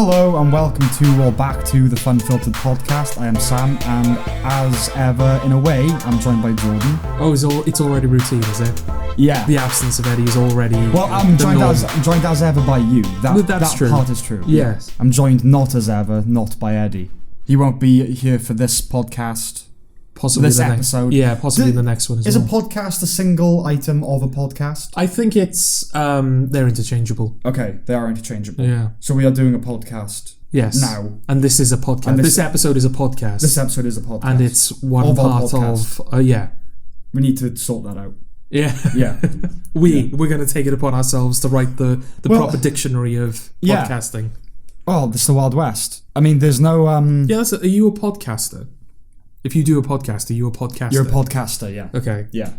Hello and welcome to or back to the Funfiltered podcast. I am Sam, and as ever, in a way, I'm joined by Jordan. Oh, it's already routine, is it? Yeah. The absence of Eddie is already. Well, I'm joined as ever by you. That's true. That part is true. Yes. I'm joined not as ever, not by Eddie. He won't be here for this podcast. Possibly this episode. Possibly the next one as well. Is a podcast a single item of a podcast? I think it's they're interchangeable. Okay, they are interchangeable. Yeah. So we are doing a podcast. Yes. Now. And this is a podcast. This episode is a podcast. This episode is a podcast. And it's one part of We need to sort that out. Yeah. Yeah. We're going to take it upon ourselves to write the proper dictionary of podcasting. Well, this is the Wild West. I mean, there's no are you a podcaster? If you do a podcast, are you a podcaster? You're a podcaster, yeah. Okay. Yeah.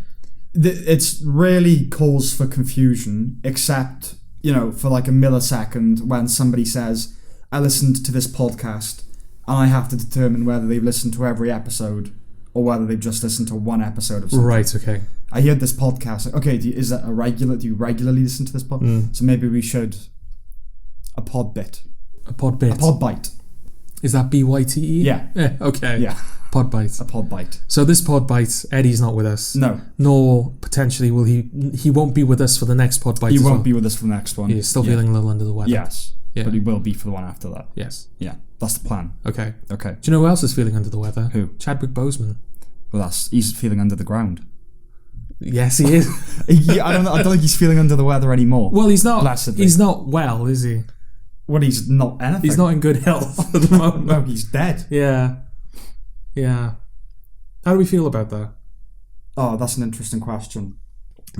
It's really cause for confusion, except, for like a millisecond when somebody says, I listened to this podcast, and I have to determine whether they've listened to every episode or whether they've just listened to one episode of something. Right, okay. I heard this podcast. Okay, is that do you regularly listen to this podcast? So maybe we should... A pod bit. A pod bit? A pod bite. Is that BYTE? Yeah. Okay. Yeah. Pod bite. A pod bite. So this pod bite, Eddie's not with us. No. Nor potentially will he won't be with us for the next pod bite. He won't be with us for the next one. He's still feeling a little under the weather. Yes. Yeah. But he will be for the one after that. Yes. Yeah. That's the plan. Okay. Okay. Do you know who else is feeling under the weather? Who? Chadwick Bosmeman. Well, he's feeling under the ground. Yes, he is. I don't think he's feeling under the weather anymore. Well, he's not. Blessedly. He's not well, is he? Well, he's not anything. He's not in good health at the moment. No, he's dead. Yeah. Yeah. How do we feel about that? Oh, that's an interesting question.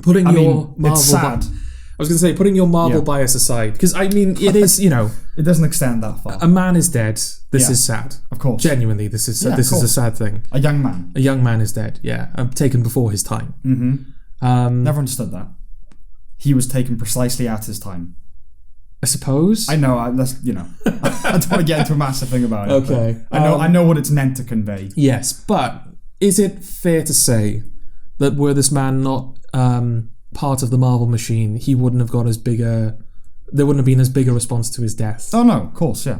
Putting your Marvel... It's sad. I was going to say, putting your Marvel bias aside, because, I mean, it is, It doesn't extend that far. A man is dead. This is sad. Of course. Genuinely, this is a sad thing. A young man. A young man is dead, yeah. Taken before his time. Mm-hmm. Never understood that. He was taken precisely at his time. I suppose. I know. I don't want to get into a massive thing about it. Okay. I know what it's meant to convey. Yes, but is it fair to say that were this man not part of the Marvel machine, he wouldn't have got there wouldn't have been as big a response to his death? Oh no, of course, yeah.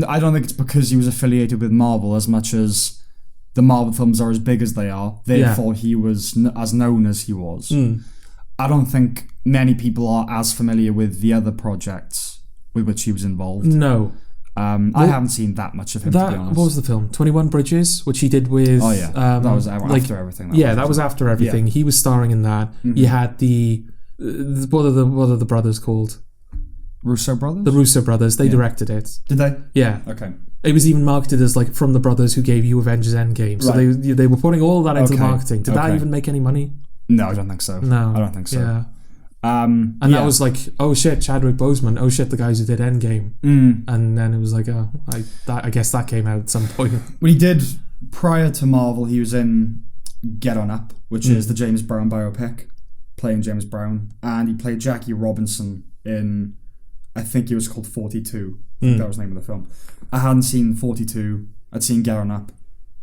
I don't think it's because he was affiliated with Marvel as much as the Marvel films are as big as they are. Therefore, he was as known as he was. I don't think many people are as familiar with the other projects with which he was involved. No. I haven't seen that much of him, to be honest. What was the film? 21 Bridges, which he did with... Oh, yeah. That was after everything. That was after everything. Yeah. He was starring in that. Mm-hmm. You had what are the brothers called? Russo brothers? The Russo brothers. They directed it. Did they? Yeah. Okay. It was even marketed as like from the brothers who gave you Avengers Endgame. So they were putting all of that into the marketing. Did that even make any money? No, I don't think so. No. I don't think so. Yeah. That was like, oh shit, Chadwick Boseman. Oh shit, the guys who did Endgame. And then it was like, I guess that came out at some point. When he did, prior to Marvel, he was in Get On Up, which is the James Brown biopic, playing James Brown. And he played Jackie Robinson in, I think it was called 42. I think that was the name of the film. I hadn't seen 42. I'd seen Get On Up.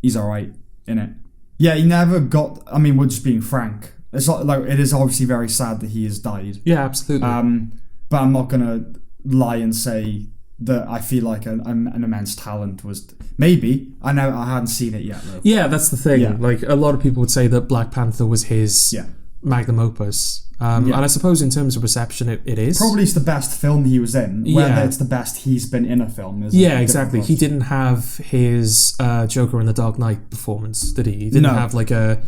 He's alright in it. Yeah, he never got, we're just being frank. It's not like it is obviously very sad that he has died. Yeah, absolutely. But I'm not gonna lie and say that I feel like an immense talent was. Maybe I hadn't seen it yet though. Yeah, that's the thing. Yeah. Like a lot of people would say that Black Panther was his magnum opus. And I suppose in terms of reception, it is. Probably it's the best film he was in. Whether it's the best he's been in a film is. Yeah, exactly. He didn't have his Joker in the Dark Knight performance, did he? He didn't have like a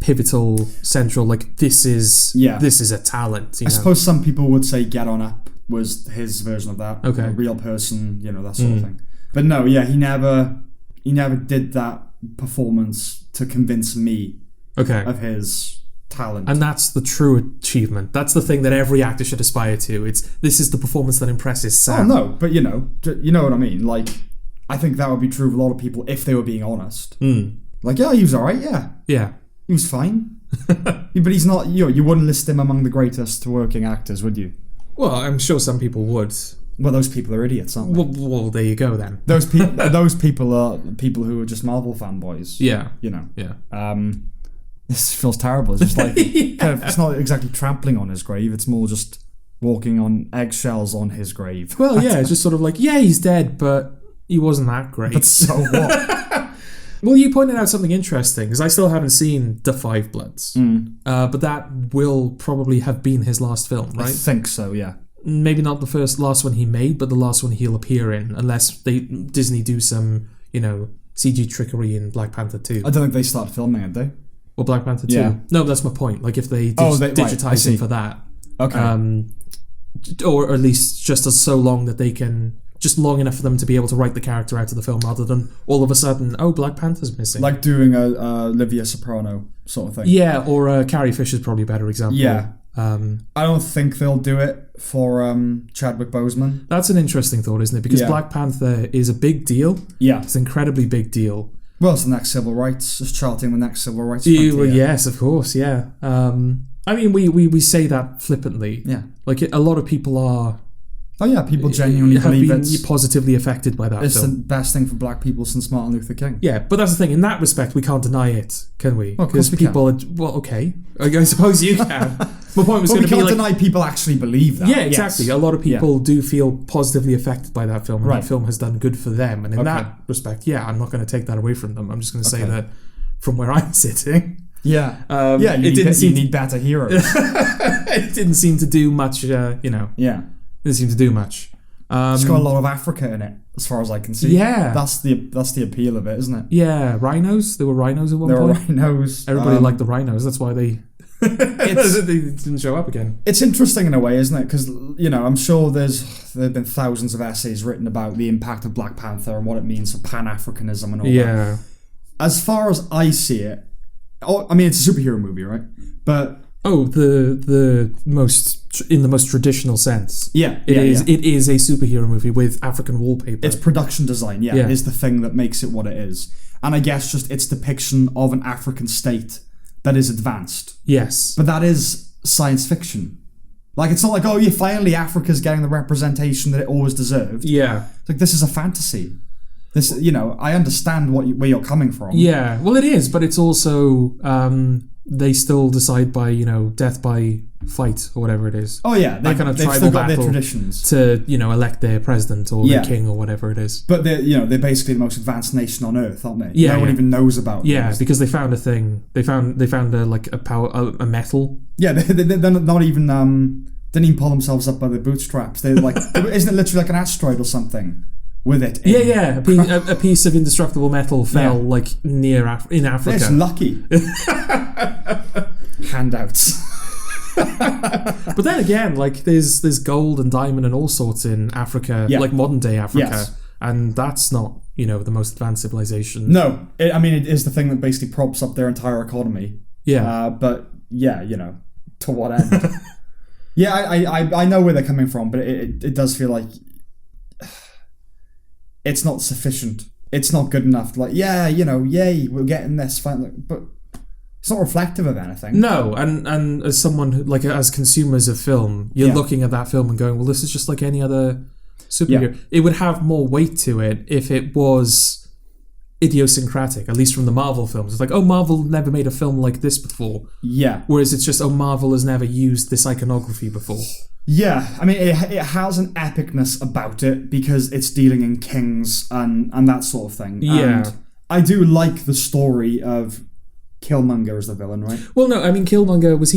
pivotal central, like this is a talent. I suppose some people would say Get On Up was his version of that. Okay. A real person, that sort of thing. But no, he never did that performance to convince me of his talent. And that's the true achievement. That's the thing that every actor should aspire to. This is the performance that impresses Sam. Oh no, but you know what I mean. Like, I think that would be true of a lot of people if they were being honest. Like, yeah, he was alright, yeah. He was fine. But he's not, you wouldn't list him among the greatest working actors, would you? Well, I'm sure some people would. Well, those people are idiots, aren't they? Well, there you go then. Those people are people who are just Marvel fanboys. Yeah. Yeah. This feels terrible. It's just like, it's not exactly trampling on his grave. It's more just walking on eggshells on his grave. Well, yeah, it's just sort of like, yeah, he's dead, but he wasn't that great. But so what? Well, you pointed out something interesting, because I still haven't seen The Five Bloods. But that will probably have been his last film, right? I think so, yeah. Maybe not the last one he made, but the last one he'll appear in, unless Disney do some, CG trickery in Black Panther 2. I don't think they start filming it, they? Or Black Panther 2? Yeah. No, that's my point. Like, if they digitize him for that. Okay. Or at least just so long that they can... Just long enough for them to be able to write the character out of the film, rather than all of a sudden, Black Panther's missing. Like doing a Olivia Soprano sort of thing. Yeah, or Carrie Fisher's probably a better example. Yeah. I don't think they'll do it for Chadwick Boseman. That's an interesting thought, isn't it? Because Black Panther is a big deal. Yeah. It's an incredibly big deal. Well, it's the next civil rights. Just charting the next civil rights. Yes, of course, yeah. I mean, we say that flippantly. Yeah. Like, a lot of people are... Oh yeah, people genuinely believe it's positively affected by that. It's the best thing for black people since Martin Luther King. Yeah, but that's the thing. In that respect, we can't deny it, can we? Because people are... Well, okay. I suppose you can. My point was going to be we can't deny people actually believe that. Yeah, exactly. Yes. A lot of people do feel positively affected by that film, and that film has done good for them. And in that respect, I'm not going to take that away from them. I'm just going to say that from where I'm sitting... Yeah. You need better heroes. It didn't seem to do much, Yeah. Didn't seem to do much. It's got a lot of Africa in it, as far as I can see. Yeah. That's the appeal of it, isn't it? Yeah, rhinos. There were rhinos at one point. There were rhinos. Everybody liked the rhinos. That's why they didn't show up again. It's interesting in a way, isn't it? Because, I'm sure there have been thousands of essays written about the impact of Black Panther and what it means for Pan-Africanism and all that. As far as I see it, it's a superhero movie, right? But... the most traditional sense. Yeah, it is a superhero movie with African wallpaper. Its production design, is the thing that makes it what it is. And I guess just its depiction of an African state that is advanced. Yes. But that is science fiction. Like, it's not like, finally Africa's getting the representation that it always deserved. Yeah. It's like, this is a fantasy. This, I understand where you're coming from. Yeah, well, it is, but it's also... they still decide by, death by fight or whatever it is. Oh yeah, they've still got their traditions to, elect their president or their king or whatever it is. But they're basically the most advanced nation on earth, aren't they? Yeah, no one even knows about them. Yeah, because they found a thing. They found a metal. Yeah, they're not even didn't even pull themselves up by the bootstraps. They're like, isn't it literally like an asteroid or something? With it, a piece of indestructible metal fell in Africa. It's lucky. Handouts. But then again, there's gold and diamond and all sorts in Africa, like modern day Africa, and that's not the most advanced civilization. No, it is the thing that basically props up their entire economy. Yeah, but to what end? I know where they're coming from, but it does feel like. It's not sufficient. It's not good enough. Like, yay, we're getting this. But it's not reflective of anything. No, and as someone as consumers of film, you're looking at that film and going, well, this is just like any other superhero. Yeah. It would have more weight to it if it was idiosyncratic, at least from the Marvel films. It's like, Marvel never made a film like this before. Yeah. Whereas it's just, Marvel has never used this iconography before. Yeah, it has an epicness about it because it's dealing in kings and that sort of thing. Yeah. And I do like the story of Killmonger as the villain, right? Well, no, Killmonger, was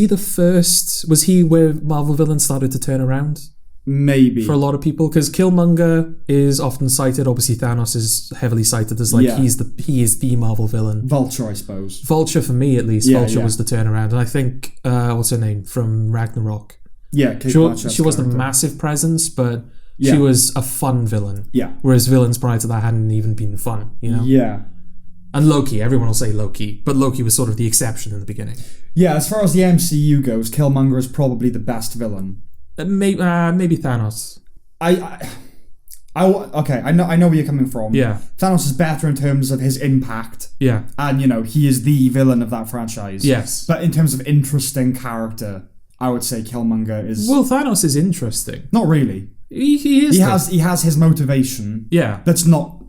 he where Marvel villains started to turn around? Maybe. For a lot of people, because Killmonger is often cited, obviously Thanos is heavily cited as he is the Marvel villain. Vulture, I suppose. Vulture, for me at least, Vulture was the turnaround. And I think, what's her name, from Ragnarok? Yeah, she wasn't a massive presence, but she was a fun villain. Yeah. Whereas villains prior to that hadn't even been fun, Yeah. And Loki, everyone will say Loki, but Loki was sort of the exception in the beginning. Yeah, as far as the MCU goes, Killmonger is probably the best villain. Maybe Thanos. I know where you're coming from. Yeah. Thanos is better in terms of his impact. Yeah. And, he is the villain of that franchise. Yes. But in terms of interesting character, I would say Killmonger is... Well, Thanos is interesting. Not really. He is. He has his motivation. Yeah. That's not,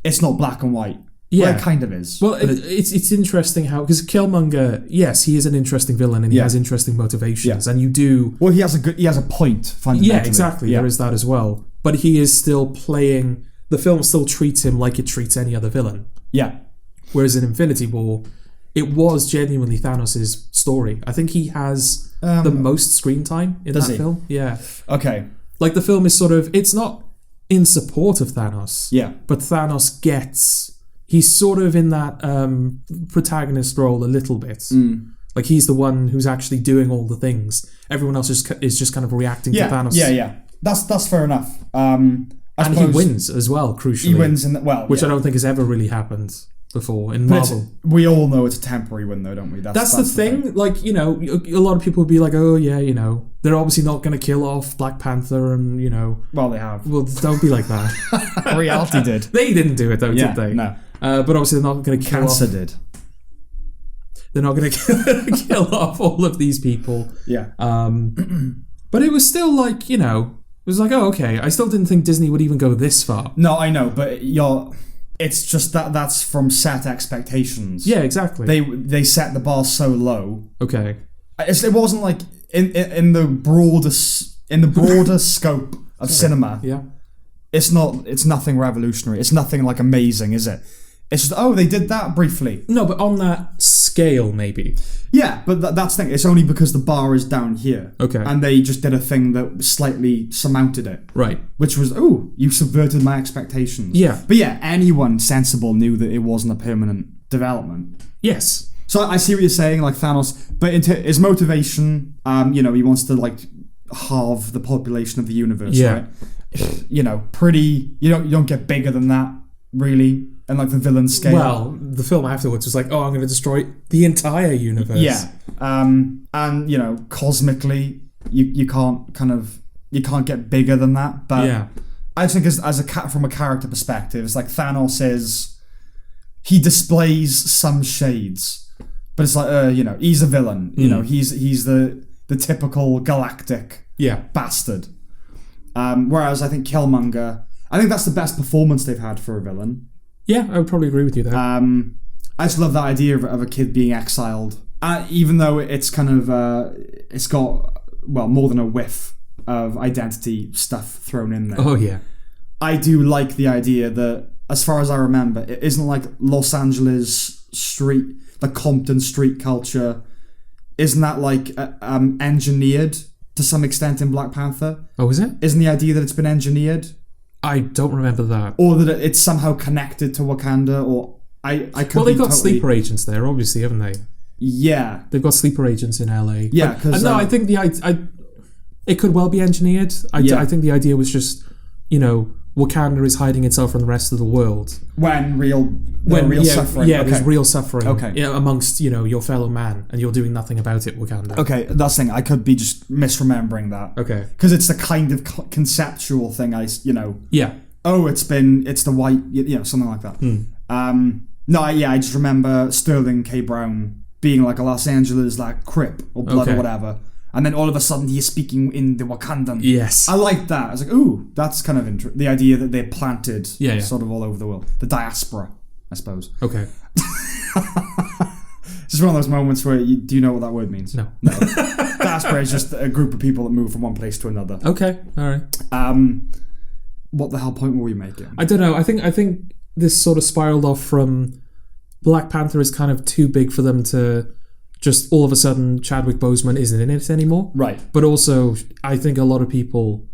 it's not black and white. Yeah. Well, it kind of is. Well, it's interesting how, because Killmonger, yes, he is an interesting villain and he has interesting motivations, and you do. Well, he has a point fundamentally. Yeah, exactly. Yeah. There is that as well, but he is still playing. The film still treats him like it treats any other villain. Yeah. Whereas in Infinity War, it was genuinely Thanos' story. I think he has the most screen time in that film. Yeah. Okay. Like the film is sort of, it's not in support of Thanos. Yeah. But Thanos he's sort of in that protagonist role a little bit. Like he's the one who's actually doing all the things. Everyone else is just kind of reacting to Thanos. Yeah. That's fair enough. And he wins as well, crucially. He wins which I don't think has ever really happened before in Marvel. We all know it's a temporary win, though, don't we? That's the thing. Like, you know, a lot of people would be like, oh yeah, you know, they're obviously not going to kill off Black Panther, and you know. Well, they have. Well, don't be like that. Reality did. They didn't do it though, did they? No. But obviously they're not going to kill Cancer off. did. They're not going to kill off all of these people. Yeah. But it was still like, you know, it was like, oh, okay. I still didn't think Disney would even go this far. No, I know, but it's just that's from set expectations. Yeah, exactly. They set the bar so low. Okay. It wasn't like in the broader scope of cinema. Yeah. It's nothing revolutionary. It's nothing like amazing, is it? It's just, they did that briefly. No, but on that scale, maybe. Yeah, but that's the thing. It's only because the bar is down here. Okay. And they just did a thing that slightly surmounted it. Right. Which was, you subverted my expectations. Yeah. But yeah, anyone sensible knew that it wasn't a permanent development. Yes. So I see what you're saying, like Thanos, but his motivation, he wants to like halve the population of the universe, right? You know, you don't get bigger than that, really. And like the villain scale. Well, the film afterwards was like, I'm going to destroy the entire universe. Yeah. And you know, cosmically, you can't get bigger than that. But yeah. I think from a character perspective, it's like Thanos he displays some shades, but it's like he's a villain. You know, he's the typical galactic bastard. Whereas I think Killmonger, I think that's the best performance they've had for a villain. Yeah, I would probably agree with you there. I just love that idea of a kid being exiled, even though it's kind of it's got more than a whiff of identity stuff thrown in there. Oh yeah, I do like the idea that, as far as I remember, it isn't like Los Angeles street, the Compton street culture. Isn't that like engineered to some extent in Black Panther? Oh, is it? Isn't the idea that it's been engineered? I don't remember that. Or that it's somehow connected to Wakanda, or I could. Well, they've got sleeper agents there, obviously, haven't they? Yeah, they've got sleeper agents in LA. Yeah, because I think it could well be engineered. I think the idea was just, Wakanda is hiding itself from the rest of the world. When real suffering. Yeah, there's real suffering. Okay. Amongst your fellow man, and you're doing nothing about it, Wakanda. Okay, that's the thing. I could be just misremembering that. Okay. Because it's the kind of conceptual thing Yeah. Oh, it's the white, something like that. I just remember Sterling K. Brown being like a Los Angeles like Crip or Blood or whatever. And then all of a sudden he's speaking in the Wakandan. Yes. I like that. I was like, ooh, that's kind of interesting. The idea that they're planted sort of all over the world. The diaspora, I suppose. Okay. It's just one of those moments where do you know what that word means? No. Diaspora is just a group of people that move from one place to another. Okay, all right. What the hell point were we making? I don't know. I think this sort of spiraled off from Black Panther is kind of too big for them to just all of a sudden Chadwick Boseman isn't in it anymore. Right. But also, I think a lot of people,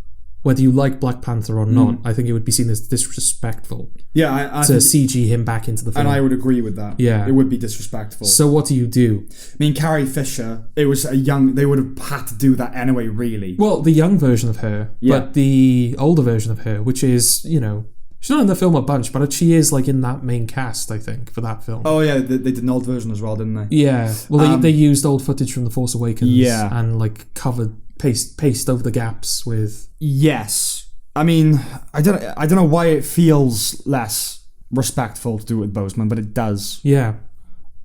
whether you like Black Panther or not, I think it would be seen as disrespectful. Yeah, I to CG him back into the film. And I would agree with that. Yeah. It would be disrespectful. So what do you do? I mean, Carrie Fisher, they would have had to do that anyway, really. Well, the young version of her, but the older version of her, which is, she's not in the film a bunch, but she is like in that main cast, I think, for that film. Oh yeah, they did an old version as well, didn't they? Yeah. Well, they used old footage from The Force Awakens and like covered, paste over the gaps with... Yes. I mean, I don't know why it feels less respectful to do it with Boseman, but it does. Yeah.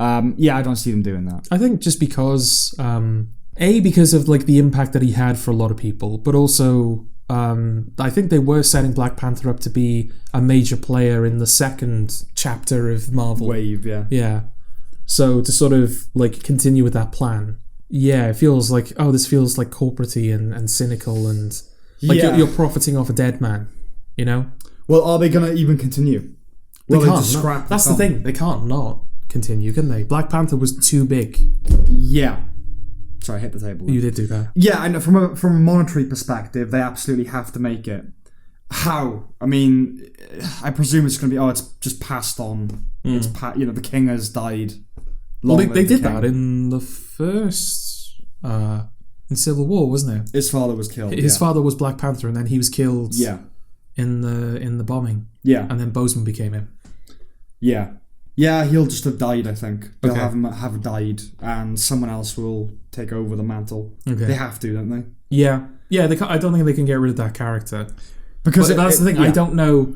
I don't see them doing that. I think just because... because of like the impact that he had for a lot of people, but also I think they were setting Black Panther up to be a major player in the second chapter of Marvel. Wave, yeah. Yeah. So to sort of like continue with that plan, yeah, it feels like, this feels like corporate-y and cynical and like you're profiting off a dead man, you know? Well, are they going to even continue? They Well, can't. just scrap That's the thing. They can't not continue, can they? Black Panther was too big. Yeah. Sorry, I hit the table. You did do that. Yeah, I know. From a monetary perspective, they absolutely have to make it. How? I mean, I presume it's going to be. It's just passed on. It's the king has died. Well, they did that in the first in Civil War, wasn't it? His father was killed. His father was Black Panther, and then he was killed. Yeah. In the bombing. Yeah. And then Bosmeman became him. Yeah. Yeah, he'll just have died, I think. They'll Okay. have died, and someone else will take over the mantle. Okay. They have to, don't they? Yeah. Yeah, they can't, I don't think they can get rid of that character. Because that's the thing. Yeah. I don't know.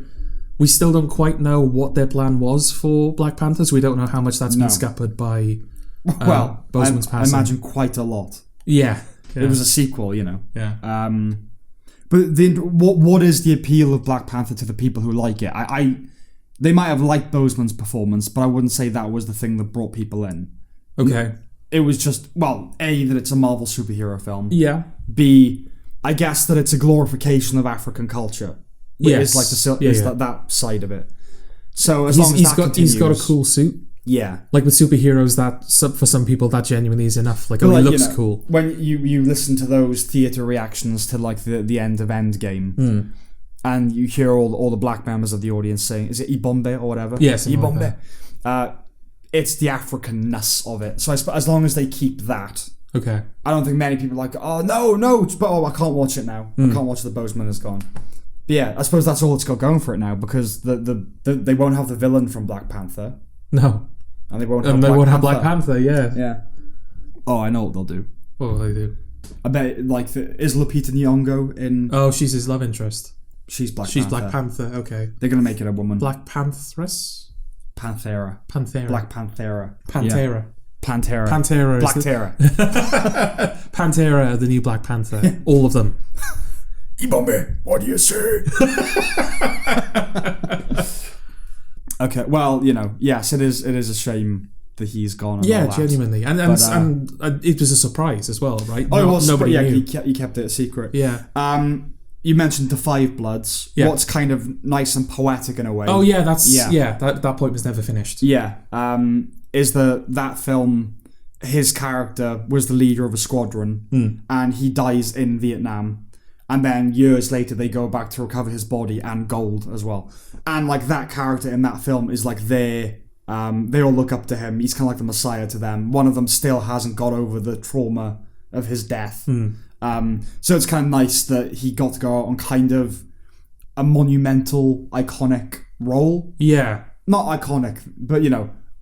We still don't quite know what their plan was for Black Panthers. We don't know how much that's been scuppered by Bosman's passing. I imagine quite a lot. Yeah. It was a sequel, you know. Yeah. But what is the appeal of Black Panther to the people who like it? They might have liked Bosman's performance, but I wouldn't say that was the thing that brought people in. Okay. It was just, well, A, that it's a Marvel superhero film. Yeah. B, I guess that it's a glorification of African culture. Yes. It's like that side of it. So as long as that continues, he's got a cool suit. Yeah. Like with superheroes, for some people, that genuinely is enough. Like, he looks cool. When you listen to those theatre reactions to like the end of Endgame, and you hear all the black members of the audience saying, is it Ibombe or whatever? Yes, Ibombe. Like it's the Africanness of it. So as long as they keep that, okay. I don't think many people are like, oh no, but I can't watch it now. I can't watch the Bosman is gone. But yeah, I suppose that's all it's got going for it now, because they won't have the villain from Black Panther. No. And they won't have Black Panther, yeah. Yeah. Oh, I know what they'll do. What will they do? I bet, is Lupita Nyong'o in... Oh, she's his love interest. She's Black Panther. She's Black Panther, okay. They're going to make it a woman. Black Pantheress? Panthera. Black Panthera. Pantera. Yeah. Pantera. Pantera. Blacktera. Pantera, the new Black Panther. All of them. Ibombe, what do you say? Okay, well, yes, it is a shame that he's gone. Yeah, genuinely, and it was a surprise as well, right? Oh, it was. Nobody knew. He kept it a secret. Yeah. You mentioned the Five Bloods. Yeah. What's kind of nice and poetic in a way. Oh yeah, that point was never finished. Yeah. Is that film? His character was the leader of a squadron, and he dies in Vietnam. And then years later, they go back to recover his body and gold as well. And like that character in that film is like they all look up to him. He's kind of like the messiah to them. One of them still hasn't got over the trauma of his death. So it's kind of nice that he got to go out on kind of a monumental, iconic role. Yeah. Not iconic, but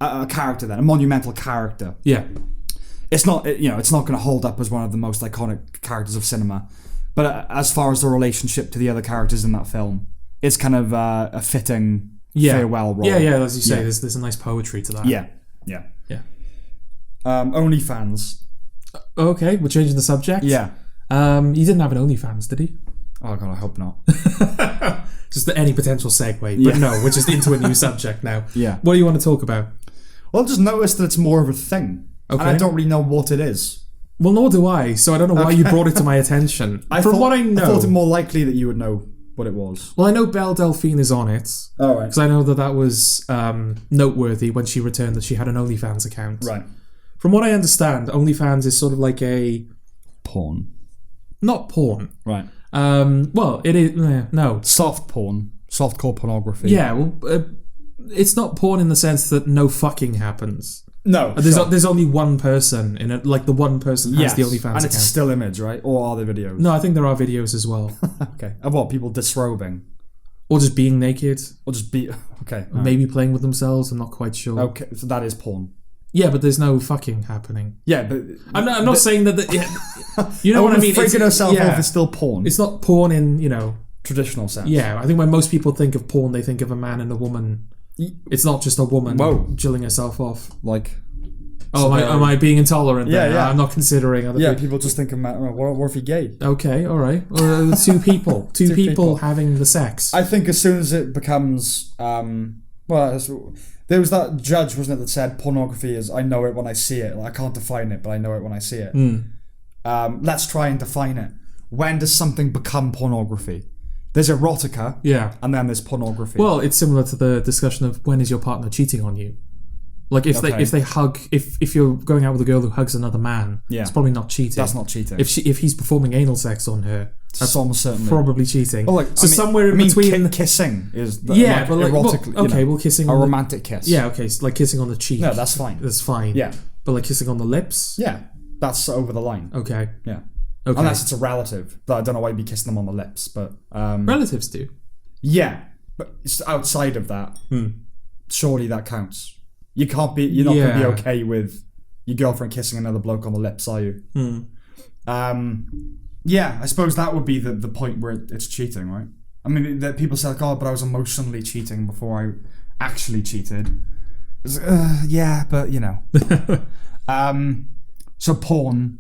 a character then, a monumental character. Yeah. It's not going to hold up as one of the most iconic characters of cinema. But as far as the relationship to the other characters in that film, it's kind of a fitting farewell role. Yeah, as you say, there's a nice poetry to that. Yeah. OnlyFans. Okay, we're changing the subject. Yeah. He didn't have an OnlyFans, did he? Oh God, I hope not. Just any potential segue, but no, we're just into a new subject now. Yeah. What do you want to talk about? Well, I've just noticed that it's more of a thing. Okay. And I don't really know what it is. Well, nor do I, so I don't know why you brought it to my attention. From what I know... I thought it more likely that you would know what it was. Well, I know Belle Delphine is on it. Oh, right. Because I know that was noteworthy when she returned that she had an OnlyFans account. Right. From what I understand, OnlyFans is sort of like a... Porn. Not porn. Right. Well, it is... no. Soft porn. Softcore pornography. Yeah, well, it's not porn in the sense that no fucking happens. No, there's only one person in it. Like the one person has the OnlyFans account. And it's a still image, right? Or are there videos? No, I think there are videos as well. Okay. Of what? People disrobing? Or just being naked. Or just be... Okay. Maybe playing with themselves. I'm not quite sure. Okay, so that is porn. Yeah, but there's no fucking happening. Yeah, but... I'm not saying that... you know what I mean? Freaking herself off is still porn. It's not porn in, traditional sense. Yeah, I think when most people think of porn, they think of a man and a woman. It's not just a woman chilling herself off. Like... Oh, am I being intolerant? Yeah, there? yeah. I'm not considering other people. People just think, what if you're gay? Okay, all right. Two people. Two people having the sex. I think as soon as it becomes... there was that judge, wasn't it, that said pornography is, I know it when I see it. Like, I can't define it, but I know it when I see it. Let's try and define it. When does something become pornography? There's erotica, and then there's pornography. Well, it's similar to the discussion of when is your partner cheating on you? Like if they hug, if you're going out with a girl who hugs another man, it's probably not cheating. That's not cheating. If he's performing anal sex on her, that's almost certainly probably cheating. Somewhere in between kissing is erotic. Kissing a romantic kiss. Yeah, okay, so like kissing on the cheek. No, that's fine. That's fine. Yeah, but like kissing on the lips. Yeah, that's over the line. Okay. Yeah. Okay. Unless it's a relative. I don't know why you'd be kissing them on the lips, but relatives do. Yeah, but it's outside of that. Surely that counts. You're not going to be okay with your girlfriend kissing another bloke on the lips, are you? Yeah, I suppose that would be the point where it's cheating, right? I mean, that people say like, oh, but I was emotionally cheating before I actually cheated. Yeah, but you know. So porn.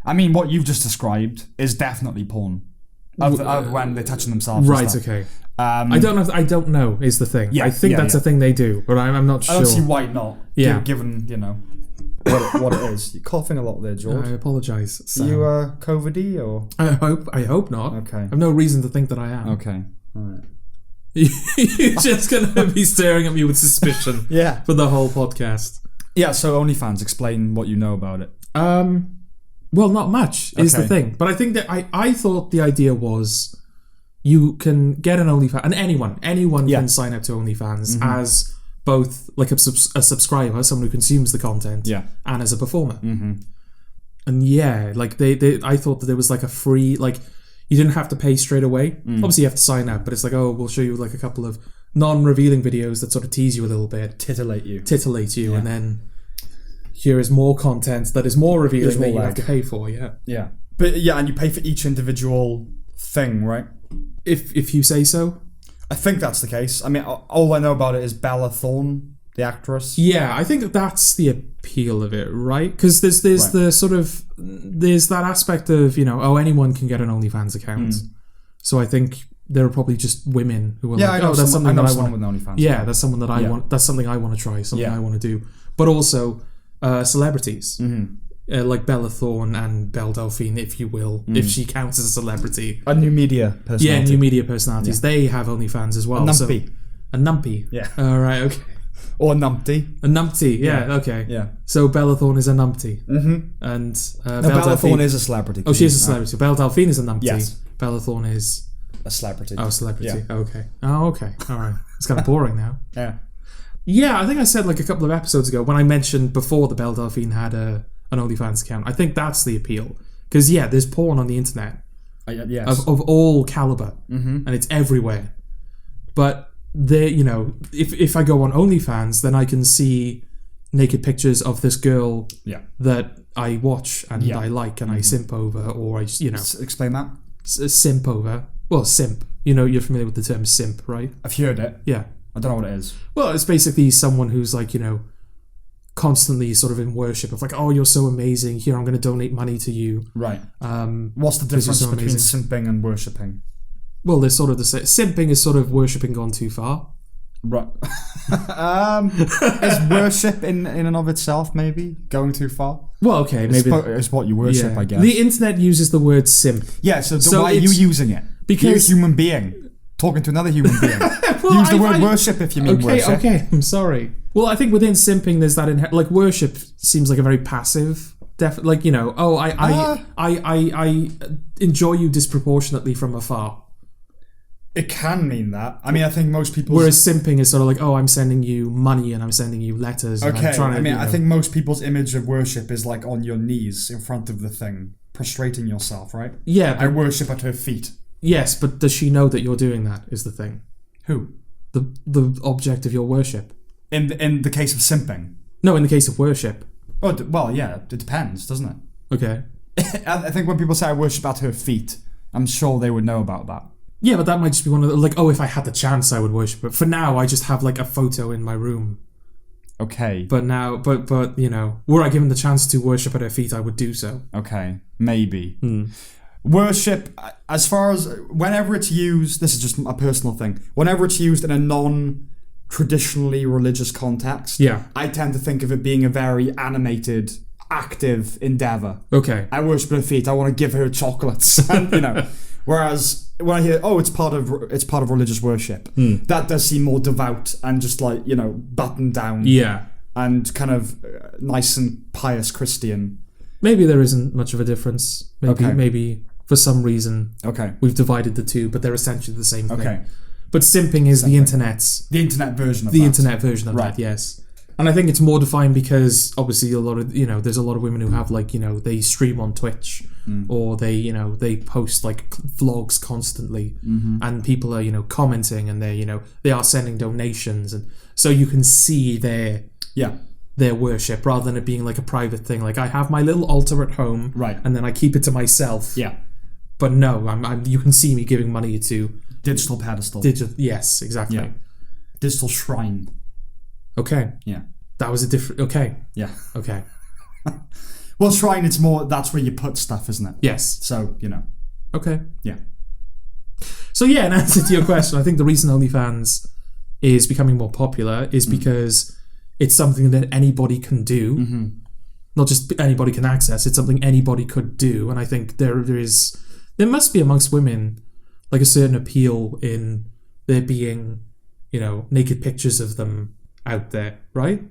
I mean, what you've just described is definitely porn. Of when they're touching themselves. Right. Okay. I don't know is the thing. Yeah, I think that's a thing they do, but I'm not sure. I don't see why not. Yeah. Given what it is. You're coughing a lot there, George. I apologise. Are you COVID-y or? I hope not. Okay. I have no reason to think that I am. Okay. All right. You're just gonna be staring at me with suspicion. Yeah. For the whole podcast. Yeah. So OnlyFans, explain what you know about it. Well, not much is the thing, but I think that I thought the idea was you can get an OnlyFans, and anyone can sign up to OnlyFans as both like a subscriber, someone who consumes the content, and as a performer. And like I thought that there was like a free, like you didn't have to pay straight away. Obviously, you have to sign up, but it's like, oh, we'll show you like a couple of non-revealing videos that sort of tease you a little bit, titillate you, and then. Here is more content that is more revealing that you have to pay for, Yeah. But and you pay for each individual thing, right? If you say so. I think that's the case. I mean, all I know about it is Bella Thorne, the actress. Yeah, I think that's the appeal of it, right? Because there's the sort of, there's that aspect of, anyone can get an OnlyFans account. So I think there are probably just women who are like, that's something that I want. With OnlyFans. Yeah, that's something that I want. That's something I want to try, something I want to do. But also... celebrities like Bella Thorne and Belle Delphine, if you will, if she counts as a celebrity. A new media personality. Yeah, new media personalities. They have OnlyFans as well. A numpy. Yeah. All right. Okay. Or a numpty. A numpty. Yeah. Okay. Yeah. So Bella Thorne is a numpty. And Bella Thorne is a celebrity. Oh, she is a celebrity. So Belle Delphine is a numpty. Yes. Bella Thorne is a celebrity. Oh, celebrity. Yeah. Okay. Oh, okay. All right. It's kind of boring now. Yeah. Yeah, I think I said like a couple of episodes ago when I mentioned before the Belle Delphine had an OnlyFans account. I think that's the appeal. Because, there's porn on the internet. Yes. Of all caliber. And it's everywhere. But, if I go on OnlyFans, then I can see naked pictures of this girl that I watch and I like and I simp over, or I, Explain that. Simp over. Well, simp. You're familiar with the term simp, right? I've heard it. Yeah. I don't know what it is. Well, it's basically someone who's like, constantly sort of in worship of like, oh, you're so amazing. Here, I'm going to donate money to you. Right. What's the difference between amazing. simping and worshipping? Well, they're sort of the same. Simping is sort of worshipping gone too far. Right. Is worship in and of itself maybe going too far? Well, okay, maybe it's what you worship, I guess. The internet uses the word simp. Yeah. So why are you using it? Because you're a human being talking to another human being. Use the word worship if you mean worship. Okay, I'm sorry. Well, I think within simping there's that like worship seems like a very passive. Like I enjoy you disproportionately from afar. It can mean that. I mean, I think most people. Whereas simping is sort of like, oh, I'm sending you money and I'm sending you letters. And okay. I'm trying to, I think most people's image of worship is like on your knees in front of the thing, prostrating yourself, right? Yeah. I worship at her feet. Yes, but does she know that you're doing that? Is the thing. Who? The object of your worship. In the case of simping. No, in the case of worship. Oh well, yeah. It depends, doesn't it? Okay. I think when people say I worship at her feet, I'm sure they would know about that. Yeah, but that might just be one of the, like, oh, if I had the chance, I would worship. But for now, I just have like a photo in my room. Okay. But now, but you know, were I given the chance to worship at her feet, I would do so. Okay. Maybe. Worship, as far as whenever it's used, this is just a personal thing. Whenever it's used in a non-traditionally religious context, I tend to think of it being a very animated, active endeavor. Okay. I worship at her feet. I want to give her chocolates, and, you know. Whereas when I hear, it's part of religious worship, that does seem more devout and just like, you know, buttoned down. Yeah. And kind of nice and pious Christian. Maybe there isn't much of a difference. Maybe for some reason we've divided the two, but they're essentially the same thing. Okay. But simping is the internet version of that. The internet version of that, yes. And I think it's more defined because obviously there's a lot of women who have like, you know, they stream on Twitch or they, you know, they post like vlogs constantly and people are, you know, commenting and they are sending donations, and so you can see their worship rather than it being like a private thing. Like I have my little altar at home, right, and then I keep it to myself. Yeah. But no, I'm you can see me giving money to digital pedestal. Yes, exactly. Yeah. Digital shrine. Okay. Yeah. That was a different... Okay. Yeah. Okay. Well, shrine, it's more... That's where you put stuff, isn't it? Yes. So, you know. Okay. Yeah. So, yeah, in answer to your question, I think the reason OnlyFans is becoming more popular is because it's something that anybody can do. Mm-hmm. Not just anybody can access. It's something anybody could do. And I think there must be amongst women like a certain appeal in there being, you know, naked pictures of them out there, right?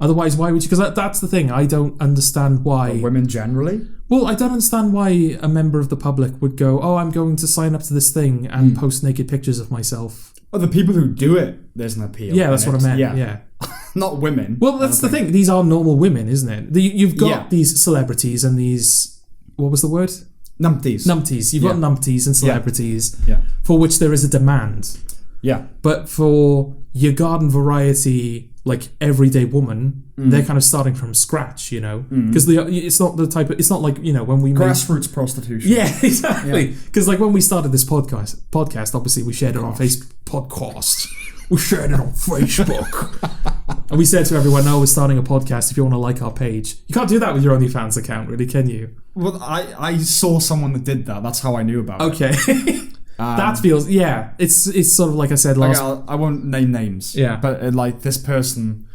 Otherwise, why would you? Because that's the thing. I don't understand why... women generally? Well, I don't understand why a member of the public would go, I'm going to sign up to this thing and post naked pictures of myself. Well, the people who do it, there's an appeal. Yeah, that's what I meant. Yeah. Not women. Well, that's the thing. These are normal women, isn't it? You've got these celebrities and these... What was the word? Numpties. You've got numpties and celebrities yeah. for which there is a demand. Yeah. But for your garden variety, like everyday woman, they're kind of starting from scratch, you know? Because it's not the type of... It's not like, you know, when we... Grassroots prostitution. Yeah, exactly. Because like when we started this podcast, obviously we shared it on Facebook. We shared it on Facebook. And we said to everyone, we're starting a podcast if you want to like our page. You can't do that with your OnlyFans account, really, can you? Well, I saw someone that did that. That's how I knew about it. Okay. That feels... Yeah. It's sort of like I said last... I won't name names. Yeah. But like this person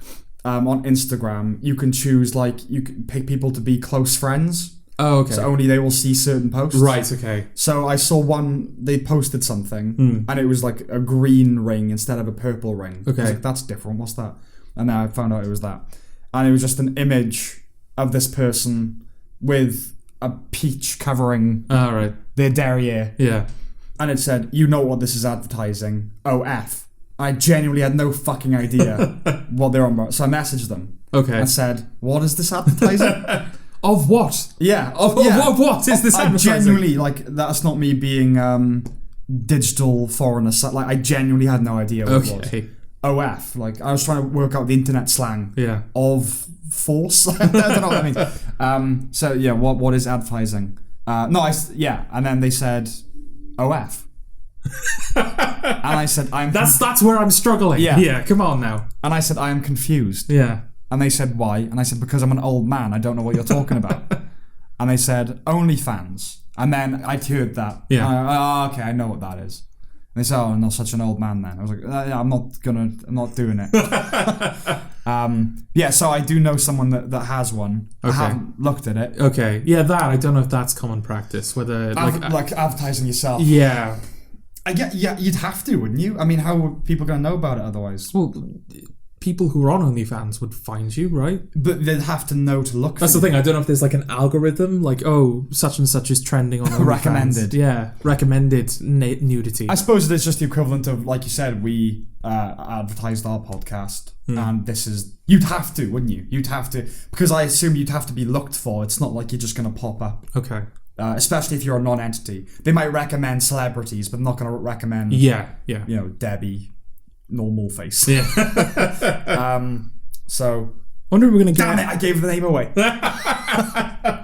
on Instagram, you can choose like... You can pick people to be close friends. Oh, okay. So only they will see certain posts. Right, okay. So I saw one, they posted something, and it was like a green ring instead of a purple ring. Okay. I was like, that's different, what's that? And then I found out it was that. And it was just an image of this person with a peach covering their derriere. Yeah. And it said, you know what this is advertising, OF. I genuinely had no fucking idea what they're on about. So I messaged them. Okay. And said, what is this advertising? Of what? Yeah. Of what is this advertising? I genuinely, like, that's not me being digital foreigner. Like, I genuinely had no idea what it was. OF. Like, I was trying to work out the internet slang. Yeah. Of force. I don't know what I mean. So, yeah, what is advertising? And then they said, OF. And I said, That's where I'm struggling. Yeah, come on now. And I said, I am confused. Yeah. And they said, why? And I said, because I'm an old man. I don't know what you're talking about. And they said, OnlyFans. And then I heard that. Yeah. Okay, I know what that is. And they said, I'm not such an old man then. I was like, I'm not doing it. So I do know someone that has one. Okay. I haven't looked at it. Okay. Yeah, I don't know if that's common practice. Whether like advertising yourself. Yeah. Yeah, you'd have to, wouldn't you? I mean, how are people going to know about it otherwise? Well, people who are on OnlyFans would find you, right? But they'd have to know to look for That's the thing. I don't know if there's like an algorithm, like, such and such is trending on OnlyFans. Recommended. Yeah, recommended nudity. I suppose it's just the equivalent of, like you said, we advertised our podcast, and this is... You'd have to, wouldn't you? You'd have to... Because I assume you'd have to be looked for. It's not like you're just going to pop up. Okay. Especially if you're a non-entity. They might recommend celebrities, but not going to recommend... Yeah. You know, Debbie... Normal face. Yeah. So... Wonder if we're going to get... Damn it, I gave the name away. Yeah,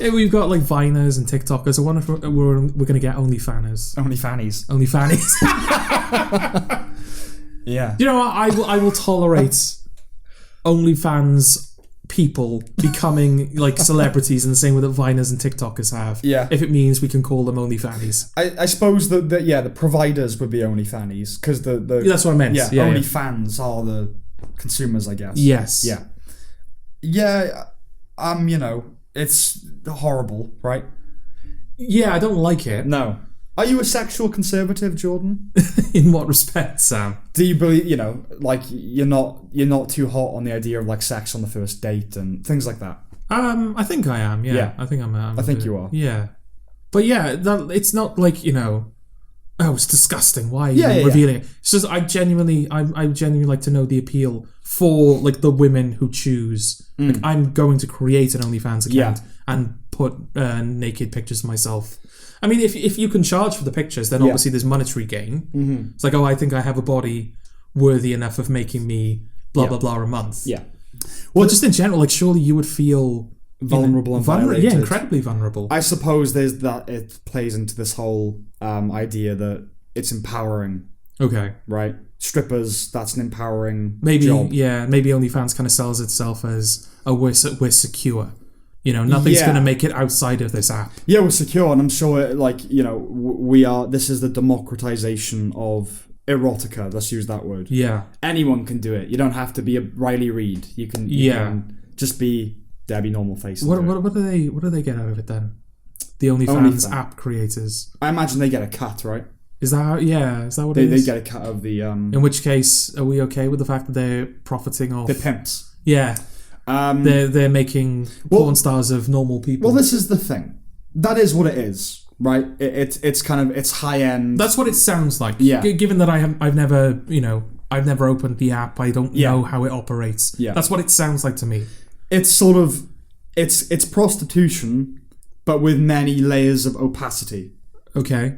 we've got like Viners and TikTokers. I wonder if we're going to get OnlyFanners. OnlyFannies. Yeah. You know what? I will tolerate OnlyFans people becoming like celebrities in the same way that Viners and TikTokers have. Yeah. If it means we can call them OnlyFannies. I suppose the providers would be OnlyFannies because the that's what I meant. Yeah, OnlyFans are the consumers, I guess. Yes. Yeah. Yeah. You know, it's horrible, right? Yeah, I don't like it. No. Are you a sexual conservative, Jordan? In what respect, Sam? Do you believe, you know, like you're not too hot on the idea of like sex on the first date and things like that? I think I am. Yeah. I think I think you are. Yeah. But yeah, it's not like, you know, oh, it's disgusting. Why are you revealing it? It's just I genuinely like to know the appeal for like the women who choose. Like, I'm going to create an OnlyFans account and put naked pictures of myself. I mean, if you can charge for the pictures, then obviously there's monetary gain. Mm-hmm. It's like, oh, I think I have a body worthy enough of making me blah blah blah a month. Yeah. Well, just in general, like surely you would feel vulnerable and violated. Yeah, incredibly vulnerable. I suppose there's that it plays into this whole idea that it's empowering. Okay. Right? Strippers, that's an empowering maybe, job. Yeah, maybe OnlyFans kind of sells itself as, oh, we're secure. You know, nothing's going to make it outside of this app. Yeah, we're secure, and I'm sure, like, you know, we are. This is the democratization of erotica. Let's use that word. Yeah, anyone can do it. You don't have to be a Riley Reid. You can just be Debbie Normal Face. What do they get out of it then? The OnlyFans app creators. I imagine they get a cut, right? Is that what it is? They get a cut of the. In which case, are we okay with the fact that they're profiting off? They're pimps. Yeah. They're making porn stars of normal people. Well, this is the thing. That is what it is, right? It's kind of it's high end. That's what it sounds like. Yeah. Given that I've never opened the app, I don't know how it operates. Yeah. That's what it sounds like to me. It's sort of it's prostitution, but with many layers of opacity. Okay.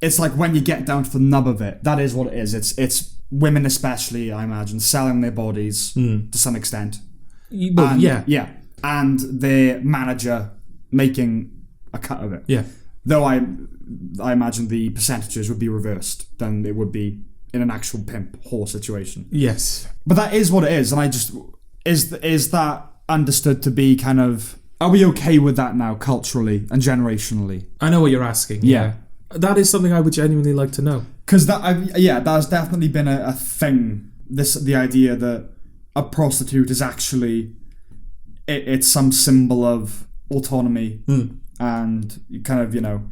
It's like when you get down to the nub of it, that is what it is. It's women, especially, I imagine, selling their bodies to some extent. Well, yeah, and their manager making a cut of it. Yeah, though I imagine the percentages would be reversed than it would be in an actual pimp whore situation. Yes, but that is what it is, and I just is that understood to be kind of, are we okay with that now culturally and generationally? I know what you're asking. Yeah. That is something I would genuinely like to know, because that's definitely been a thing. The idea that a prostitute is actually it's some symbol of autonomy and kind of, you know,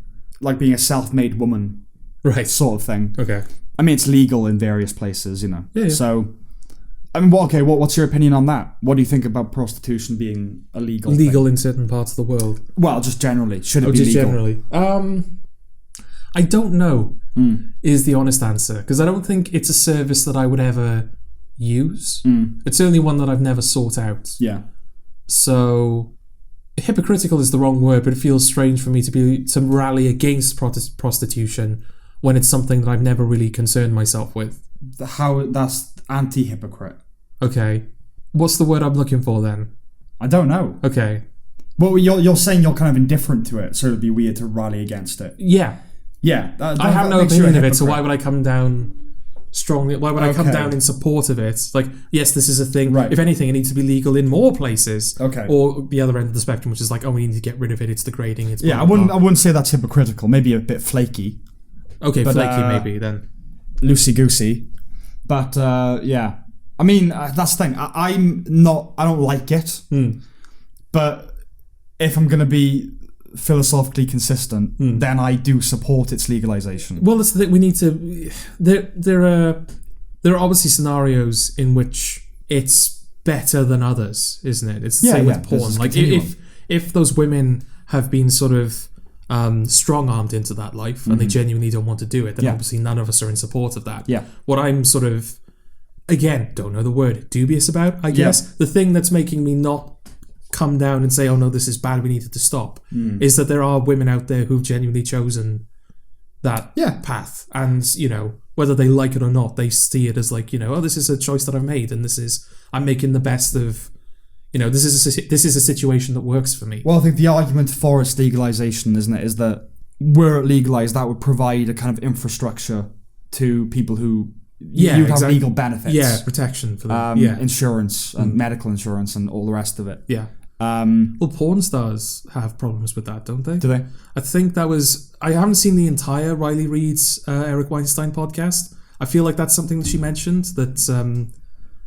like being a self-made woman, right? Sort of thing. Okay. I mean, it's legal in various places, you know. Yeah. So, I mean, what's your opinion on that? What do you think about prostitution being illegal? Legal in certain parts of the world. Well, just generally, should it be just legal? Generally, I don't know. Is the honest answer, because I don't think it's a service that I would ever use. It's certainly one that I've never sought out. Yeah. So hypocritical is the wrong word, but it feels strange for me to rally against prostitution when it's something that I've never really concerned myself with. That's anti-hypocrite. Okay. What's the word I'm looking for then? I don't know. Okay. Well, you're saying you're kind of indifferent to it, so it'd be weird to rally against it. Yeah. Yeah. I have no opinion of it, so why would I come down strongly? Why would I come down in support of it? Like, yes, this is a thing. Right. If anything, it needs to be legal in more places. Okay. Or the other end of the spectrum, which is like, oh, we need to get rid of it. It's degrading. It's I wouldn't say that's hypocritical.Maybe a bit flaky. Okay, but, flaky maybe then. Loosey goosey. But yeah, I mean that's the thing. I don't like it. But if I'm gonna be philosophically consistent, then I do support its legalization. Well, that's the thing. We need to. There are obviously scenarios in which it's better than others, isn't it? It's the same with porn. Like if those women have been sort of strong-armed into that life and they genuinely don't want to do it, then obviously none of us are in support of that. Yeah. What I'm sort of, again, don't know the word, dubious about, I guess, the thing that's making me not come down and say, oh no, this is bad, we need it to stop, is that there are women out there who've genuinely chosen that path, and, you know, whether they like it or not, they see it as like, you know, oh, this is a choice that I've made, and I'm making the best of, you know, this is a situation that works for me. Well, I think the argument for its legalization, isn't it, is that were it legalized, that would provide a kind of infrastructure to people who you'd have legal benefits. Yeah, protection for them. Insurance and medical insurance and all the rest of it. Yeah. Well, porn stars have problems with that, don't they? Do they? I think that was... I haven't seen the entire Riley Reid's Eric Weinstein podcast. I feel like that's something that she mentioned, that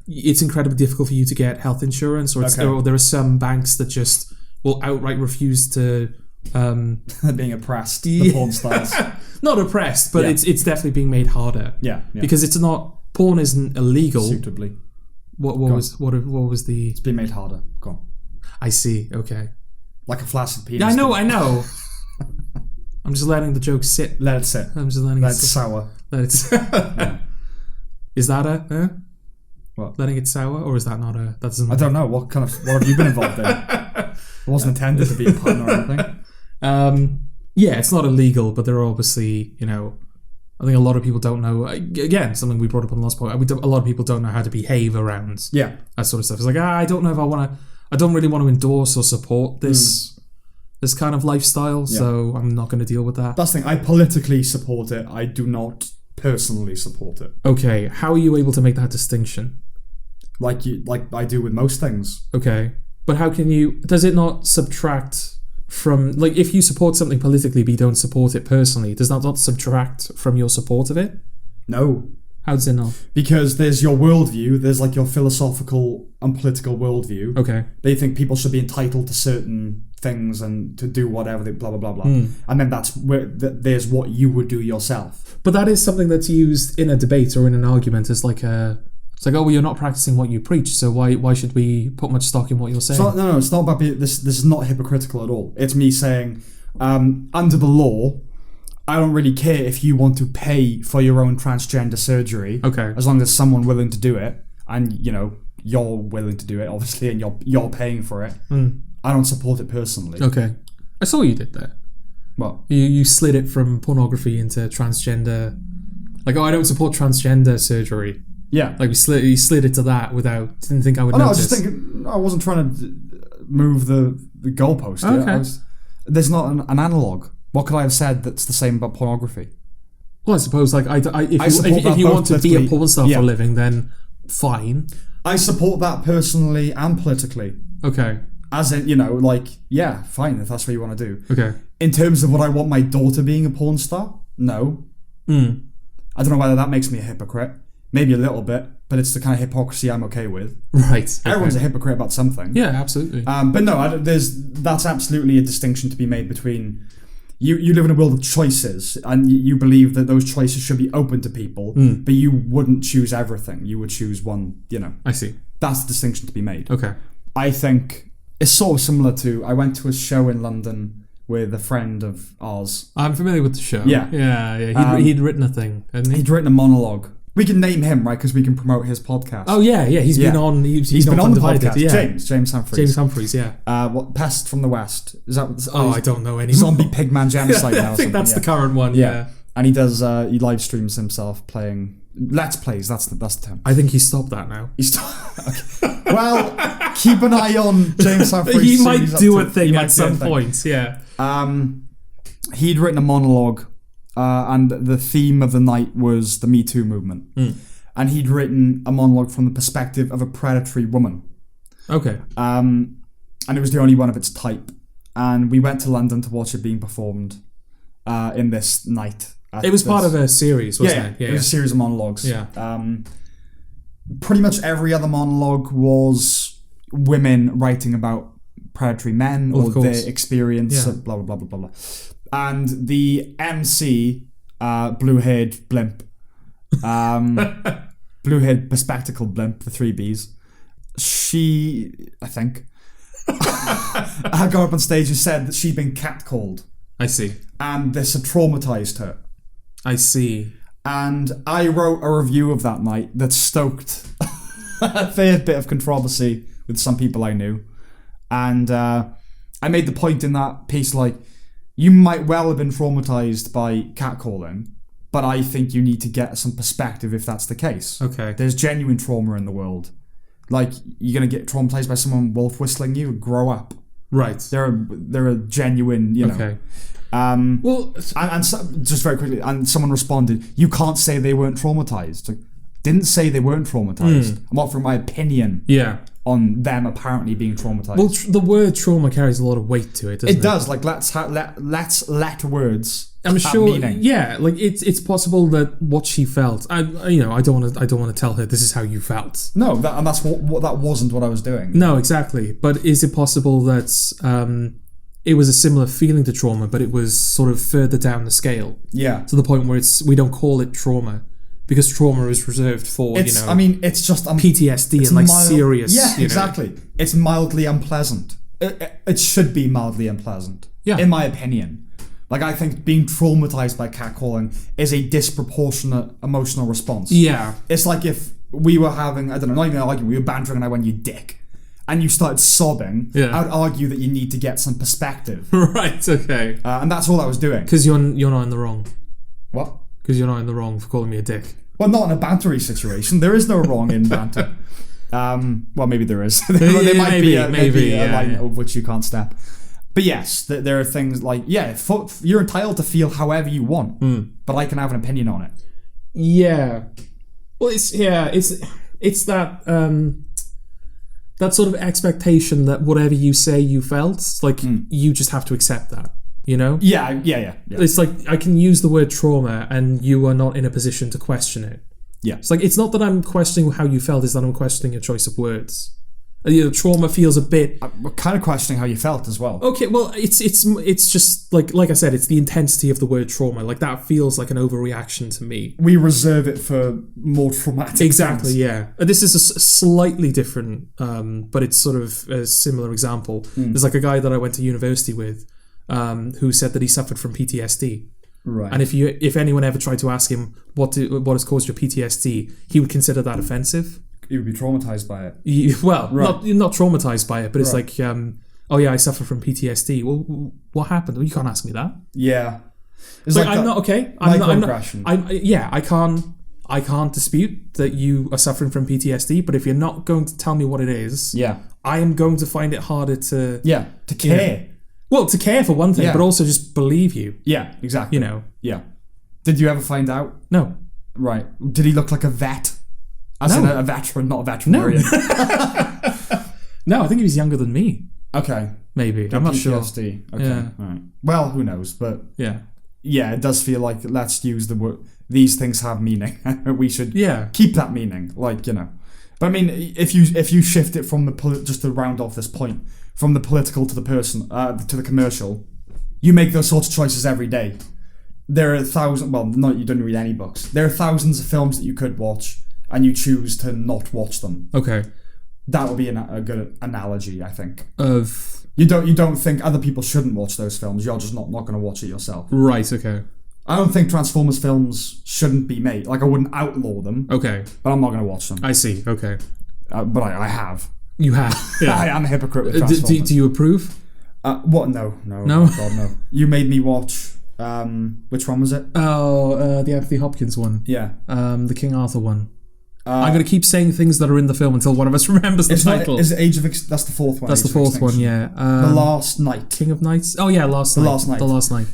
it's incredibly difficult for you to get health insurance, or there are some banks that just will outright refuse to... being oppressed, the porn stars. Not oppressed, but it's definitely being made harder. Yeah. Because it's not... Porn isn't illegal. Suitably. What was the... It's been made harder. Go on. I see, okay. Like a flaccid penis. Yeah, I know. I'm just letting the joke sit. Let it sit. I'm just letting Let it sit. sour. Let it sit. Is that a... What? Letting it sour? Or is that not a... That doesn't... I don't know. What have you been involved in? It wasn't intended to be a pun or anything. Yeah, it's not illegal, but there are obviously, I think a lot of people don't know. Again, something we brought up on the last point. A lot of people don't know how to behave around that sort of stuff. It's like, I don't know if I want to... I don't really want to endorse or support this kind of lifestyle, so I'm not going to deal with that. That's the thing. I politically support it. I do not personally support it. Okay, how are you able to make that distinction? Like I do with most things. Okay, but how can you... Does it not subtract from... Like, if you support something politically but you don't support it personally, does that not subtract from your support of it? No. How does it not? Because there's your worldview, there's like your philosophical and political worldview. Okay. They think people should be entitled to certain things and to do whatever, they blah, blah, blah, blah. And then that's where there's what you would do yourself. But that is something that's used in a debate or in an argument as like a... It's like, oh, well, you're not practicing what you preach, so why should we put much stock in what you're saying? No, it's not about this is not hypocritical at all. It's me saying, under the law, I don't really care if you want to pay for your own transgender surgery. Okay. As long as there's someone willing to do it, and you're willing to do it, obviously, and you're paying for it. I don't support it personally. Okay. I saw you did that. What? You slid it from pornography into transgender. Like, I don't support transgender surgery. Yeah. Like, you slid it to that didn't think I would notice. No, I was just thinking, I wasn't trying to move the goalpost. Okay. There's not an analogue. What could I have said that's the same about pornography? Well, I suppose, like, if you want to be a porn star for a living, then fine. I support that personally and politically. Okay. As in, fine, if that's what you want to do. Okay. In terms of what I want my daughter being a porn star, no. I don't know whether that makes me a hypocrite. Maybe a little bit, but it's the kind of hypocrisy I'm okay with. Right. Okay. Everyone's a hypocrite about something. Yeah, absolutely. But no, that's absolutely a distinction to be made between... You live in a world of choices, and you believe that those choices should be open to people, but you wouldn't choose everything. You would choose one, I see. That's the distinction to be made. Okay. I think it's sort of similar to... I went to a show in London with a friend of ours. I'm familiar with the show. Yeah. Yeah. He'd written a thing, hadn't he? He'd written a monologue. We can name him, right? Because we can promote his podcast. Oh, yeah. He's been on... He's been on the podcast. Yeah. James Humphreys. James Humphreys, yeah. What Pest from the West? Is that? I don't know anymore. Zombie Pigman Genocide now. I think that's the current one, yeah. And he does... he live streams himself playing... Let's Plays, that's the term. I think he stopped that now. Okay. Well, keep an eye on James Humphreys. He might do a thing at some point, yeah. He'd written a monologue, and the theme of the night was the Me Too movement. And he'd written a monologue from the perspective of a predatory woman. Okay. And it was the only one of its type. And we went to London to watch it being performed in this night. It was part of a series, wasn't it? Yeah, it was a series of monologues. Yeah. Pretty much every other monologue was women writing about predatory men or their experience, blah, blah, blah, blah, blah. And the MC, blue-haired blimp, blue-haired bespectacled blimp, the 3 Bs, she, I think, had gone up on stage and said that she'd been catcalled. I see. And this had traumatized her. I see. And I wrote a review of that night that stoked a fair bit of controversy with some people I knew. And I made the point in that piece, like, you might well have been traumatized by catcalling, but I think you need to get some perspective if that's the case. Okay. There's genuine trauma in the world. Like, you're going to get traumatized by someone wolf whistling you, grow up. Right. They're a genuine, Okay. Well, and so, just very quickly, and someone responded, you can't say they weren't traumatized. Like, Didn't say they weren't traumatized. I'm offering my opinion on them apparently being traumatized. Well, the word trauma carries a lot of weight to it, doesn't it? It does. Like, let's let words I'm have sure. meaning. Yeah, like it's possible that what she felt. I don't want to tell her this is how you felt. No, that's what that wasn't what I was doing. No, exactly. But is it possible that it was a similar feeling to trauma, but it was sort of further down the scale? Yeah. To the point where we don't call it trauma because trauma is reserved for it's just PTSD and serious. Yeah, exactly. It's mildly unpleasant. It should be mildly unpleasant. Yeah. In my opinion. Like, I think being traumatized by catcalling is a disproportionate emotional response. Yeah. It's like if we were having, I don't know, not even arguing, we were bantering and I went, you dick. And you started sobbing, I would argue that you need to get some perspective. Right, okay. And that's all I was doing. Because you're not in the wrong. What? Because you're not in the wrong for calling me a dick. Well, not in a bantery situation. There is no wrong in banter. Well, maybe there is. there might be a line of which you can't step. But yes, there are things like, you're entitled to feel however you want, but I can have an opinion on it. Yeah. Well, it's that that sort of expectation that whatever you say you felt, like you just have to accept that, you know? Yeah. It's like I can use the word trauma and you are not in a position to question it. Yeah. It's like, it's not that I'm questioning how you felt, it's that I'm questioning your choice of words. Trauma feels a bit. I'm kind of questioning how you felt as well. Okay, well, it's just like I said, it's the intensity of the word trauma. Like, that feels like an overreaction to me. We reserve it for more traumatic. Exactly, things. yeah. This is a slightly different, but it's sort of a similar example. There's like a guy that I went to university with, who said that he suffered from PTSD. Right. And if anyone ever tried to ask him what has caused your PTSD, he would consider that offensive. You would be traumatized by it. Not traumatized by it, but it's like, I suffer from PTSD. Well, what happened? Well, you can't ask me that. Yeah. It's like I'm not okay. I'm not. I can't dispute that you are suffering from PTSD. But if you're not going to tell me what it is, I am going to find it harder to care. Well, to care for one thing, but also just believe you. Yeah, exactly. You know. Yeah. Did you ever find out? No. Right. Did he look like a vet? As in a veteran, not a veterinarian. No, I think he was younger than me. Okay. Maybe. I'm not sure. Okay. Yeah. All right. Well, who knows? But yeah, it does feel like, let's use the word, these things have meaning. We should keep that meaning. Like, you know. But I mean, if you shift it from just to round off this point, from the political to the person, to the commercial, you make those sorts of choices every day. There are you don't read any books. There are thousands of films that you could watch, and you choose to not watch them. Okay. That would be a good analogy, I think. You don't think other people shouldn't watch those films. You're just not going to watch it yourself. Right. Okay. I don't think Transformers films shouldn't be made. Like, I wouldn't outlaw them. Okay. But I'm not going to watch them. I see. Okay. But I have. You have. Yeah. I am a hypocrite with Transformers. Do you approve? What? No. No. Oh God, no. You made me watch. Which one was it? Oh, the Anthony Hopkins one. Yeah. The King Arthur one. I'm going to keep saying things that are in the film until one of us remembers the title. Is it Age of that's the fourth one. That's the fourth one, yeah. The Last Night. King of Knights? Oh, yeah, Last Night. The Last Night.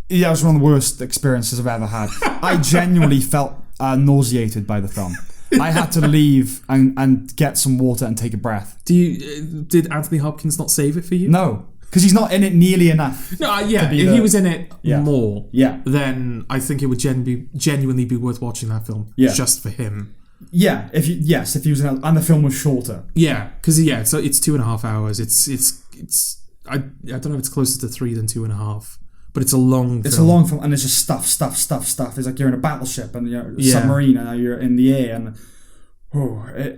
Yeah, it was one of the worst experiences I've ever had. I genuinely felt nauseated by the film. I had to leave and get some water and take a breath. Did Anthony Hopkins not save it for you? No. Because he's not in it nearly enough. No, if he was in it more, then I think it would genuinely be worth watching that film just for him. Yeah, if he was in it, and the film was shorter. Yeah, because so it's 2.5 hours. It's I don't know if it's closer to 3 than 2.5, but it's a long. It's a long film, and it's just stuff. It's like you're in a battleship and you're submarine, and you're in the air, and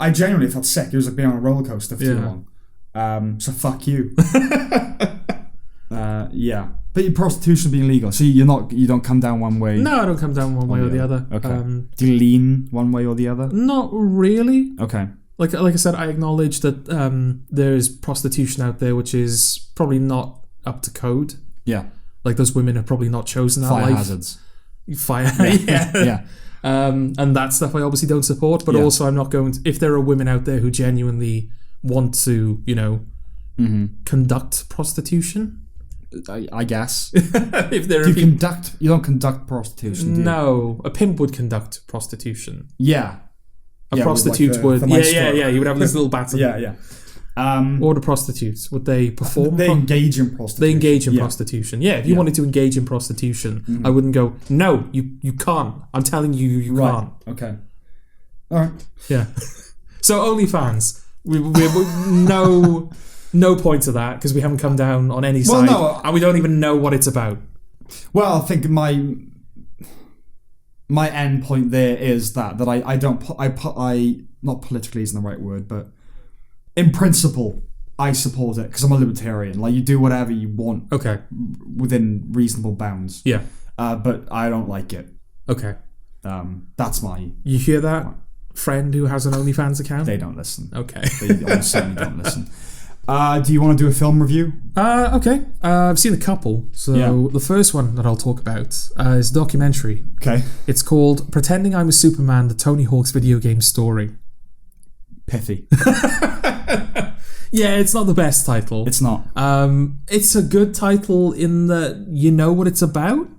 I genuinely felt sick. It was like being on a roller coaster for too long. So fuck you. But prostitution being legal, so you don't come down one way. No, I don't come down one way or the other. Okay. Do you lean one way or the other? Not really. Okay. Like I said, I acknowledge that there's prostitution out there which is probably not up to code. Yeah. Like, those women have probably not chosen that life. Hazards. Yeah. And that stuff I obviously don't support, but also I'm not going to, if there are women out there who genuinely want to, conduct prostitution, I guess. If there are You don't conduct prostitution, do you? No, a pimp would conduct prostitution. Yeah. A prostitute would. Yeah. You would have this little battle. Yeah. Or the prostitutes, would they perform? They engage in prostitution. They engage in prostitution. Yeah, if you wanted to engage in prostitution, I wouldn't go, no, you can't. I'm telling you, you can't. Okay. All right. Yeah. So OnlyFans, we no point to that because we haven't come down on any side, and we don't even know what it's about. Well, I think my end point there is that I not politically isn't the right word, but in principle I support it because I'm a libertarian. Like, you do whatever you want, okay, within reasonable bounds. Yeah. But I don't like it. Okay. That's my. You hear that, friend who has an OnlyFans account? They don't listen. Okay. They almost certainly don't listen. Do you want to do a film review? Okay. I've seen a couple. So the first one that I'll talk about is a documentary. Okay. It's called Pretending I'm a Superman, the Tony Hawk's video game story. Pithy. Yeah, it's not the best title. It's not. It's a good title in that you know what it's about.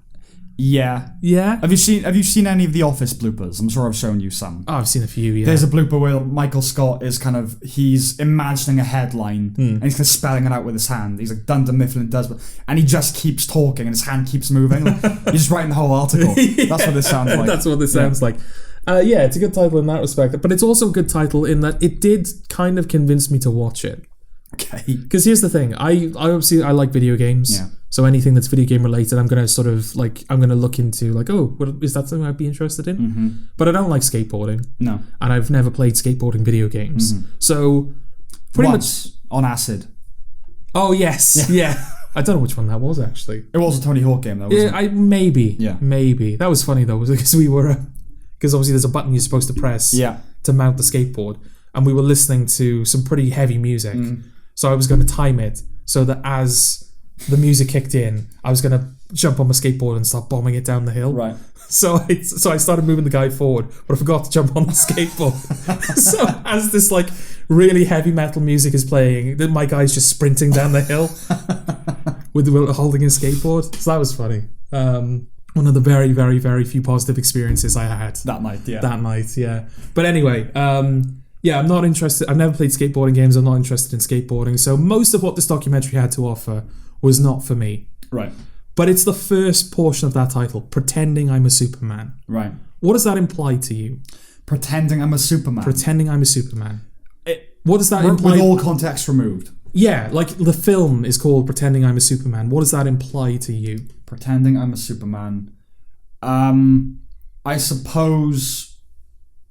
Yeah. Yeah. Have you seen any of the Office bloopers? I'm sure I've shown you some. Oh, I've seen a few, yeah. There's a blooper where Michael Scott is he's imagining a headline and he's kind of spelling it out with his hand. He's like Dunder Mifflin does, and he just keeps talking and his hand keeps moving. Like, he's just writing the whole article. That's what this sounds like. That's what this sounds like. Yeah, it's a good title in that respect, but it's also a good title in that it did kind of convince me to watch it. Okay. Because here's the thing, I obviously like video games. Yeah. So anything that's video game related, I'm gonna look into like, oh, is that something I'd be interested in? Mm-hmm. But I don't like skateboarding. No. And I've never played skateboarding video games. Mm-hmm. So pretty much on acid. Oh yes, yeah. I don't know which one that was actually. It was a Tony Hawk game though, wasn't it? Maybe. Yeah. Maybe. That was funny though, because because obviously there's a button you're supposed to press to mount the skateboard, and we were listening to some pretty heavy music. So I was going to time it so that as the music kicked in, I was going to jump on my skateboard and start bombing it down the hill. Right. So I started moving the guy forward, but I forgot to jump on the skateboard. So as this like really heavy metal music is playing, then my guy's just sprinting down the hill with holding his skateboard. So that was funny. One of the very, very, very few positive experiences I had that night. Yeah. But anyway, yeah, I'm not interested. I've never played skateboarding games. I'm not interested in skateboarding. So most of what this documentary had to offer was not for me. Right. But it's the first portion of that title, Pretending I'm a Superman. Right. What does that imply to you? Pretending I'm a Superman. Pretending I'm a Superman. What does that imply? With all context removed. Yeah, like the film is called Pretending I'm a Superman. What does that imply to you? Pretending I'm a Superman. I suppose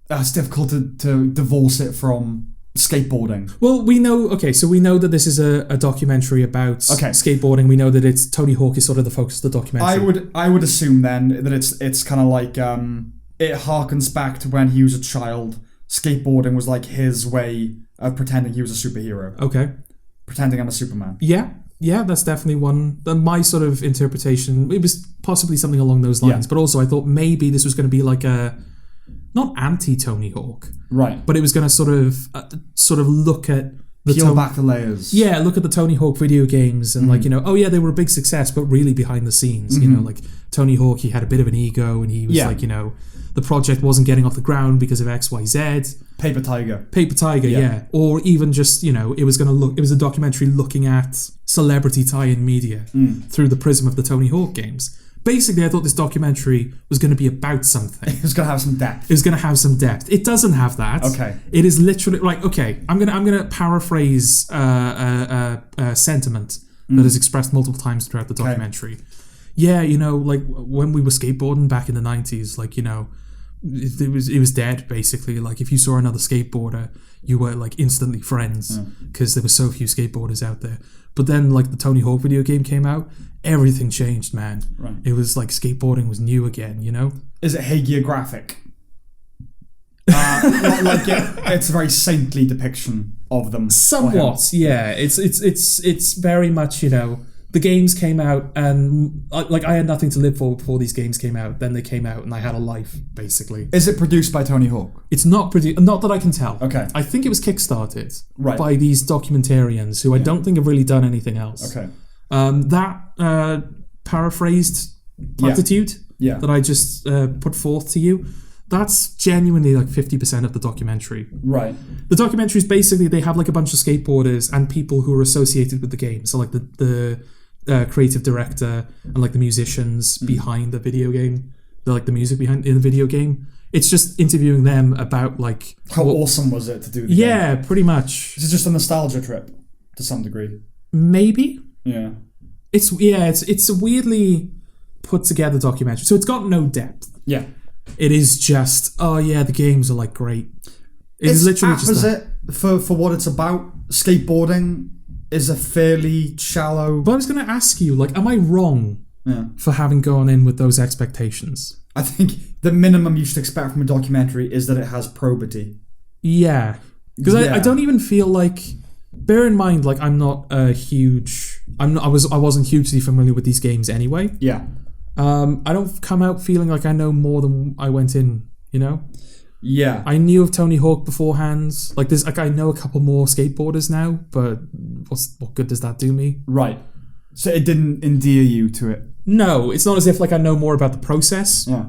it's difficult to divorce it from skateboarding. Well, we know that this is a documentary about skateboarding. We know that it's Tony Hawk is sort of the focus of the documentary. I would assume then that it's kind of like it harkens back to when he was a child. Skateboarding was like his way of pretending he was a superhero. Okay. Pretending I'm a Superman. Yeah, that's definitely one. My sort of interpretation, it was possibly something along those lines, but also I thought maybe this was going to be like a not anti-Tony Hawk, right? But it was going to sort of look at peel back the layers. Yeah, look at the Tony Hawk video games and like they were a big success, but really behind the scenes, like Tony Hawk, he had a bit of an ego and he was like the project wasn't getting off the ground because of XYZ. Paper Tiger, yeah. Or even just it was a documentary looking at celebrity tie-in media through the prism of the Tony Hawk games. Basically, I thought this documentary was going to be about something. It was going to have some depth. It doesn't have that. Okay. It is literally like, okay, I'm gonna paraphrase a sentiment that is expressed multiple times throughout the documentary. Yeah, like when we were skateboarding back in the 90s, like it was dead basically. Like if you saw another skateboarder, you were like instantly friends because there were so few skateboarders out there. But then like the Tony Hawk video game came out, everything changed, man. Right. It was like skateboarding was new again, Is it hagiographic? It's a very saintly depiction of them. Somewhat, yeah. It's very much, the games came out and I had nothing to live for before these games came out. Then they came out and I had a life, basically. Is it produced by Tony Hawk? It's not produced, not that I can tell. Okay. I think it was kickstarted by these documentarians who I don't think have really done anything else. Okay. That paraphrased platitude that I just put forth to you, that's genuinely like 50% of the documentary. Right. The documentary is basically, they have like a bunch of skateboarders and people who are associated with the game. So like the creative director and like the musicians behind the video game, the music behind in the video game. It's just interviewing them about like how awesome was it to do the game? Pretty much. Is it just a nostalgia trip to some degree? Maybe. Yeah. It's a weirdly put together documentary. So it's got no depth. Yeah. It is just, the games are like great. It's literally just opposite for what it's about. Skateboarding is a fairly shallow. But I was going to ask you, like, am I wrong for having gone in with those expectations? I think the minimum you should expect from a documentary is that it has probity. Yeah. Because I don't even feel like... Bear in mind, like, I'm not a huge... I wasn't hugely familiar with these games anyway. Yeah. I don't come out feeling like I know more than I went in, you know? Yeah. I knew of Tony Hawk beforehand. Like, I know a couple more skateboarders now, but what good does that do me? Right. So it didn't endear you to it? No, it's not as if, like, I know more about the process. Yeah.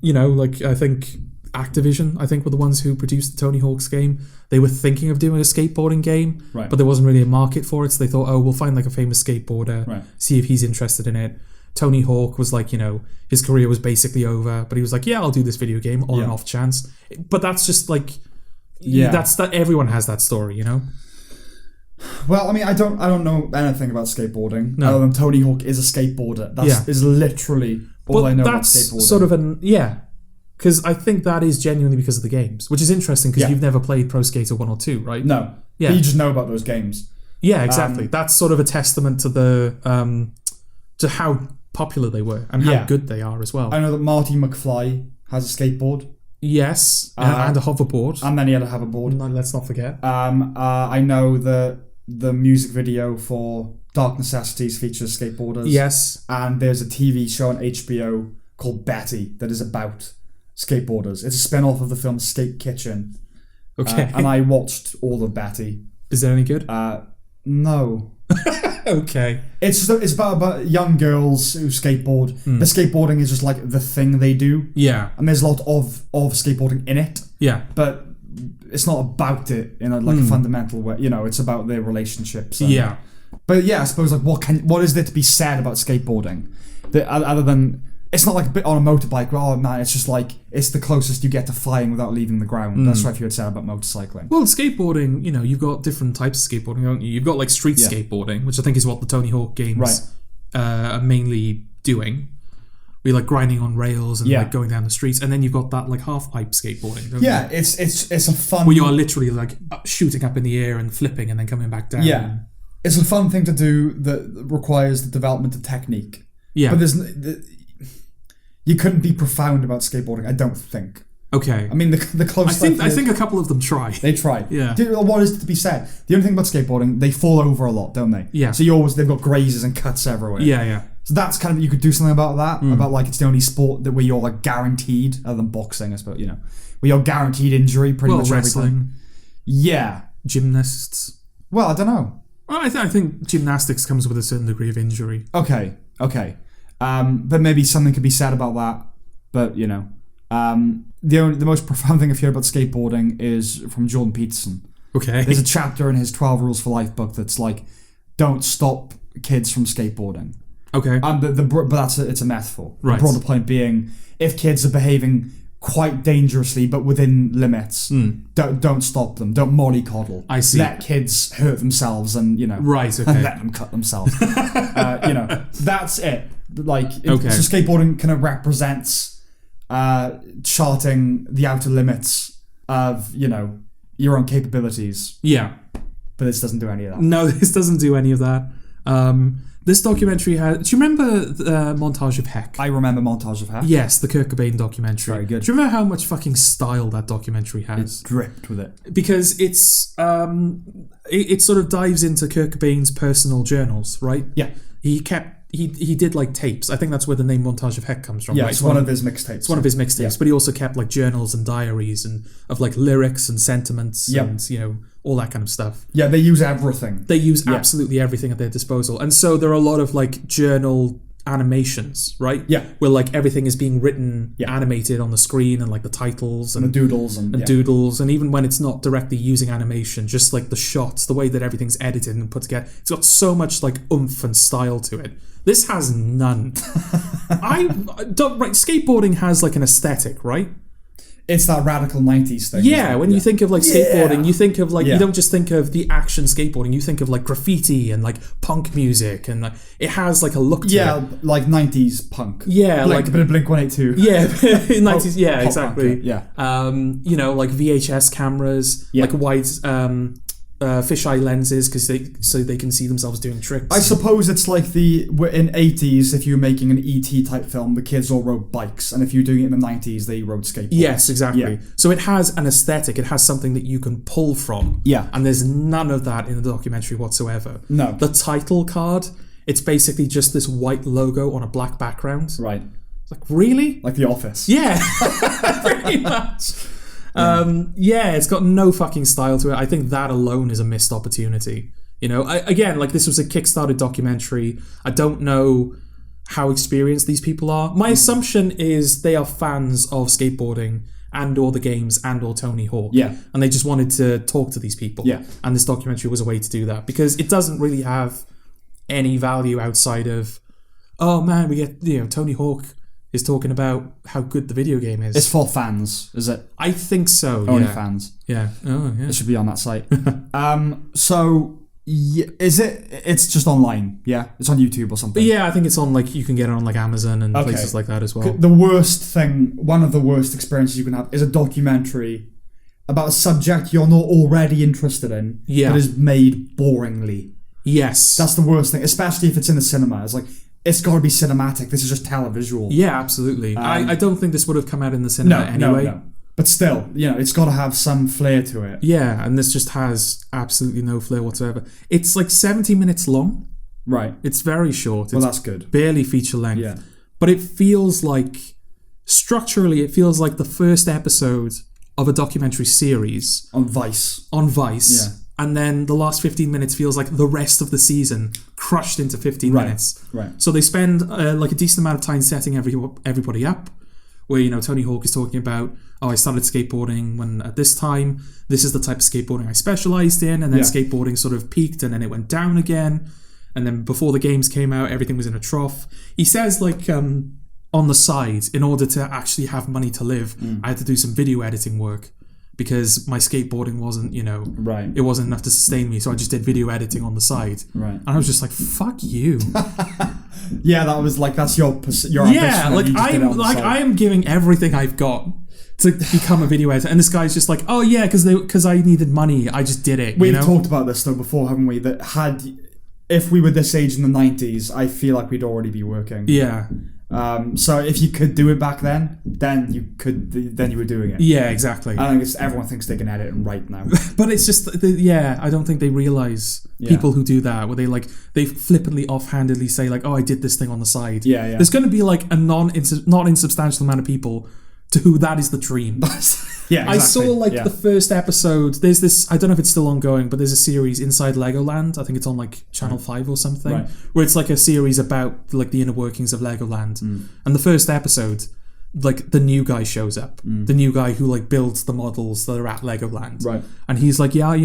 You know, like, I think Activision, were the ones who produced the Tony Hawk's game. They were thinking of doing a skateboarding game, right, but there wasn't really a market for it, so they thought, we'll find, like, a famous skateboarder, see if he's interested in it. Tony Hawk was like, his career was basically over, but he was like, I'll do this video game on an off chance. But that's just like, that everyone has that story, you know? Well, I mean, I don't know anything about skateboarding. No. Other than Tony Hawk is a skateboarder. That is literally all I know about skateboarding. That's sort of because I think that is genuinely because of the games, which is interesting because you've never played Pro Skater 1 or 2, right? No. Yeah. But you just know about those games. Yeah, exactly. That's sort of a testament to to how popular they were and how good they are as well. I know that Marty McFly has a skateboard. Yes, and a hoverboard. And then he had a hoverboard. No, let's not forget. I know the music video for Dark Necessities features skateboarders. Yes. And there's a TV show on HBO called Betty that is about skateboarders. It's a spin-off of the film Skate Kitchen. Okay. And I watched all of Betty. Is that any good? No. Okay. It's about young girls who skateboard. The skateboarding is just like the thing they do. Yeah. And there's a lot of skateboarding in it. Yeah. But it's not about it in a fundamental way. It's about their relationships. Yeah. But I suppose like what is there to be said about skateboarding? Other than it's not like a bit on a motorbike. Oh man, it's just like it's the closest you get to flying without leaving the ground. That's what I would say about motorcycling. Well, skateboarding, you've got different types of skateboarding, don't you? You've got like street skateboarding, which I think is what the Tony Hawk games are mainly doing. We're like grinding on rails and like going down the streets, and then you've got that like half pipe skateboarding. Don't you? It's a fun where you are literally like shooting up in the air and flipping and then coming back down. Yeah, it's a fun thing to do that requires the development of technique. Yeah, but you couldn't be profound about skateboarding, I don't think. Okay. I mean, the closest I think a couple of them try. They try. Yeah. What is to be said? The only thing about skateboarding, they fall over a lot, don't they? Yeah. So they've got grazes and cuts everywhere. Yeah, yeah. So that's kind of, you could do something about that, about like it's the only sport where you're like guaranteed, other than boxing, I suppose, where you're guaranteed injury pretty much wrestling. every time. Yeah. Gymnasts. Well, I don't know. Well, I think gymnastics comes with a certain degree of injury. Okay. But maybe something could be said about that. But, the most profound thing I've heard about skateboarding is from Jordan Peterson. Okay. There's a chapter in his 12 Rules for Life book that's like, don't stop kids from skateboarding. Okay. But it's a metaphor. Right. The broader point being, if kids are behaving quite dangerously but within limits, don't stop them. Don't mollycoddle. I see. Let kids hurt themselves and, right, okay. and let them cut themselves. That's it. Like, so okay. skateboarding kind of represents charting the outer limits of, your own capabilities. Yeah. But this doesn't do any of that. No, this doesn't do any of that. This documentary has... Do you remember the Montage of Heck? I remember Montage of Heck. Yes, the Kurt Cobain documentary. Very good. Do you remember how much fucking style that documentary has? It's dripped with it. Because it's... it sort of dives into Kurt Cobain's personal journals, right? Yeah. He did like tapes. I think that's where the name Montage of Heck comes from. Yeah, right? it's one of his mixtapes. It's one of his mixtapes, but he also kept like journals and diaries and of like lyrics and sentiments and all that kind of stuff. Yeah, they use everything. They use absolutely everything at their disposal. And so there are a lot of like journal animations, right? Yeah. Where like everything is being written, animated on the screen, and like the titles and the doodles and doodles, and even when it's not directly using animation, just like the shots, the way that everything's edited and put together, it's got so much like oomph and style to it. This has none. Skateboarding has like an aesthetic, right? It's that radical 90s thing. Yeah, when you think of like skateboarding, you think of like, you don't just think of the action skateboarding, you think of like graffiti and like punk music, and like it has like a look to it. Yeah, like 90s punk. Yeah, like a bit of Blink-182. Yeah, 90s, yeah, exactly. Punk, yeah. You know, like VHS cameras, like wide fisheye lenses, so they can see themselves doing tricks. I suppose it's like in 80s, if you're making an ET type film, the kids all rode bikes, and if you're doing it in the 90s, they rode skateboards. Yes, exactly. Yeah. So it has an aesthetic, it has something that you can pull from. Yeah. And there's none of that in the documentary whatsoever. No. The title card, it's basically just this white logo on a black background. Right. It's like, really? Like The Office. Yeah, pretty much. It's got no fucking style to it. I think that alone is a missed opportunity. You know, like this was a Kickstarter documentary. I don't know how experienced these people are. My assumption is they are fans of skateboarding and or the games and or Tony Hawk. Yeah. And they just wanted to talk to these people. Yeah. And this documentary was a way to do that, because it doesn't really have any value outside of, oh man, we get, Tony Hawk is talking about how good the video game is. It's for fans, is it? I think so. Only fans. Yeah. Oh, yeah. It should be on that site. Is it? It's just online. Yeah, it's on YouTube or something. Yeah, I think it's on like you can get it on like Amazon and places like that as well. The worst thing, one of the worst experiences you can have, is a documentary about a subject you're not already interested in. Yeah. That is made boringly. Yes. That's the worst thing, especially if it's in the cinema. It's like, it's got to be cinematic. This is just televisual. Yeah, absolutely. I don't think this would have come out in the cinema anyway. No. But still, it's got to have some flair to it. Yeah, and this just has absolutely no flair whatsoever. It's like 70 minutes long. Right. It's very short. Well, that's good. Barely feature length. Yeah. But it feels like, structurally, it feels like the first episode of a documentary series. On Vice. Yeah. And then the last 15 minutes feels like the rest of the season crushed into 15 minutes. Right. So they spend like a decent amount of time setting everybody up, where, Tony Hawk is talking about, I started skateboarding when at this time, this is the type of skateboarding I specialized in, and then skateboarding sort of peaked and then it went down again. And then before the games came out, everything was in a trough. He says like on the side, in order to actually have money to live, I had to do some video editing work, because my skateboarding wasn't, it wasn't enough to sustain me. So I just did video editing on the side. Right. And I was just like, fuck you. Yeah, that was like, that's your ambition. Yeah, I am giving everything I've got to become a video editor. And this guy's just like, oh yeah, because I needed money, I just did it. We've talked about this though before, haven't we? That if we were this age in the 90s, I feel like we'd already be working. Yeah. So if you could do it back then you were doing it. Yeah, exactly. I think everyone thinks they can edit and write now. But it's just, I don't think they realise people who do that, where they flippantly, offhandedly say like, oh, I did this thing on the side. Yeah. There's going to be like a not insubstantial amount of people to who that is the dream. Yeah, exactly. I saw the first episode. There's this, I don't know if it's still ongoing, but there's a series Inside Legoland. I think it's on like Channel 5 or something, where it's like a series about like the inner workings of Legoland. And the first episode, like the new guy shows up, the new guy who like builds the models that are at Legoland. Right. And he's like, I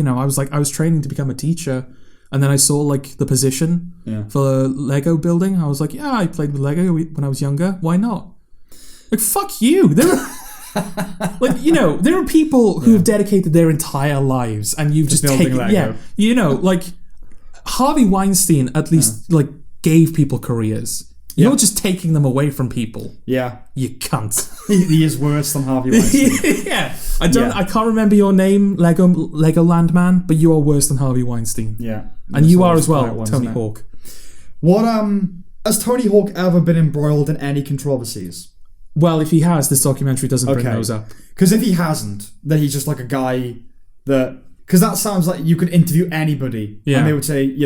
was training to become a teacher. And then I saw like the position for Lego building. I was like, I played with Lego when I was younger. Why not? Like, fuck you. There are, there are people who have dedicated their entire lives, and you've just taken, Lego. Like Harvey Weinstein at least like gave people careers. You're just taking them away from people. Yeah. You cunt. He is worse than Harvey Weinstein. Yeah. I can't remember your name, Legoland man, but you are worse than Harvey Weinstein. Yeah. And you are as well, Tony Hawk. What has Tony Hawk ever been embroiled in any controversies? Well, if he has, this documentary doesn't bring those up. Because if he hasn't, then he's just like a guy that... Because that sounds like you could interview anybody. Yeah. And they would say,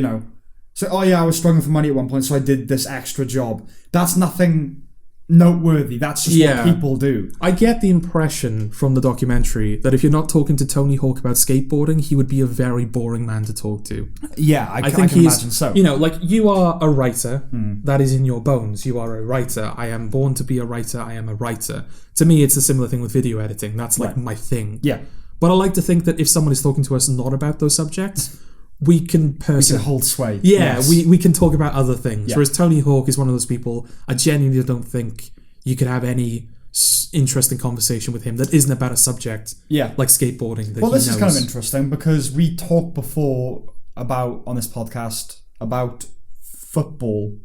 I was struggling for money at one point, so I did this extra job. That's nothing noteworthy. That's just what people do. I get the impression from the documentary that if you're not talking to Tony Hawk about skateboarding, he would be a very boring man to talk to. Yeah, I can imagine so. You know, like, you are a writer. That is in your bones. You are a writer. I am born to be a writer. I am a writer. To me, it's a similar thing with video editing. That's like my thing. Yeah. But I like to think that if someone is talking to us not about those subjects, we can hold sway. Yeah, we can talk about other things. Yeah. Whereas Tony Hawk is one of those people, I genuinely don't think you could have any interesting conversation with him that isn't about a subject like skateboarding. That this is kind of interesting because we talked before on this podcast about football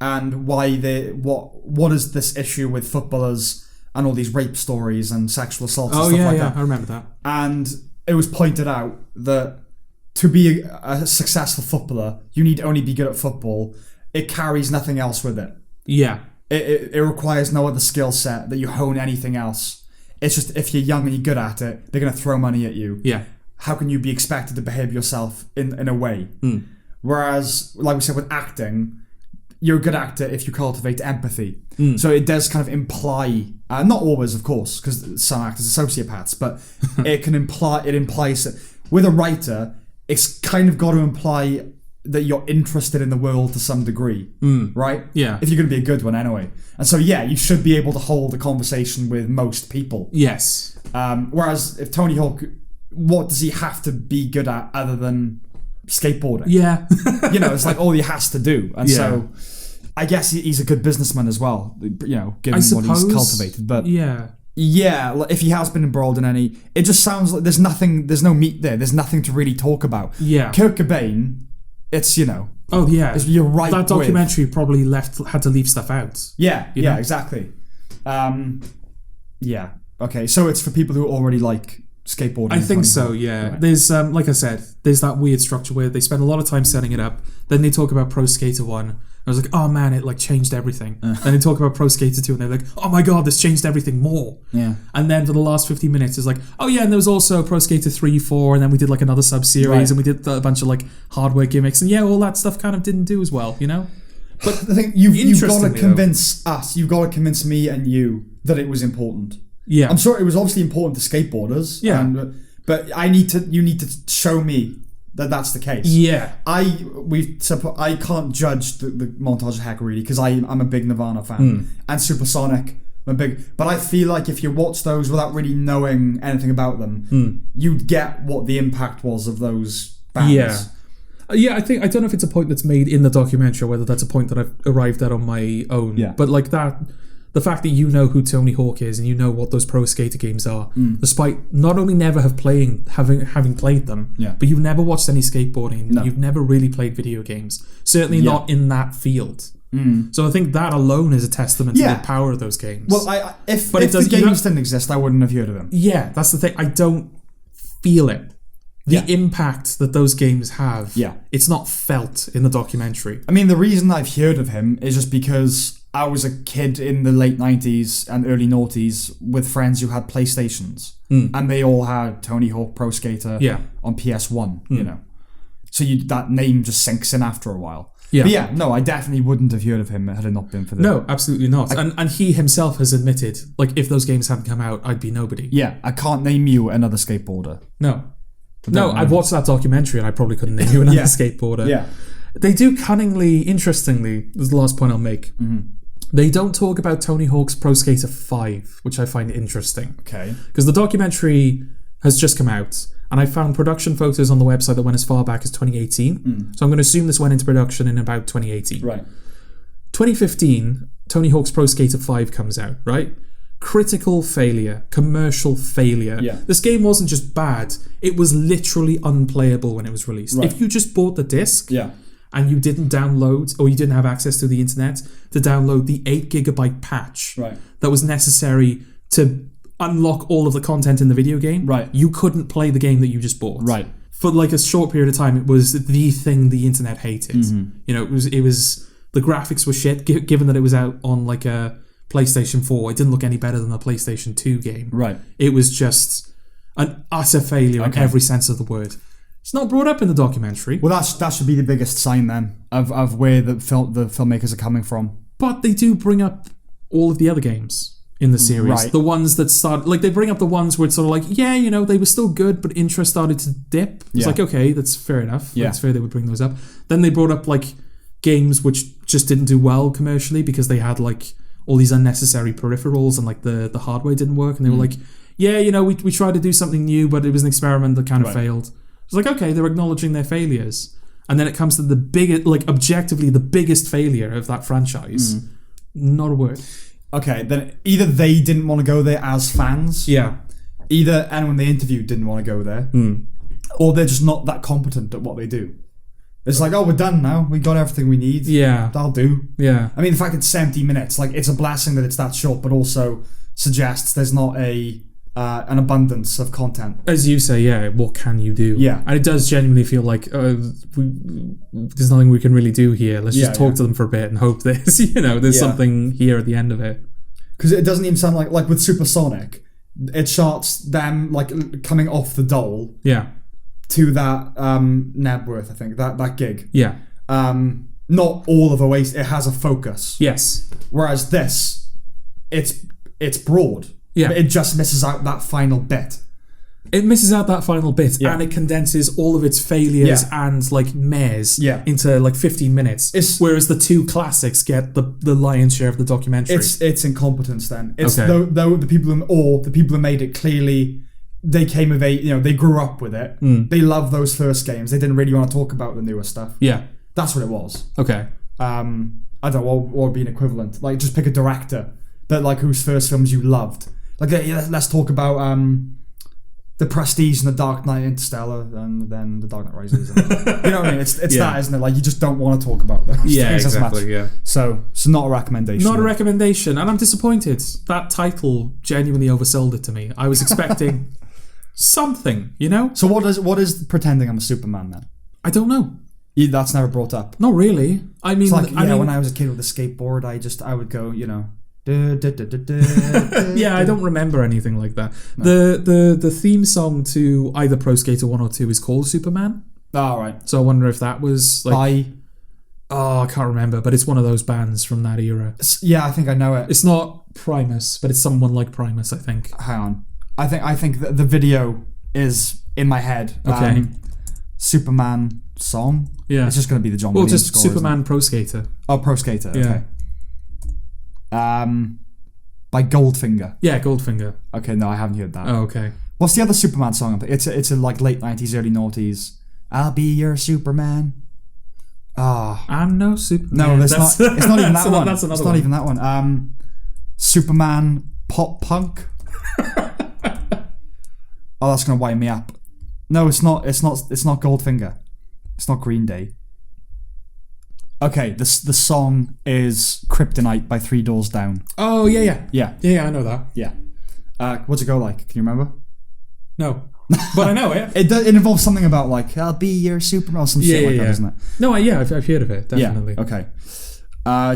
and why what is this issue with footballers and all these rape stories and sexual assaults and stuff like that. I remember that. And it was pointed out that to be a successful footballer, you need to only be good at football. It carries nothing else with it. Yeah. It requires no other skill set that you hone anything else. It's just if you're young and you're good at it, they're going to throw money at you. Yeah. How can you be expected to behave yourself in a way? Whereas, like we said with acting, you're a good actor if you cultivate empathy. So it does kind of imply, not always, of course, because some actors are sociopaths, but it implies that with a writer, it's kind of got to imply that you're interested in the world to some degree, right? Yeah. If you're going to be a good one anyway. And so, you should be able to hold a conversation with most people. Yes. Whereas if Tony Hawk, what does he have to be good at other than skateboarding? Yeah. It's like all he has to do. And so I guess he's a good businessman as well, given what he's cultivated. But yeah, if he has been embroiled in any, it just sounds like there's no meat there. There's nothing to really talk about. Yeah. Kurt Cobain, it's, oh yeah, you're right. That documentary probably had to leave stuff out. Yeah, you know? Exactly. Okay, so it's for people who already like skateboarding. I think so, yeah. Right. There's, like I said, there's that weird structure where they spend a lot of time setting it up. Then they talk about Pro Skater 1. I was like, oh man, it like changed everything. Then they talk about Pro Skater 2 and they're like, oh my god, this changed everything more. Yeah. And then for the last 15 minutes, it's like, oh yeah, and there was also Pro Skater 3, 4, and then we did like another sub-series, and we did a bunch of like hardware gimmicks, and all that stuff kind of didn't do as well, But the thing, you've got to convince us, you've got to convince me and you that it was important. Yeah. I'm sure it was obviously important to skateboarders. Yeah. But you need to show me that that's the case. Yeah. I can't judge the Montage of Heck really because I'm a big Nirvana fan and Supersonic. But I feel like if you watch those without really knowing anything about them, you'd get what the impact was of those bands. Yeah. Yeah, I don't know if it's a point that's made in the documentary or whether that's a point that I've arrived at on my own. Yeah. But like that, the fact that you know who Tony Hawk is and you know what those Pro Skater games are, despite not only never having played them, but you've never watched any skateboarding, you've never really played video games, certainly not in that field. So I think that alone is a testament to the power of those games. Well, if the games didn't exist, I wouldn't have heard of them. Yeah, that's the thing. I don't feel it. The impact that those games have, it's not felt in the documentary. I mean, the reason I've heard of him is just because I was a kid in the late 90s and early noughties with friends who had PlayStations. And they all had Tony Hawk Pro Skater on PS1, So that name just sinks in after a while. Yeah. But I definitely wouldn't have heard of him had it not been for that. No, absolutely not. And he himself has admitted, like, if those games hadn't come out, I'd be nobody. Yeah, I can't name you another skateboarder. No, I've watched that documentary and I probably couldn't name you another skateboarder. Yeah. They do cunningly, interestingly, this is the last point I'll make. They don't talk about Tony Hawk's Pro Skater 5, which I find interesting. Okay. Because the documentary has just come out and I found production photos on the website that went as far back as 2018. So I'm going to assume this went into production in about 2018. Right. 2015, Tony Hawk's Pro Skater 5 comes out, right? Critical failure, commercial failure. Yeah. This game wasn't just bad, it was literally unplayable when it was released. Right. If you just bought the disc and you didn't download or you didn't have access to the internet to download the 8GB patch that was necessary to unlock all of the content in the video game, you couldn't play the game that you just bought. Right. For like a short period of time, it was the thing the internet hated. It was the graphics were shit, given that it was out on like a PlayStation 4. It didn't look any better than the PlayStation 2 game. Right. It was just an utter failure in every sense of the word. It's not brought up in the documentary. Well, that should be the biggest sign then of where the filmmakers are coming from. But they do bring up all of the other games in the series. Right. The ones that started, like, they bring up the ones where it's sort of like, yeah, you know, they were still good, but interest started to dip. It's like, okay, that's fair enough. Yeah. That's fair they would bring those up. Then they brought up, like, games which just didn't do well commercially because they had, like, all these unnecessary peripherals and, like, the hardware didn't work. And they were like, yeah, you know, we tried to do something new, but it was an experiment that kind of failed. It's like, okay, they're acknowledging their failures. And then it comes to the biggest, like, objectively the biggest failure of that franchise. Not a word. Okay, then either they didn't want to go there as fans. Yeah. Either anyone they interviewed didn't want to go there. Or they're just not that competent at what they do. It's like, oh, we're done now. We got everything we need. Yeah. That'll do. Yeah. I mean, the fact it's 70 minutes, like, it's a blessing that it's that short, but also suggests there's not an abundance of content. As you say, yeah, what can you do? Yeah. And it does genuinely feel like there's nothing we can really do here. Let's just talk to them for a bit and hope there's, you know, there's something here at the end of it. Because it doesn't even sound like with Supersonic, it shots them, like, coming off the dole. Yeah. To that Nebworth, I think, that gig. Yeah. Not all of Oasis, it has a focus. Yes. Whereas this, it's broad. Yeah. But it just misses out that final bit. It misses out that final bit, and it condenses all of its failures and, like, mares into, like, 15 minutes. Whereas the two classics get the lion's share of the documentary. It's incompetence then. It's though the people who made it clearly, they came of age, you know, they grew up with it. They love those first games. They didn't really want to talk about the newer stuff. Yeah. That's what it was. Okay. I don't know what would be an equivalent. Like, just pick a director that, like, whose first films you loved. Like, let's talk about The Prestige and The Dark Knight, Interstellar, and then The Dark Knight Rises. And, you know what I mean? It's that, isn't it? Like, you just don't want to talk about those things as much. Yeah. So not a recommendation. Not a recommendation, and I'm disappointed. That title genuinely oversold it to me. I was expecting something, you know? So what is pretending I'm a Superman then? I don't know. That's never brought up. Not really. I mean, it's like, when I was a kid with a skateboard, I would go, you know. Yeah, I don't remember anything like that. No. The theme song to either Pro Skater 1 or 2 is called Superman. Oh, right. So I wonder if that was like... I can't remember, but it's one of those bands from that era. Yeah, I think I know it. It's not Primus, but it's someone like Primus, I think. Hang on. I think the video is in my head. Okay. Superman song? Yeah. It's just going to be the John Williams just score, Superman Pro Skater. Oh, Pro Skater, okay. Yeah. By Goldfinger. Yeah, Goldfinger. Okay, no, I haven't heard that. Oh, okay. What's the other Superman song? It's a like late 90s, early noughties. I'll be your Superman. I'm no Superman. No, it's not even that one. That's another It's not even that one. Superman Pop Punk. Oh, that's gonna wind me up. No, it's not Goldfinger. It's not Green Day. Okay, the song is Kryptonite by Three Doors Down. Oh, yeah. Yeah, I know that. Yeah. What's it go like? Can you remember? No. But I know it. It involves something about, like, I'll be your Superman or some shit like that, doesn't it? No, I've heard of it, definitely. Yeah, okay.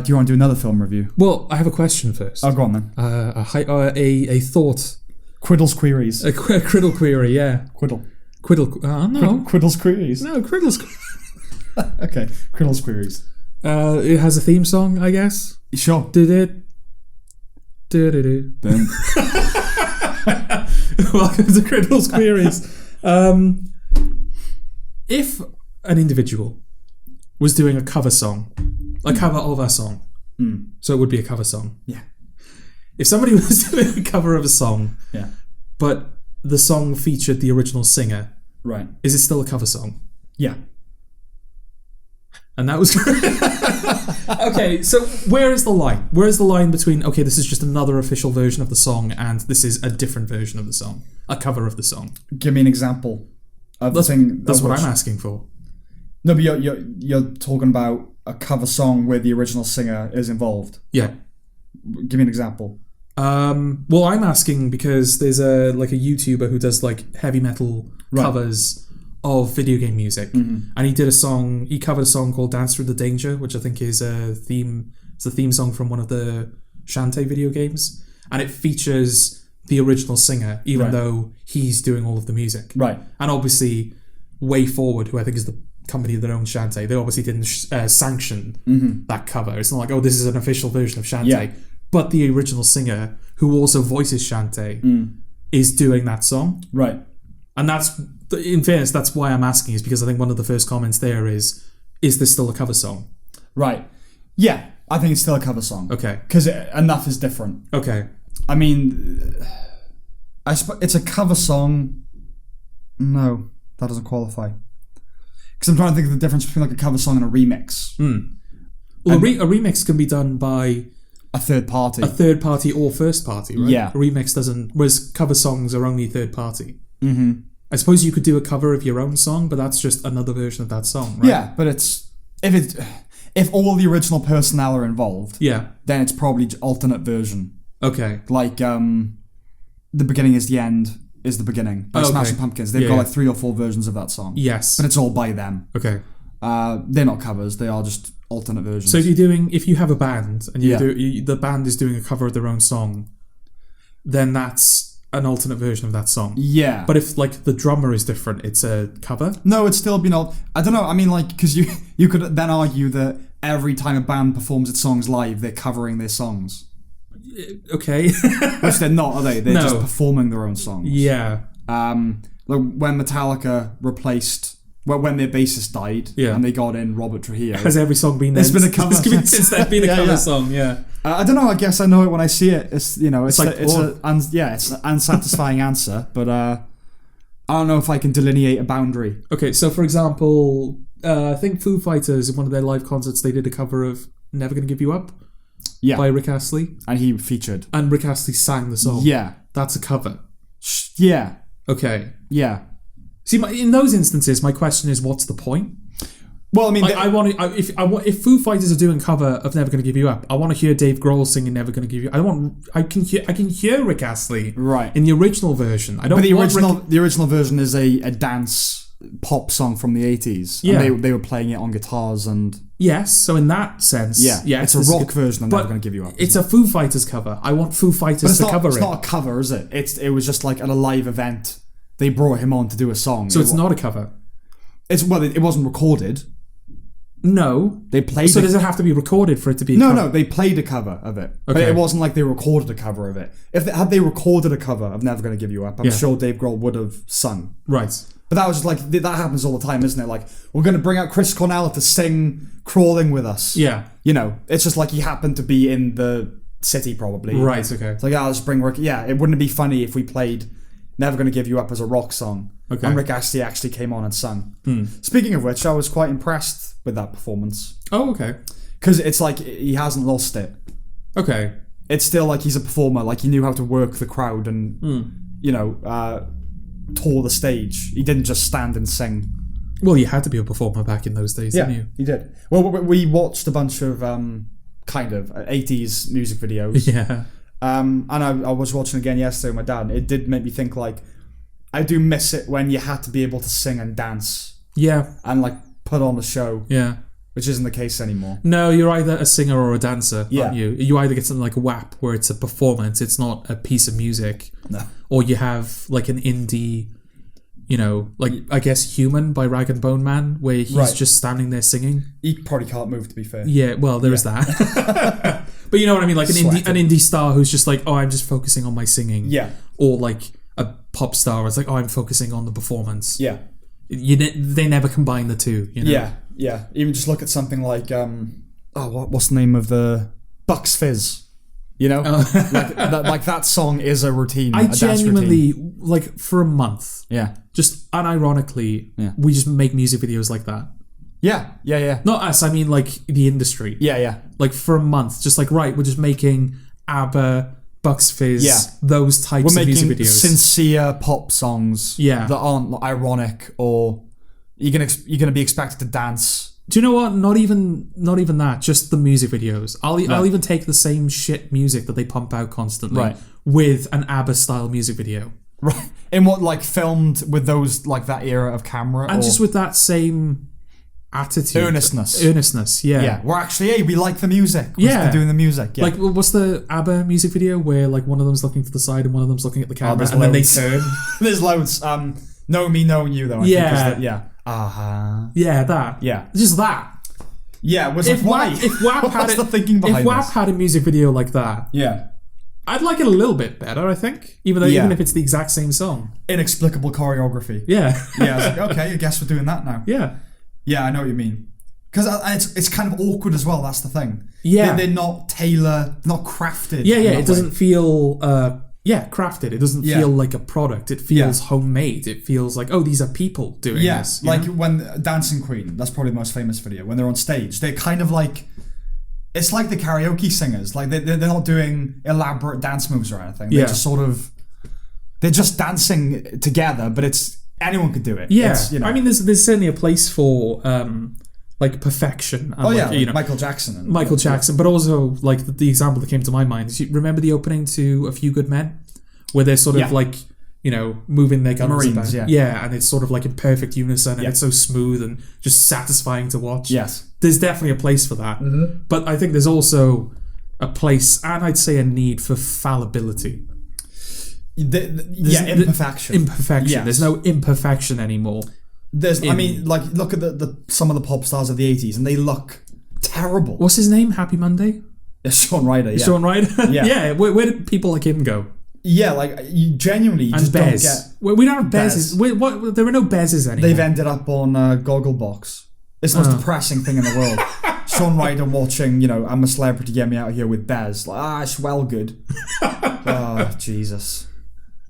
Do you want to do another film review? Well, I have a question first. Oh, go on then. A thought. Quiddle's Queries. A Criddle query, yeah. Quiddle. No. Quiddle's Queries. No, Criddle's... Okay, Criddle's Queries. It has a theme song, I guess. Sure. Did it? Then. Welcome to Criddle's Queries. If an individual was doing a cover song, a cover of a song, so it would be a cover song. Yeah. If somebody was doing a cover of a song, yeah, but the song featured the original singer, right, is it still a cover song? Yeah. And that was okay, so where is the line? Where is the line between, okay, this is just another official version of the song and this is a different version of the song, a cover of the song? Give me an example of that's, the thing. That's what I'm asking for. No, but you're talking about a cover song where the original singer is involved. Yeah. Give me an example. Well, I'm asking because there's a YouTuber who does like heavy metal covers of video game music, and he covered a song called Dance Through the Danger, which I think is the theme song from one of the Shantae video games, and it features the original singer, even though he's doing all of the music. Right. And obviously, Way Forward, who I think is the company that owns Shantae, they obviously didn't sanction that cover. It's not like, oh, this is an official version of Shantae. Yeah. but the original singer, who also voices Shantae, is doing that song. Right. And that's, in fairness, that's why I'm asking, is because I think one of the first comments there is this still a cover song? Right. Yeah, I think it's still a cover song. Okay. Because enough is different. Okay. I mean, it's a cover song. No, that doesn't qualify. Because I'm trying to think of the difference between like a cover song and a remix. Well, a remix can be done by a third party. A third party or first party, right? Yeah. A remix doesn't... Whereas cover songs are only third party. Mm-hmm. I suppose you could do a cover of your own song, but that's just another version of that song, right? Yeah, but it's... If all the original personnel are involved, then it's probably alternate version. Okay. Like, the beginning is the end is the beginning. Like Smashing Pumpkins. They've got like 3 or 4 versions of that song. Yes. But it's all by them. Okay. They're not covers. They are just alternate versions. So if you have a band and the band is doing a cover of their own song, then that's an alternate version of that song. Yeah. But if like the drummer is different, it's a cover? No, it's still been I don't know. I mean, like, because you could then argue that every time a band performs its songs live, they're covering their songs. Okay. Which they're not, are they? They're just performing their own songs. Yeah. Like when Metallica replaced... Well, when their bassist died and they got in Robert Trujillo. Has every song been... There's been a cover since there's been a cover song, yeah. I don't know, I guess I know it when I see it. It's, it's an unsatisfying answer, but I don't know if I can delineate a boundary. Okay, so for example, I think Foo Fighters, in one of their live concerts, they did a cover of Never Gonna Give You Up by Rick Astley. And he featured. And Rick Astley sang the song. Yeah. That's a cover. Yeah. Okay. Yeah. See, in those instances, my question is, what's the point? Well, I mean, if Foo Fighters are doing cover of Never Gonna Give You Up, I want to hear Dave Grohl singing Never Gonna Give You Up. I can hear Rick Astley in the original version. I don't. But the original version is a dance pop song from the 80s. Yeah, and they were playing it on guitars and. Yes, so in that sense, it's a rock version of Never Gonna Give You Up. It's a Foo Fighters cover. I want Foo Fighters to cover it. It's not a cover, is it? It was just like at a live event. They brought him on to do a song. So it's not a cover? It wasn't recorded. No. They played So does it have to be recorded for it to be a cover? No, they played a cover of it. Okay. But it wasn't like they recorded a cover of it. Had they recorded a cover of Never Gonna Give You Up, I'm sure Dave Grohl would have sung. Right. But that was just like, that happens all the time, isn't it? Like, we're going to bring out Chris Cornell to sing Crawling with us. Yeah. It's just like he happened to be in the city probably. Right, okay. It's like, I'll just bring Rick. Yeah, it wouldn't be funny if we played Never Gonna Give You Up as a rock song. Okay. And Rick Astley actually came on and sung. Speaking of which, I was quite impressed with that performance. Oh, okay. Because it's like he hasn't lost it. Okay. It's still like he's a performer. Like he knew how to work the crowd and, tour the stage. He didn't just stand and sing. Well, you had to be a performer back in those days, didn't you? He did. Well, we watched a bunch of kind of 80s music videos. Yeah. And I was watching again yesterday with my dad. It did make me think, like, I do miss it when you had to be able to sing and dance. Yeah. And, like, put on a show. Yeah. Which isn't the case anymore. No, you're either a singer or a dancer, aren't you? You either get something like a WAP, where it's a performance, it's not a piece of music. No. Or you have, like, an indie, like, I guess, Human by Rag and Bone Man, where he's just standing there singing. He probably can't move, to be fair. Yeah, well, there is that. But you know what I mean? Like an indie star who's just like, oh, I'm just focusing on my singing. Yeah. Or like a pop star where it's like, oh, I'm focusing on the performance. Yeah. They never combine the two, Yeah, yeah. Even just look at something like, what's the name of the Bucks Fizz? Like that song is a routine. I genuinely, like, for a month. Yeah. Just unironically, we just make music videos like that. Yeah. Not us, I mean, like, the industry. Yeah. Like, for a month, just like, right, we're just making ABBA, Bucks Fizz, those types of music videos. We're making sincere pop songs that aren't ironic or you're gonna be expected to dance. Do you know what? Not even that. Just the music videos. I'll even take the same shit music that they pump out constantly with an ABBA style music video. Right. In what, like, filmed with those, like, that era of camera, and just with that same attitude, earnestness. Yeah. We're actually, we like the music. We're doing the music. Yeah. Like, what's the ABBA music video where, like, one of them's looking to the side and one of them's looking at the camera, and then they turn? There's loads. Know Me, Knowing You, though. I think is that. Yeah, that. Yeah. Just that. Yeah, was If like, why? If WAP had What's the thinking behind if WAP this? had a music video like that, Yeah. I'd like it a little bit better, I think. Even if it's the exact same song. Inexplicable choreography. Yeah. Yeah, I was like, okay, I guess we're doing that now. Yeah. Yeah, I know what you mean. Because it's kind of awkward as well, that's the thing. Yeah. They're not not crafted. Yeah, it doesn't feel crafted. It doesn't feel like a product. It feels homemade. It feels like, oh, these are people doing this. Like when Dancing Queen, that's probably the most famous video, when they're on stage, they're kind of like, it's like the karaoke singers. Like they're not doing elaborate dance moves or anything. They're just they're just dancing together, but anyone could do it. Yeah. It's, I mean, there's certainly a place for like perfection. And Michael Jackson. Michael Jackson, but also like the example that came to my mind is, you remember the opening to A Few Good Men, where they're sort of like, moving their guns Marines, about. And it's sort of like in perfect unison, and it's so smooth and just satisfying to watch. Yes. There's definitely a place for that. Mm-hmm. But I think there's also a place, and I'd say a need, for fallibility. Imperfection. Imperfection. Yes. There's no imperfection anymore. I mean, like, look at some of the pop stars of the 80s, and they look terrible. What's his name? Happy Monday? Shaun Ryder, yeah. Shaun Ryder? Yeah. Where did people like him go? Yeah, like, you genuinely just Bez. don't get... We don't have Bezes. There are no Bezes anymore. They've ended up on Gogglebox. It's the most depressing thing in the world. Shaun Ryder watching, I'm a celebrity, get me out of here with Bez. Like, it's well good. Oh, Jesus.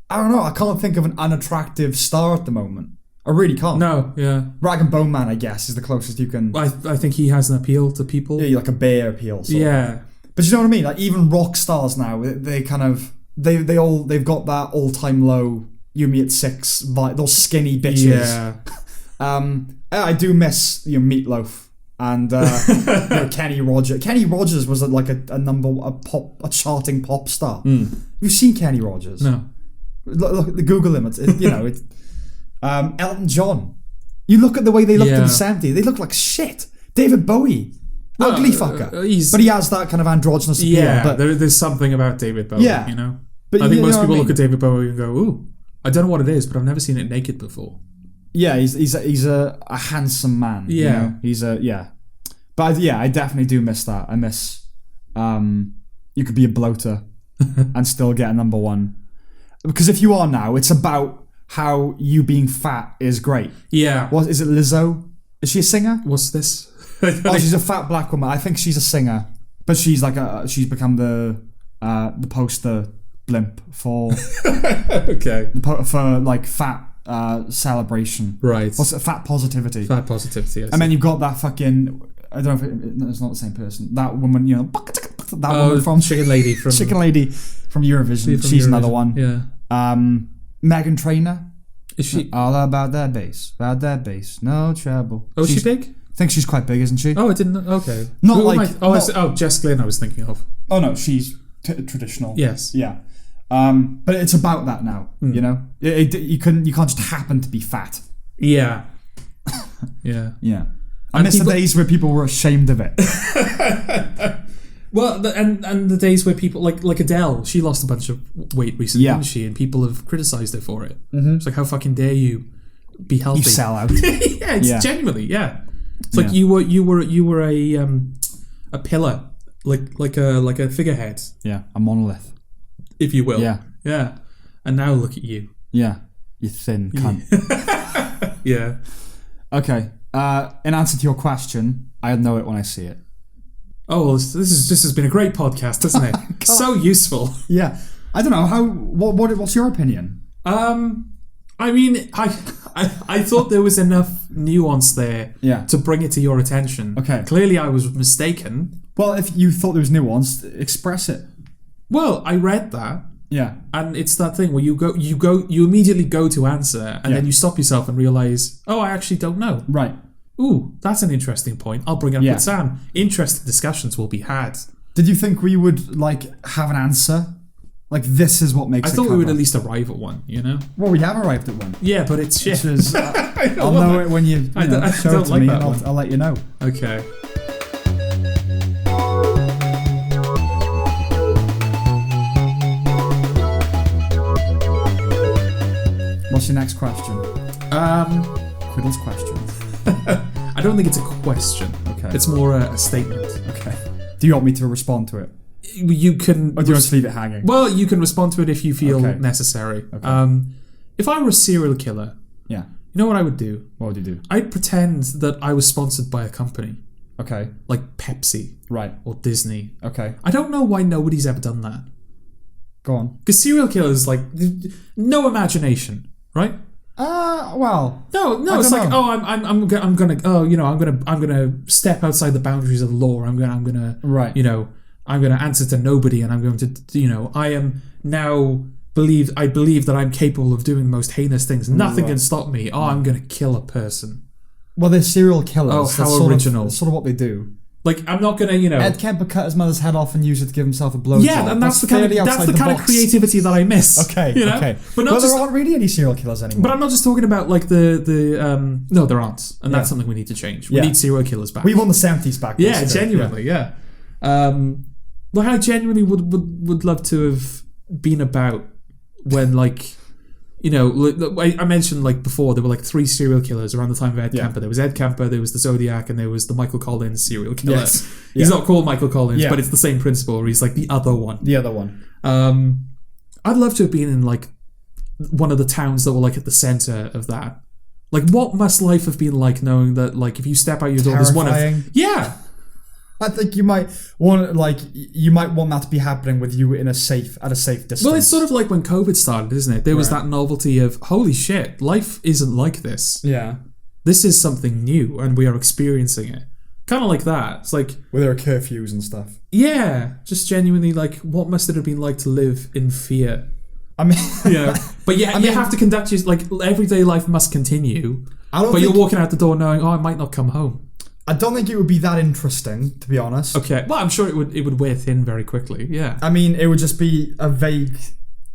I don't know, I can't think of an unattractive star at the moment. I really can't. No, yeah. Rag and Bone Man, I guess, is the closest you can... I think he has an appeal to people. Yeah, like a bear appeal. Yeah. But you know what I mean? Like, even rock stars now, they kind of... They've got that all-time low, you me at 6 vibe, those skinny bitches. Yeah. I do miss Meatloaf and Kenny Rogers. Kenny Rogers was like a charting pop star. You've seen Kenny Rogers? No. Look, Google him. Elton John. You look at the way they looked in the 70s. They look like shit. David Bowie. Ugly fucker. But he has that kind of androgynous appeal. Yeah, but there's something about David Bowie, But I think most people look at David Bowie and go, ooh, I don't know what it is, but I've never seen it naked before. Yeah, he's a handsome man. Yeah. But I definitely do miss that. I miss you could be a bloater and still get a number one. Because if you are now, it's about how you being fat is great. Yeah. What is it, Lizzo? Is she a singer? What's this? She's a fat black woman. I think she's a singer, but she's like she's become the poster blimp for for like fat celebration. Right. What's it? Fat positivity. Fat positivity. And then you've got that fucking, I don't know if it's not the same person. That woman, that woman from Chicken Lady from Eurovision. She's another one. Yeah. Meghan Trainor. Is she all about that bass? About that bass. No trouble. Oh, is she big? I think she's quite big, isn't she? Oh, I didn't know. Okay. Jess Glynn I was thinking of. Oh no, she's traditional. Yes. Yeah. But it's about that now, you can't just happen to be fat. Yeah. Yeah. Yeah. I miss the days where people were ashamed of it. Well, and the days where people like Adele, she lost a bunch of weight recently, didn't she? And people have criticised her for it. Mm-hmm. It's like, how fucking dare you be healthy? You sell out. Yeah, it's genuinely, It's like you were a pillar, like a figurehead. Yeah, a monolith, if you will. Yeah, yeah. And now look at you. Yeah, you thin cunt. Yeah. Okay. In answer to your question, I know it when I see it. Oh, well, this has been a great podcast, hasn't it? So useful. Yeah. I don't know what's your opinion? I mean, I thought there was enough nuance there to bring it to your attention. Okay. Clearly, I was mistaken. Well, if you thought there was nuance, express it. Well, I read that. Yeah. And it's that thing where you immediately go to answer, and then you stop yourself and realize, oh, I actually don't know. Right. Ooh, that's an interesting point. I'll bring it up with Sam. Interesting discussions will be had. Did you think we would have an answer? Like, this is what makes it I thought cover. we would at least arrive at one, Well, we have arrived at one. Yeah, but it's shit. I'll know it when you show it to me, and I'll let you know. Okay. What's your next question? Quiddle's question. I don't think it's a question. Okay. It's more a statement. Okay. Do you want me to respond to it? You can... Or do you want to leave it hanging? Well, you can respond to it if you feel necessary. Okay. If I were a serial killer, yeah, you know what I would do? What would you do? I'd pretend that I was sponsored by a company. Okay. Like Pepsi. Right. Or Disney. Okay. I don't know why nobody's ever done that. Go on. Because serial killers, like, no imagination, right? Well. No. It's like, I'm gonna step outside the boundaries of the law. I'm gonna, right. I'm gonna answer to nobody, and I'm going to, I am now I believe that I'm capable of doing the most heinous things. Nothing can stop me. I'm gonna kill a person. Well, they're serial killers. Oh, how original! That's sort of what they do. Like, I'm not gonna, Ed Kemper cut his mother's head off and used it to give himself a blowjob. Yeah, and that's the kind of creativity that I miss. Okay, okay. But there aren't really any serial killers anymore. But I'm not just talking about like no, there aren't, and that's something we need to change. We need serial killers back. We want the 70s back. Yeah, genuinely, yeah. Like, I genuinely would love to have been about when, like, I mentioned, like, before, there were like 3 serial killers around the time of Ed Kemper. There was Ed Kemper, there was the Zodiac, and there was the Michael Collins serial killer. Yes. He's not called Michael Collins, but it's the same principle, where he's like the other one. The other one. I'd love to have been in, like, one of the towns that were, like, at the centre of that. Like, what must life have been like, knowing that, like, if you step out your door, there's one of... Yeah! I think you might want that to be happening with you at a safe distance. Well, it's sort of like when COVID started, isn't it? There was that novelty of, holy shit, life isn't like this. Yeah. This is something new, and we are experiencing it. Kind of like that. It's like... Where there are curfews and stuff. Yeah. Just genuinely, like, what must it have been like to live in fear? I mean... But yeah, you have to conduct your... Like, everyday life must continue. But you're walking out the door knowing, I might not come home. I don't think it would be that interesting, to be honest. Okay. Well, I'm sure it would wear thin very quickly, yeah. I mean, it would just be a vague...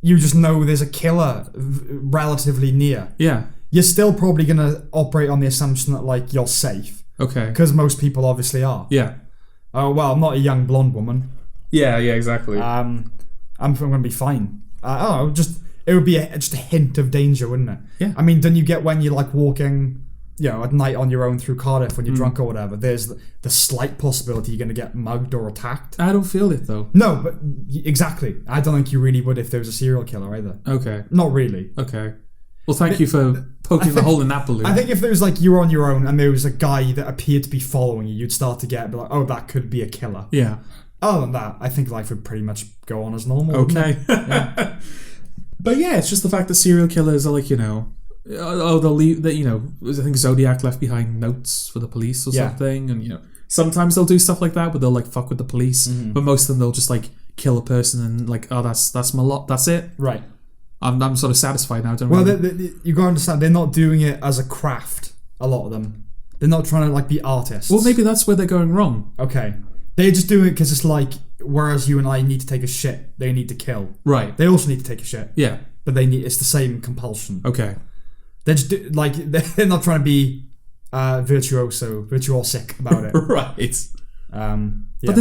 You just know there's a killer relatively near. Yeah. You're still probably going to operate on the assumption that, like, you're safe. Okay. Because most people obviously are. Yeah. Oh, well, I'm not a young blonde woman. Yeah, exactly. I'm going to be fine. It would be just a hint of danger, wouldn't it? Yeah. I mean, don't you get when you're, like, walking... at night on your own through Cardiff when you're drunk or whatever, there's the slight possibility you're going to get mugged or attacked. I don't feel it, though. No, but exactly. I don't think you really would if there was a serial killer either. Okay. Not really. Okay. Well, thank you for poking the hole in that balloon. I think if there was, like, you were on your own and there was a guy that appeared to be following you, you'd start to get like, oh, that could be a killer. Yeah. Other than that, I think life would pretty much go on as normal. Okay. Yeah. But yeah, it's just the fact that serial killers are like, they'll leave that, I think Zodiac left behind notes for the police or something, and sometimes they'll do stuff like that, but they'll like fuck with the police. But most of them, they'll just like kill a person and like, oh, that's my lot, that's it. Right. I'm sort of satisfied now. You gotta understand, they're not doing it as a craft. A lot of them, they're not trying to like be artists. Well, maybe that's where they're going wrong. Okay, they're just doing it because it's like, whereas you and I need to take a shit, they need to kill. Right. They also need to take a shit. Yeah. But it's the same compulsion. Okay. They're just they're not trying to be virtuosic about it. Right. Yeah. But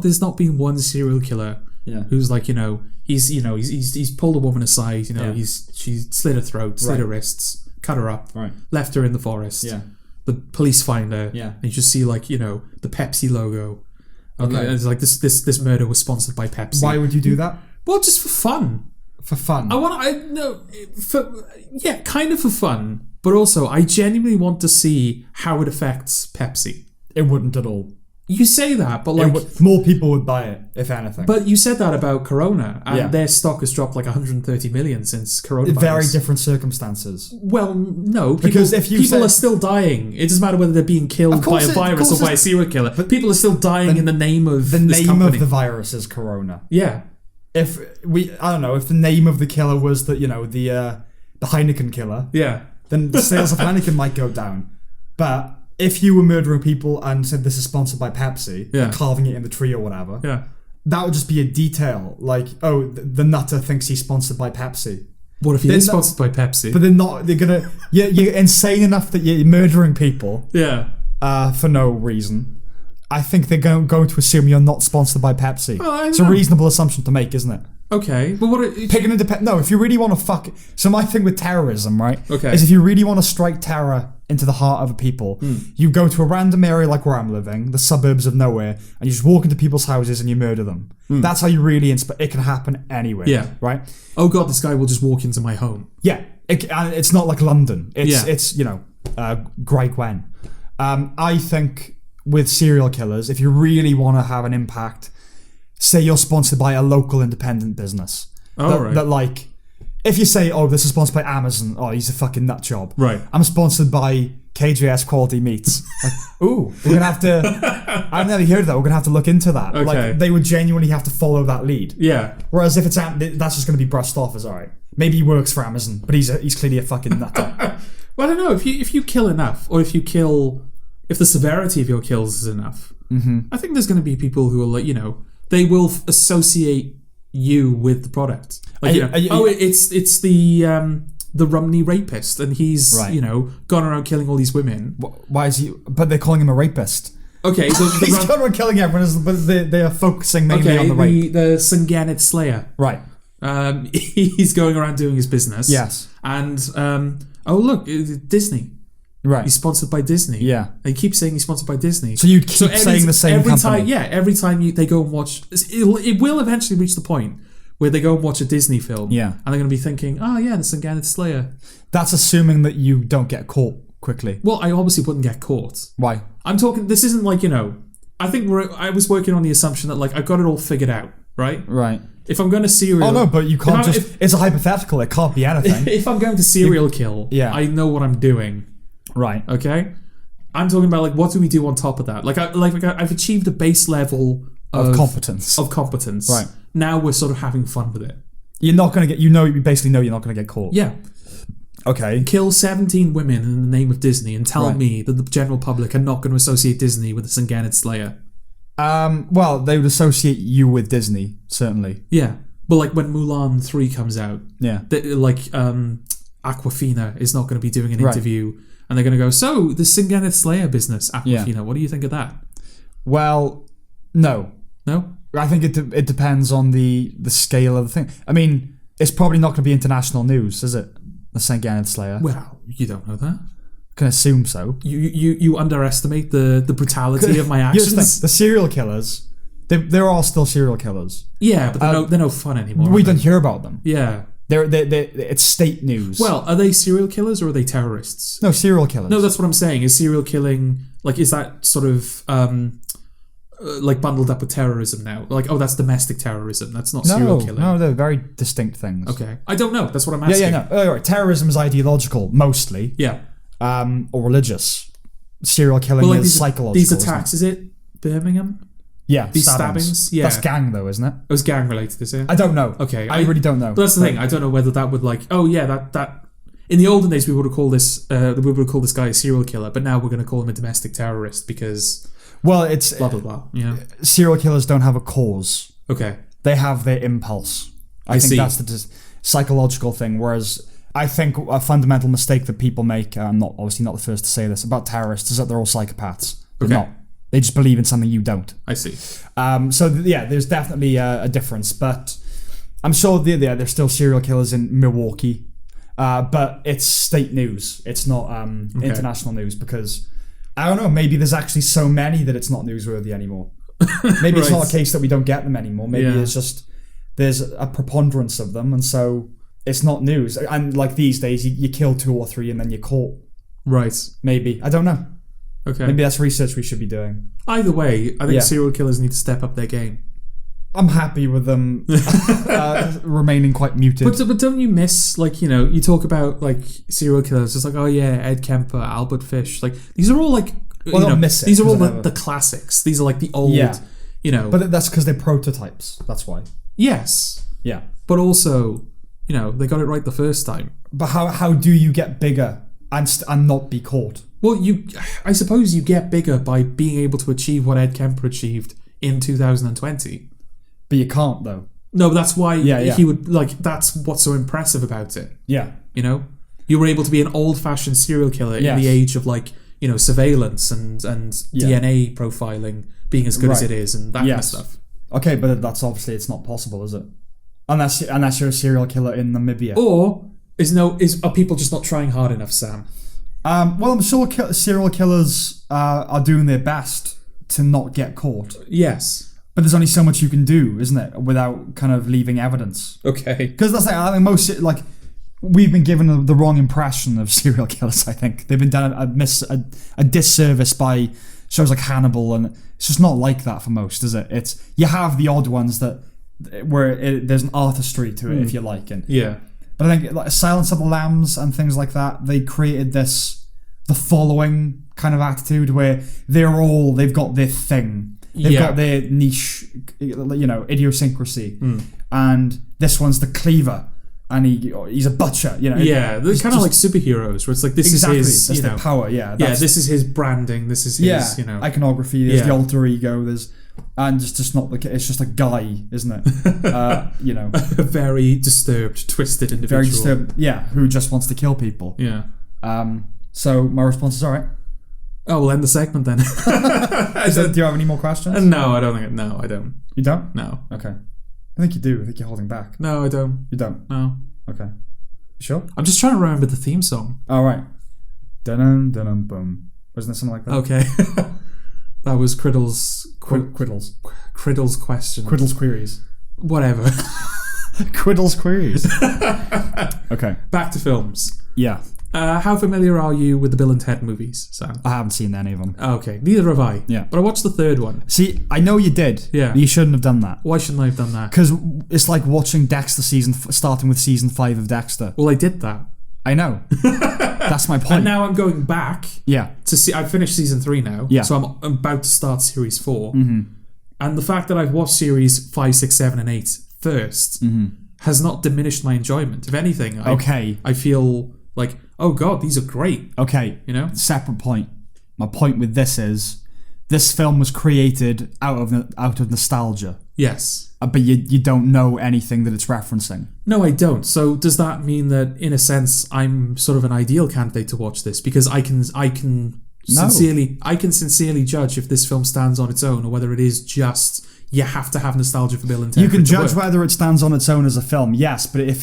there's not been one serial killer who's like, he's pulled a woman aside, she slit her throat, slit her wrists, cut her up, left her in the forest. Yeah. The police find her. Yeah. And you just see like, the Pepsi logo. Okay. And it's like this murder was sponsored by Pepsi. Why would you do that? Well, just for fun. For fun. Kind of for fun, but also I genuinely want to see how it affects Pepsi. It wouldn't at all. You say that, but like more people would buy it, if anything. But you said that about Corona, and their stock has dropped like 130 million since coronavirus. Very different circumstances. Well, no, because if people are still dying. It doesn't matter whether they're being killed by a virus or by a serial killer. But people are still dying in the name of the this name company. of the virus is Corona. Yeah. If the name of the killer was the Heineken killer. Yeah. Then the sales of Heineken might go down. But if you were murdering people and said this is sponsored by Pepsi, and carving it in the tree or whatever, that would just be a detail. Like, oh, the nutter thinks he's sponsored by Pepsi. What if he is sponsored by Pepsi? But they're not. They're gonna. You're insane enough that you're murdering people. Yeah. For no reason. I think they're going to assume you're not sponsored by Pepsi. Well, it's a reasonable assumption to make, isn't it? Okay, but what? Pick an independent. No, if you really want to fuck. So my thing with terrorism, right? Okay. Is if you really want to strike terror into the heart of a people, you go to a random area like where I'm living, the suburbs of nowhere, and you just walk into people's houses and you murder them. That's how you really it can happen anywhere. Yeah. Right. Oh god, this guy will just walk into my home. Yeah. And it's not like London. It's Grey Gwen. I think with serial killers, if you really want to have an impact, say you're sponsored by a local independent business. That like, if you say, oh, this is sponsored by Amazon, oh, he's a fucking nut job. Right. I'm sponsored by KJS Quality Meats. Like, ooh, we're going to have to... I've never heard of that. We're going to have to look into that. Okay. Like, they would genuinely have to follow that lead. Yeah. Whereas if it's... that's just going to be brushed off as, all right, maybe he works for Amazon, but he's clearly a fucking nutter. Well, I don't know. If you kill enough, or if the severity of your kills is enough, I think there's going to be people who are like, they will associate you with the product. Like, it's the Romney rapist, and he's gone around killing all these women. Why is he? But they're calling him a rapist. Okay, he's gone around killing everyone, but they are focusing mainly on the rape. The Sanganit Slayer. Right. He's going around doing his business. Yes. And oh look, Disney. Right. He's sponsored by Disney. Yeah. They keep saying he's sponsored by Disney. So you keep saying the same company. Every time they go and watch... It will eventually reach the point where they go and watch a Disney film. Yeah. And they're going to be thinking, oh yeah, the Sanganit Slayer. That's assuming that you don't get caught quickly. Well, I obviously wouldn't get caught. Why? I'm talking... This isn't like, I think I was working on the assumption that, like, I've got it all figured out, right? Right. If I'm going to serial... Oh, no, but you can't it's a hypothetical. It can't be anything. If I'm going to serial kill, I know what I'm doing. Right. Okay? I'm talking about, like, what do we do on top of that? I've achieved a base level of competence. Right. Now we're sort of having fun with it. You're not going to get... You basically know you're not going to get caught. Yeah. Okay. Kill 17 women in the name of Disney and tell me that the general public are not going to associate Disney with the Sanganit Slayer. Well, they would associate you with Disney, certainly. Yeah. But, like, when Mulan 3 comes out... Yeah. Aquafina is not going to be doing an interview... And they're going to go, so, the Sanganit Slayer business, Aquafina, what do you think of that? Well, no. No? I think it depends on the scale of the thing. I mean, it's probably not going to be international news, is it? The Sanganit Slayer. Well, you don't know that. I can assume so. You underestimate the brutality of my actions. Here's the serial killers, they're all still serial killers. Yeah, but they're no fun anymore. We don't hear about them. Yeah. It's state news. Well, are they serial killers or are they terrorists? No, serial killers. No, that's what I'm saying. Is serial killing, like, is that sort of like bundled up with terrorism now? Like, oh, that's domestic terrorism. That's not serial killing. No, they're very distinct things. Okay, I don't know. That's what I'm asking. Yeah. No. Right. Terrorism is ideological mostly. Yeah. Or religious. Serial killing is psychological. These attacks, is it Birmingham? Yeah, these stabbings. Yeah, that's gang though, isn't it? It was gang related, is it? I don't know. Okay, I really don't know. But that's the thing. I don't know whether that would that. In the olden days, we would have called this. We would have called this guy a serial killer, but now we're going to call him a domestic terrorist because. Well, it's blah blah blah. Yeah. Serial killers don't have a cause. Okay. They have their impulse. I think that's the psychological thing. Whereas I think a fundamental mistake that people make, I'm obviously not the first to say this about terrorists, is that they're all psychopaths. They're not. They just believe in something you don't. I see. There's definitely a difference, but I'm sure there's still serial killers in Milwaukee, but it's state news. It's not international news because I don't know. Maybe there's actually so many that it's not newsworthy anymore. Maybe it's not a case that we don't get them anymore. Maybe it's just there's a preponderance of them, and so it's not news. And like these days, you kill 2 or 3 and then you're caught. Right. Maybe. I don't know. Okay. Maybe that's research we should be doing. Either way, I think serial killers need to step up their game. I'm happy with them remaining quite muted. But don't you miss, like, you talk about, like, serial killers. It's like, oh yeah, Ed Kemper, Albert Fish. Like, these are all, like, these are all the classics. These are, like, the old, But that's because they're prototypes. That's why. Yes. Yeah. But also, they got it right the first time. But how do you get bigger and not be caught? Well, I suppose you get bigger by being able to achieve what Ed Kemper achieved in 2020. But you can't, though. No, but that's why he would, like, that's what's so impressive about it. Yeah. You were able to be an old-fashioned serial killer in the age of, like, surveillance and DNA profiling being as good as it is and that kind of stuff. Okay, but that's obviously, it's not possible, is it? Unless you're a serial killer in Namibia. Or are people just not trying hard enough, Sam? Well, I'm sure serial killers are doing their best to not get caught. Yes. But there's only so much you can do, isn't it, without kind of leaving evidence? Okay. Because that's like, I think most, like, we've been given the wrong impression of serial killers, I think. They've been done a disservice by shows like Hannibal, and it's just not like that for most, is it? You have the odd ones where there's an artistry to it, if you like. And, yeah. But I think like Silence of the Lambs and things like that, they created the following kind of attitude where they've got their thing. They've got their niche, idiosyncrasy. And this one's the cleaver, and he's a butcher, Yeah, they're kind of like superheroes, where it's like, this is his... That's their power, yeah. This is his branding, this is his, iconography, there's the alter ego, and it's just not like... It's just a guy, isn't it? A very disturbed, twisted individual. Very disturbed, yeah, who just wants to kill people. Yeah. So my response is all right. Oh, we'll end the segment then. Do you have any more questions? No, I don't think... No, I don't. You don't? No. Okay. I think you do. I think you're holding back. No, I don't. You don't? No. Okay. Sure? I'm just trying to remember the theme song. Oh, right. Dun dun boom. Wasn't there something like that? Okay. That was Criddle's... Criddle's question. Criddle's queries. Whatever. Criddle's queries. Okay. Back to films. Yeah. How familiar are you with the Bill and Ted movies, Sam? I haven't seen any of them. Okay, neither have I. Yeah. But I watched the third one. See, I know you did. Yeah. But you shouldn't have done that. Why shouldn't I have done that? Because it's like watching Dexter starting with season 5 of Dexter. Well, I did that. I know. That's my point. And now I'm going back. Yeah. To see. I've finished season 3 now. Yeah. So I'm about to start series 4. Mm-hmm. And the fact that I've watched series 5, 6, 7, and 8 first has not diminished my enjoyment. If anything, I feel like, oh god, these are great. Okay. Separate point. My point with this is, this film was created out of nostalgia. Yes. But you don't know anything that it's referencing. No, I don't. So does that mean that, in a sense, I'm sort of an ideal candidate to watch this? Because I can sincerely judge if this film stands on its own, or whether it is just, you have to have nostalgia for Bill and Ted. You can judge whether it stands on its own as a film, yes, but it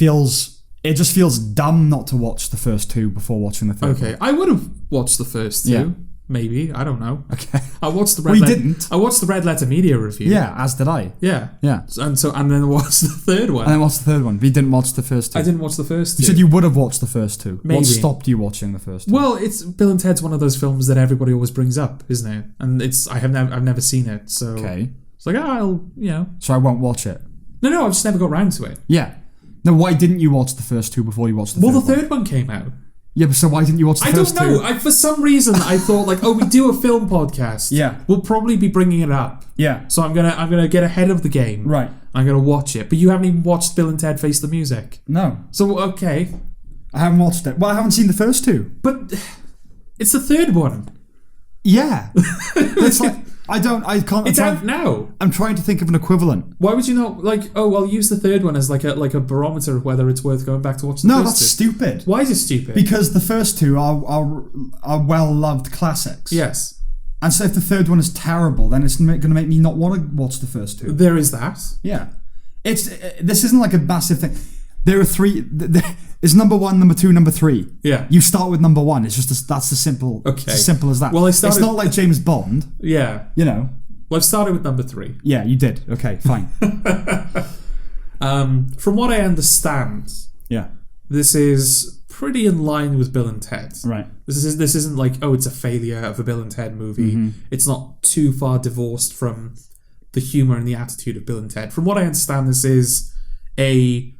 just feels dumb not to watch the first two before watching the third. Okay, I would have watched the first two. Yeah. Maybe, I don't know. Okay, I watched the didn't. I watched the Red Letter Media review. Yeah, as did I. Yeah, yeah. And then watched the third one. And then watched the third one. But you didn't watch the first two. I didn't watch the first two. You said you would have watched the first two. Maybe. What stopped you watching the first two? Well, it's Bill and Ted's one of those films that everybody always brings up, isn't it? And I've never seen it, so okay. It's like, So I won't watch it. No, I've just never got round to it. Yeah. Now, why didn't you watch the first two before you watched the third one? Well, the third one came out. Yeah, but so why didn't you watch the first two? I don't know. For some reason, I thought like, we do a film podcast. Yeah. We'll probably be bringing it up. Yeah. So I'm gonna get ahead of the game. Right. I'm gonna watch it. But you haven't even watched Bill and Ted Face the Music. No. So okay. I haven't watched it. Well, I haven't seen the first two. But it's the third one. Yeah. It's like I can't. It's out now. I'm trying to think of an equivalent. Why would you not use the third one as like a barometer of whether it's worth going back to watch the first two? No, that's stupid. Why is it stupid? Because the first two are well-loved classics. Yes. And so if the third one is terrible, then it's going to make me not want to watch the first two. There is that. Yeah. This isn't like a massive thing. There are three. It's number 1, number 2, number 3. Yeah. You start with number 1. It's just that's the simple. Okay. It's as simple as that. Well, it's not like James Bond. Yeah. Well, I've started with number 3. Yeah, you did. Okay, fine. From what I understand, yeah, this is pretty in line with Bill and Ted. Right. This isn't like it's a failure of a Bill and Ted movie. Mm-hmm. It's not too far divorced from the humor and the attitude of Bill and Ted. From what I understand, this is a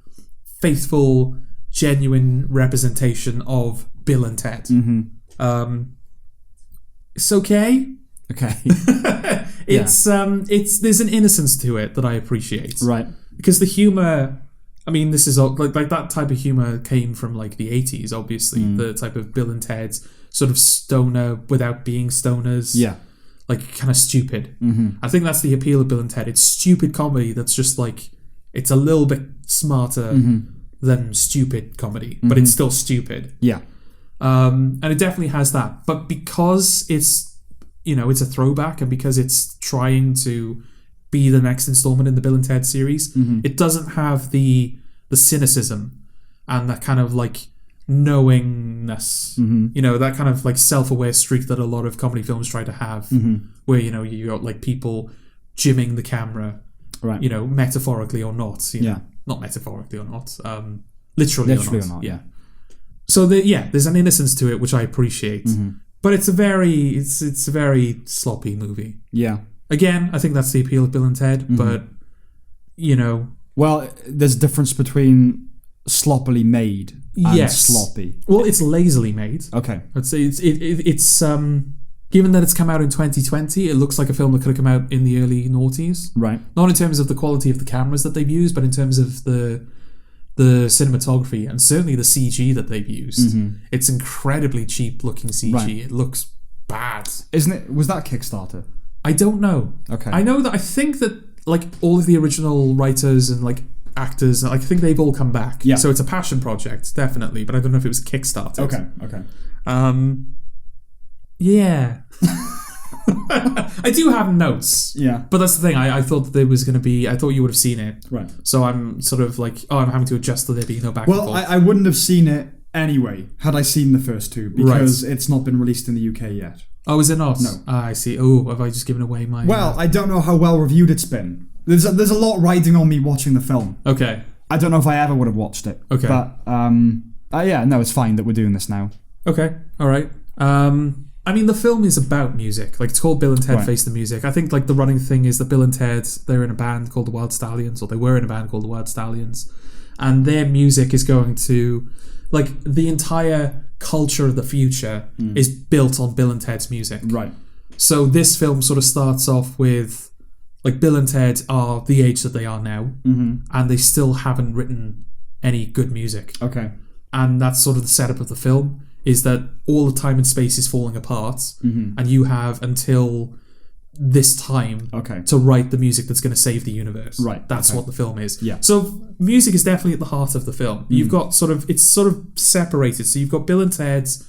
faithful, genuine representation of Bill and Ted. Mm-hmm. It's okay. Okay. It's there's an innocence to it that I appreciate. Right. Because the humor, I mean, this is like that type of humor came from like the 80s, obviously. The type of Bill and Ted's sort of stoner without being stoners. Yeah. Like kind of stupid. Mm-hmm. I think that's the appeal of Bill and Ted. It's stupid comedy that's just like, it's a little bit smarter than stupid comedy, but it's still stupid. Yeah. And it definitely has that. But because it's, it's a throwback, and because it's trying to be the next installment in the Bill and Ted series. It doesn't have the cynicism and that kind of like knowingness, that kind of like self-aware streak that a lot of comedy films try to have, where you got like people gymming the camera, right? Metaphorically or not, not metaphorically or not, literally or not, yeah. So there's an innocence to it which I appreciate, but it's a very sloppy movie. Yeah. Again, I think that's the appeal of Bill and Ted, but well, there's a difference between sloppily made and sloppy. Well, it's lazily made. Okay. I'd say it's given that it's come out in 2020, it looks like a film that could have come out in the early noughties. Right. Not in terms of the quality of the cameras that they've used, but in terms of the cinematography and certainly the CG that they've used. It's incredibly cheap looking CG. Right. It looks bad. Isn't it? Was that Kickstarter? I don't know. Okay. I think that like all of the original writers and like actors, I think they've all come back. Yeah. So it's a passion project, definitely, but I don't know if it was Kickstarter. Okay. Yeah. I do have notes. Yeah. But that's the thing. I thought that there was going to be... I thought you would have seen it. Right. So I'm sort of like, I'm having to adjust to there being no back and forth. Well, I wouldn't have seen it anyway had I seen the first two because it's not been released in the UK yet. Oh, is it not? No. I see. Oh, have I just given away my... Well, I don't know how well reviewed it's been. There's a lot riding on me watching the film. Okay. I don't know if I ever would have watched it. Okay. But, it's fine that we're doing this now. Okay. All right. I mean, the film is about music. Like, it's called Bill and Ted Face the Music. I think, like, the running thing is that Bill and Ted, they're in a band called the Wild Stallions, or they were in a band called the Wild Stallions. And their music is going to... Like, the entire culture of the future is built on Bill and Ted's music. Right. So this film sort of starts off with... Like, Bill and Ted are the age that they are now, and they still haven't written any good music. Okay. And that's sort of the setup of the film, is that all the time and space is falling apart, and you have until this time to write the music that's going to save the universe. Right. That's what the film is. Yeah. So music is definitely at the heart of the film. You've got it's sort of separated. So you've got Bill and Ted's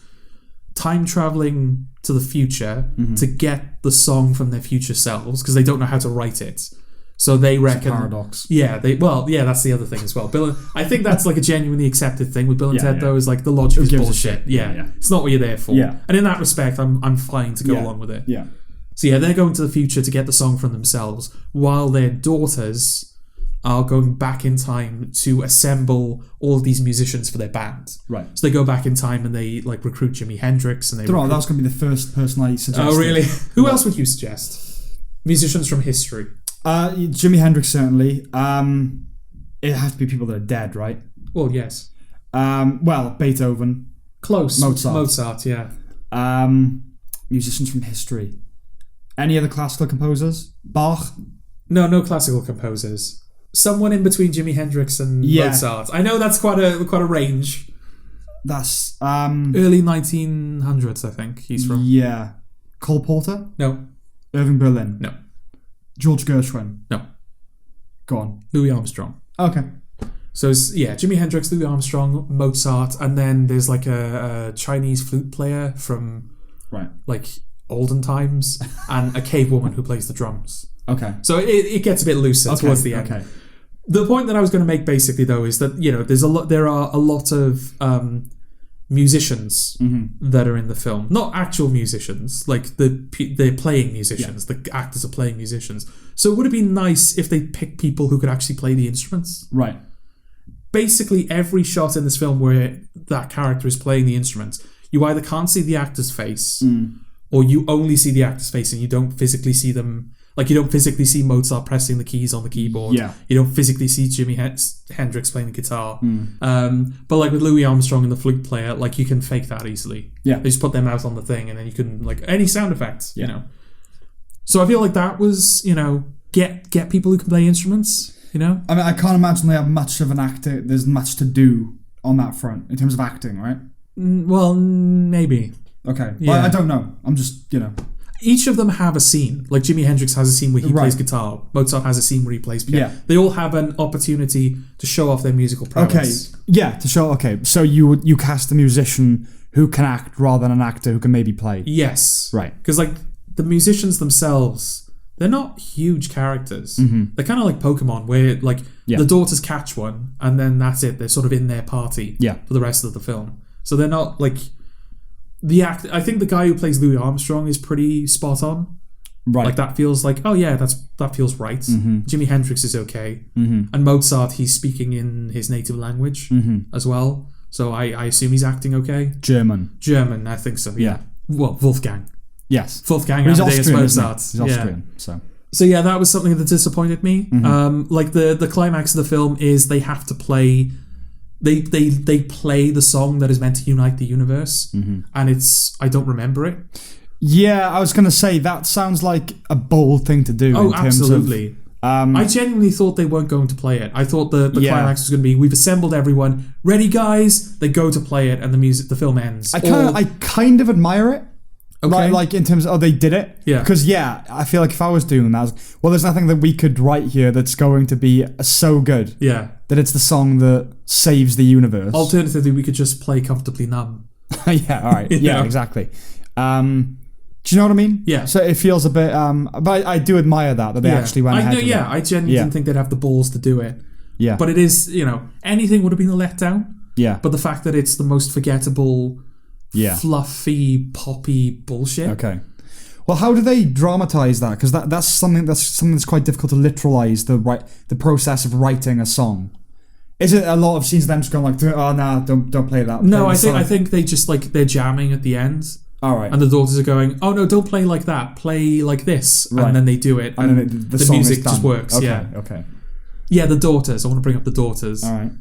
time traveling to the future to get the song from their future selves because they don't know how to write it. So they reckon... It's a paradox. Yeah, that's the other thing as well. I think that's like a genuinely accepted thing with Bill and Ted, though, is like the logic is bullshit. Yeah. It's not what you're there for. Yeah. And in that respect, I'm fine to go along with it. Yeah. So they're going to the future to get the song from themselves, while their daughters are going back in time to assemble all of these musicians for their band. Right. So they go back in time and they like recruit Jimi Hendrix and they... That was going to be the first person I suggested. Oh, really? Who else would you suggest? Musicians from history. Jimi Hendrix, certainly. It has to be people that are dead, right? Well, yes. Beethoven. Close. Mozart, yeah. Musicians from history. Any other classical composers? Bach? No classical composers. Someone in between Jimi Hendrix and Mozart. I know that's quite a range. That's early 1900s, I think he's from. Yeah. Cole Porter? No. Irving Berlin? No. George Gershwin? No. Go on. Louis Armstrong. Okay. So Jimi Hendrix, Louis Armstrong, Mozart, and then there's like a Chinese flute player from like olden times, and a cave woman who plays the drums. Okay. So it gets a bit looser towards the end. Okay. The point that I was going to make basically though is that there are a lot of musicians that are in the film, not actual musicians, like they're playing musicians. The actors are playing musicians. So would it be nice if they picked people who could actually play the instruments? Right. Basically, every shot in this film where that character is playing the instruments, you either can't see the actor's face, or you only see the actor's face and you don't physically see them. Like, you don't physically see Mozart pressing the keys on the keyboard. Yeah. You don't physically see Jimi Hendrix playing the guitar. But, like, with Louis Armstrong and the flute player, like, you can fake that easily. Yeah. They just put their mouth on the thing, and then you can, like, any sound effects, you know. So I feel like that was, get people who can play instruments, I mean, I can't imagine they have much of an actor. There's much to do on that front, in terms of acting, right? Well, maybe. Okay. Yeah. Well, I don't know. I'm just, Each of them have a scene. Like Jimi Hendrix has a scene where he plays guitar. Mozart has a scene where he plays piano. Yeah. They all have an opportunity to show off their musical prowess. Okay. Yeah, to show. Okay. So you cast a musician who can act rather than an actor who can maybe play. Yes. Right. Because like the musicians themselves, they're not huge characters. Mm-hmm. They're kind of like Pokemon, where like the daughters catch one, and then that's it. They're sort of in their party for the rest of the film. So they're not like I think the guy who plays Louis Armstrong is pretty spot on. Right. Like that feels like, oh yeah, that feels right. Mm-hmm. Jimi Hendrix is okay. Mm-hmm. And Mozart, he's speaking in his native language as well. So I assume he's acting okay. German, I think so, yeah. Well, Wolfgang. Yes. Wolfgang he's Amadeus Austrian, Mozart. He's Austrian, so... So yeah, that was something that disappointed me. Like the climax of the film is they have to play... They play the song that is meant to unite the universe. And it's... I don't remember it. Yeah, I was going to say, that sounds like a bold thing to do. Oh, absolutely. I genuinely thought they weren't going to play it. I thought the climax was going to be, we've assembled everyone, ready guys, they go to play it, and the film ends. I kind of admire it. Okay. Like in terms of, they did it. Yeah. Because, I feel like if I was doing that, there's nothing that we could write here that's going to be so good. Yeah. That it's the song that saves the universe. Alternatively, we could just play Comfortably Numb. Yeah, all right. Yeah, exactly. Do you know what I mean? Yeah. So it feels a bit... but I do admire that they actually went ahead with it. I genuinely didn't think they'd have the balls to do it. Yeah. But it is, anything would have been a letdown. Yeah. But the fact that it's the most forgettable, fluffy, poppy bullshit. Okay. Well, how do they dramatise that? Because that's something that's quite difficult to literalise, the process of writing a song. Is it a lot of scenes of them just going like, oh, nah, don't play that? No, I think they just like, they're jamming at the end. All right. And the daughters are going, oh no, don't play like that, play like this. Right. And then they do it. And then the music just works. Okay, okay. Yeah, the daughters. I want to bring up the daughters. All right.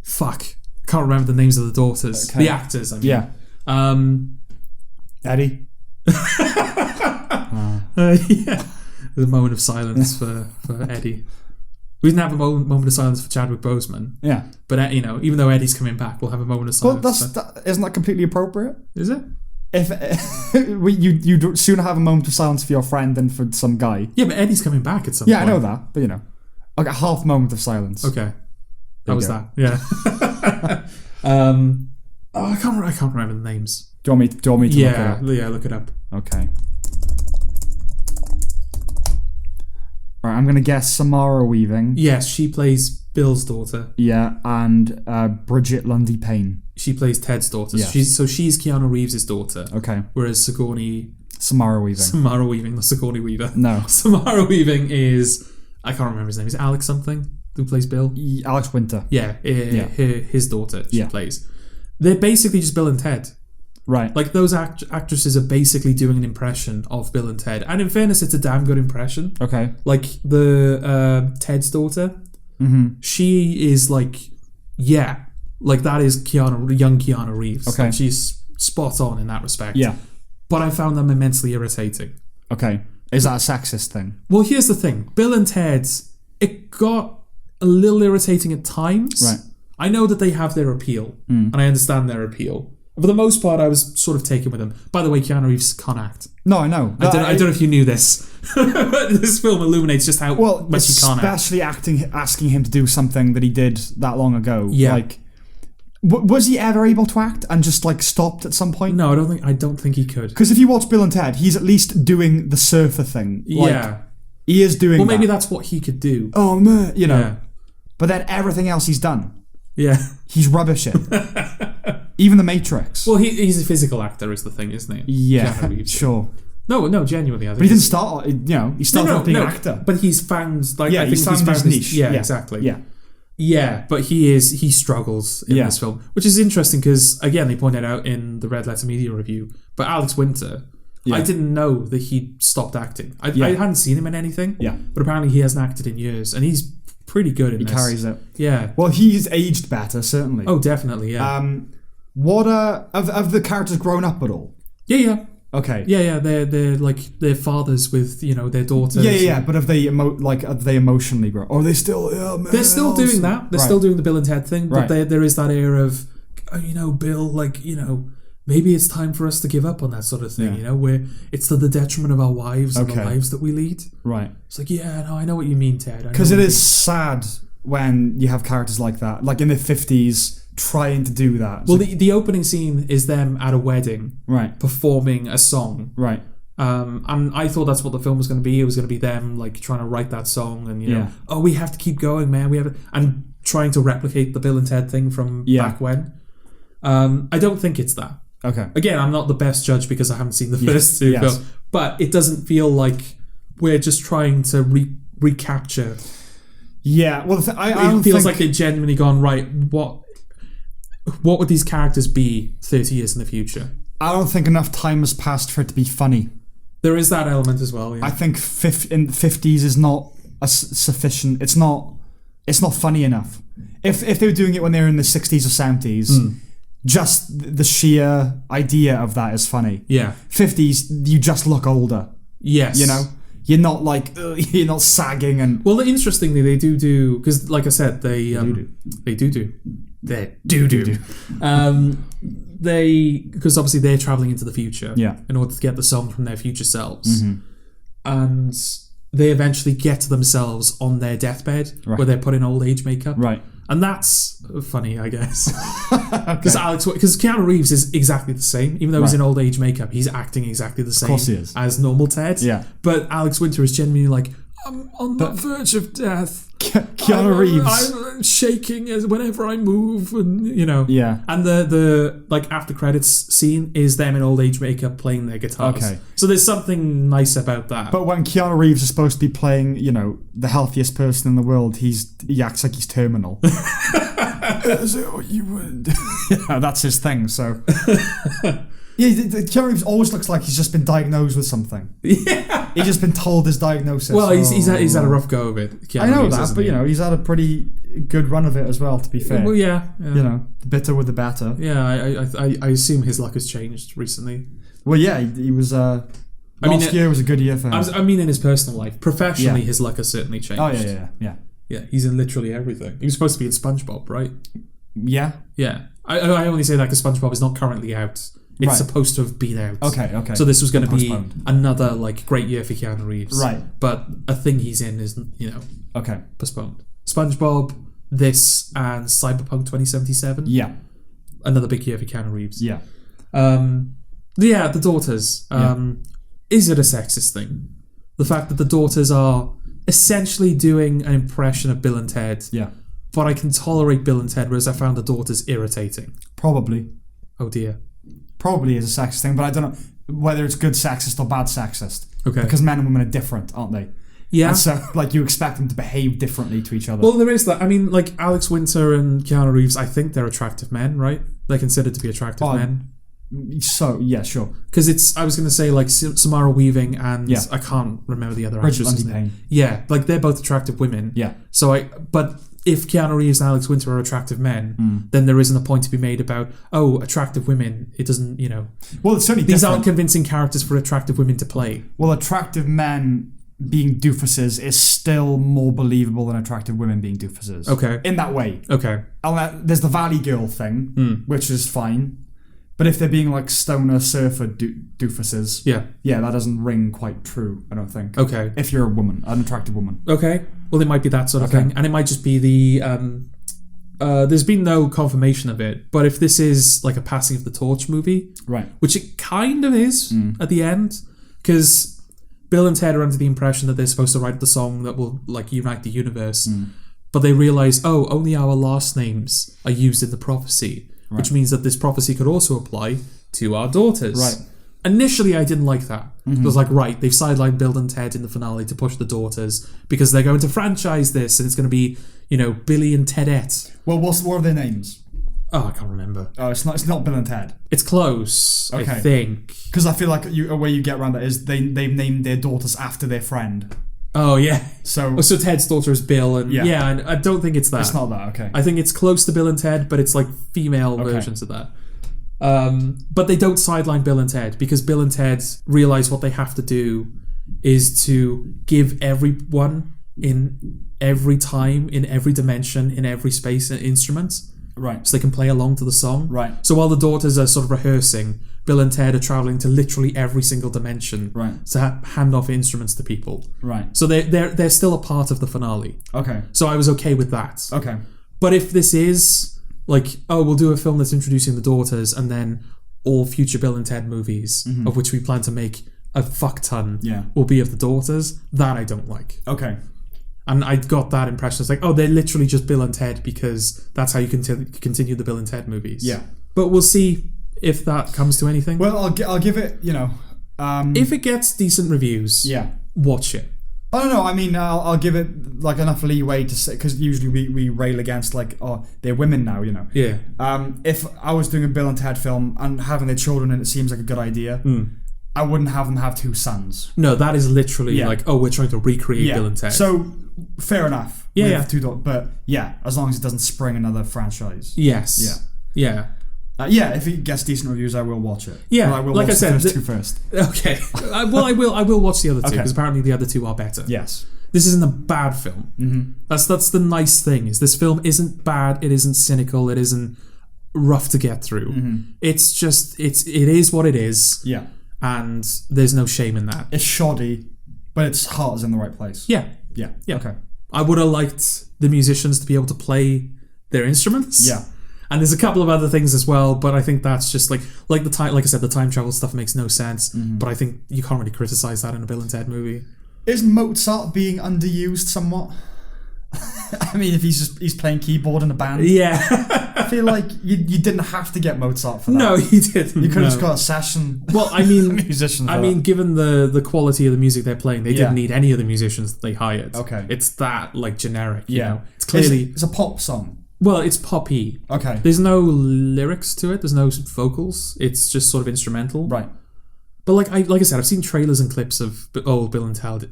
Fuck. Can't remember the names of the daughters. Okay. The actors, I mean. Yeah. Eddie? Yeah. There's a moment of silence for Eddie. We didn't have a moment of silence for Chadwick Boseman. Yeah. But, even though Eddie's coming back, we'll have a moment of silence. Well, isn't that completely appropriate? Is it? If you'd sooner have a moment of silence for your friend than for some guy. Yeah, but Eddie's coming back at some point. Yeah, I know that. But, like a half moment of silence. Okay. That was that. Yeah. I can't remember the names. Do you want me to look it up? Yeah, look it up. Okay. Right, I'm going to guess Samara Weaving. Yes, she plays Bill's daughter. Yeah, and Bridget Lundy Payne. She plays Ted's daughter. Yes. She's Keanu Reeves' daughter. Okay. Whereas Samara Weaving. Samara Weaving, not Sigourney Weaver. No. Samara Weaving is... I can't remember his name. Is it Alex something who plays Bill? Alex Winter. Yeah, his daughter she plays. They're basically just Bill and Ted. Right. Like, those actresses are basically doing an impression of Bill and Ted. And in fairness, it's a damn good impression. Okay. Like, the Ted's daughter, she is like, like that is young Keanu Reeves. Okay. Like, she's spot on in that respect. Yeah. But I found them immensely irritating. Okay. Is that a sexist thing? Well, here's the thing. Bill and Ted, it got a little irritating at times. Right. I know that they have their appeal, and I understand their appeal. For the most part, I was sort of taken with them. By the way, Keanu Reeves can't act. No, I know. I don't know if you knew this. This film illuminates just how much he can't act. Especially asking him to do something that he did that long ago. Yeah. Like, was he ever able to act and just like stopped at some point? No, I don't think he could. Because if you watch Bill and Ted, he's at least doing the surfer thing. Like, he is doing. Well, maybe that's what he could do. Oh man, Yeah. But then everything else he's done. Yeah. He's rubbish in. Even The Matrix. Well, he's a physical actor, is the thing, isn't he? Yeah, sure. No, genuinely. I think but he didn't start. He started off being an actor. But he's found like I think he's found his niche. Yeah, exactly. Yeah. Yeah, but he struggles in this film, which is interesting because again they pointed out in the Red Letter Media review. But Alex Winter, I didn't know that he'd stopped acting. I hadn't seen him in anything. Yeah. But apparently he hasn't acted in years, and he's pretty good in this. He carries it. Yeah. Well, he's aged better, certainly. Oh, definitely. Yeah. What have the characters grown up at all? Yeah. Okay. Yeah. They're like their fathers with their daughters. Yeah. But have they emotionally grown? Or are they still? Oh, man, they're still doing that. They're still doing the Bill and Ted thing. But there is that air of, Bill, maybe it's time for us to give up on that sort of thing. Where it's to the detriment of our wives and the lives that we lead. Right. It's like, I know what you mean, Ted. Because it is sad when you have characters like that, like in their 50s. Trying to do that. Well, the opening scene is them at a wedding, right? Performing a song, right? And I thought that's what the film was going to be. It was going to be them like trying to write that song and, you know, oh, we have to keep going, man. And trying to replicate the Bill and Ted thing from back when. I don't think it's that. Okay. Again, I'm not the best judge because I haven't seen the first two films, but it doesn't feel like we're just trying to recapture. Yeah, well, it feels like they've genuinely gone, right, what would these characters be 30 years in the future? I don't think enough time has passed for it to be funny. There is that element as well, yeah. I think in the 50s is not sufficient. It's not funny enough. If they were doing it when they were in the 60s or 70s, just the sheer idea of that is funny. Yeah. 50s, you just look older. Yes. You know? You're not like, you're not sagging and... Well, interestingly, they do, because like I said, they do. Because obviously they're traveling into the future in order to get the song from their future selves. And they eventually get to themselves on their deathbed where they're put in old age makeup. Right. And that's funny, I guess. Because Keanu Reeves is exactly the same. Even though he's in old age makeup, he's acting exactly the same as normal Ted. Yeah. But Alex Winter is genuinely like, I'm on the verge of death. Keanu Reeves. I'm shaking whenever I move, and you know. Yeah. And the like after credits scene is them in old age makeup playing their guitars. Okay. So there's something nice about that. But when Keanu Reeves is supposed to be playing, you know, the healthiest person in the world, he acts like he's terminal. So you would. Yeah, that's his thing. So. Yeah, Keanu Reeves always looks like he's just been diagnosed with something. Yeah. He's just been told his diagnosis. Well, he's had a rough go of it. Keanu I know Reeves, that, but, you know, he's had a pretty good run of it as well, to be fair. Well, yeah. You know, the bitter with the batter. Yeah, I assume his luck has changed recently. Well, yeah, he was... last year was a good year for him. I mean in his personal life. Professionally, his luck has certainly changed. Oh, yeah. Yeah, he's in literally everything. He was supposed to be in SpongeBob, right? Yeah. Yeah. I only say that because SpongeBob is not currently out. It's supposed to have been out. Okay. So this was going to be another like great year for Keanu Reeves. Right. But a thing he's in is, you know, postponed. SpongeBob, this, and Cyberpunk 2077. Yeah. Another big year for Keanu Reeves. Yeah. The daughters. Is it a sexist thing? The fact that the daughters are essentially doing an impression of Bill and Ted. Yeah. But I can tolerate Bill and Ted, whereas I found the daughters irritating. Probably. Oh dear. Probably is a sexist thing, but I don't know whether it's good sexist or bad sexist. Okay. Because men and women are different, aren't they? Yeah. And so, like, you expect them to behave differently to each other. Well, there is that. I mean, like, Alex Winter and Keanu Reeves, I think they're attractive men, right? They're considered to be attractive men. So, yeah, sure. Because I was going to say, like, Samara Weaving and I can't remember the other actress's name. Yeah, like, they're both attractive women. Yeah. But if Keanu Reeves and Alex Winter are attractive men, then there isn't a point to be made about, attractive women. It doesn't, you know. Well, it's certainly these aren't convincing characters for attractive women to play. Well, attractive men being doofuses is still more believable than attractive women being doofuses. Okay. In that way. Okay. And there's the Valley Girl thing, which is fine. But if they're being like stoner surfer doofuses, yeah, that doesn't ring quite true, I don't think. Okay. If you're a woman, an attractive woman. Okay. Well, it might be that sort of thing. And it might just be the... there's been no confirmation of it, but if this is like a passing of the torch movie, right? Which it kind of is at the end, because Bill and Ted are under the impression that they're supposed to write the song that will like unite the universe, but they realize, only our last names are used in the prophecy. Right. Which means that this prophecy could also apply to our daughters. Right. Initially, I didn't like that. It was like, right, they've sidelined Bill and Ted in the finale to push the daughters because they're going to franchise this and it's going to be, you know, Billy and Tedette. Well, what are their names? Oh, I can't remember. Oh, it's not Bill and Ted. It's close, I think. Because I feel like a way you get around that is they've named their daughters after their friend. Oh, yeah. So Ted's daughter is Bill, and and I don't think it's that. It's not that, okay. I think it's close to Bill and Ted, but it's like female versions of that. But they don't sideline Bill and Ted, because Bill and Ted realize what they have to do is to give everyone in every time, in every dimension, in every space an instrument. Right. So they can play along to the song. Right. So while the daughters are sort of rehearsing, Bill and Ted are traveling to literally every single dimension to hand off instruments to people. Right. So they're still a part of the finale. Okay. So I was okay with that. Okay. But if this is like, we'll do a film that's introducing the daughters and then all future Bill and Ted movies, of which we plan to make a fuck ton Yeah. will be of the daughters. That I don't like. Okay. And I got that impression. It's like, oh, they're literally just Bill and Ted because that's how you continue the Bill and Ted movies. Yeah. But we'll see if that comes to anything. Well, I'll give it, if it gets decent reviews, watch it. I don't know. I mean, I'll give it like enough leeway to say, because usually we rail against like, oh, they're women now, Yeah. If I was doing a Bill and Ted film and having their children in it seems like a good idea, I wouldn't have them have 2 sons. No, that is literally like, oh, we're trying to recreate Bill and Ted. So, fair enough. Yeah. 2 daughters, but as long as it doesn't spring another franchise. Yes. Yeah. If it gets decent reviews, I will watch it. Yeah, but I will like watch I said, the first 2 first. Okay. I will watch the other 2 because apparently the other 2 are better. Yes. This isn't a bad film. Mm-hmm. That's the nice thing, is this film isn't bad, it isn't cynical, it isn't rough to get through. Mm-hmm. It's just, it is what it is. Yeah. And there's no shame in that. It's shoddy, but its heart is in the right place. Yeah. Yeah. Okay. I would have liked the musicians to be able to play their instruments. Yeah. And there's a couple of other things as well, but I think that's just like the time. Like I said, the time travel stuff makes no sense. Mm-hmm. But I think you can't really criticize that in a Bill and Ted movie. Is Mozart being underused somewhat? I mean, if he's playing keyboard in a band. Yeah. I feel like you didn't have to get Mozart for that. No, you didn't. You could have just got a session. Well, I mean, musician. Given the quality of the music they're playing, they didn't need any of the musicians that they hired. Okay. It's that like generic. Yeah. You know? It's clearly it's a pop song. Well, it's poppy. Okay. There's no lyrics to it. There's no vocals. It's just sort of instrumental. Right. But like I said, I've seen trailers and clips of old Bill and Ted,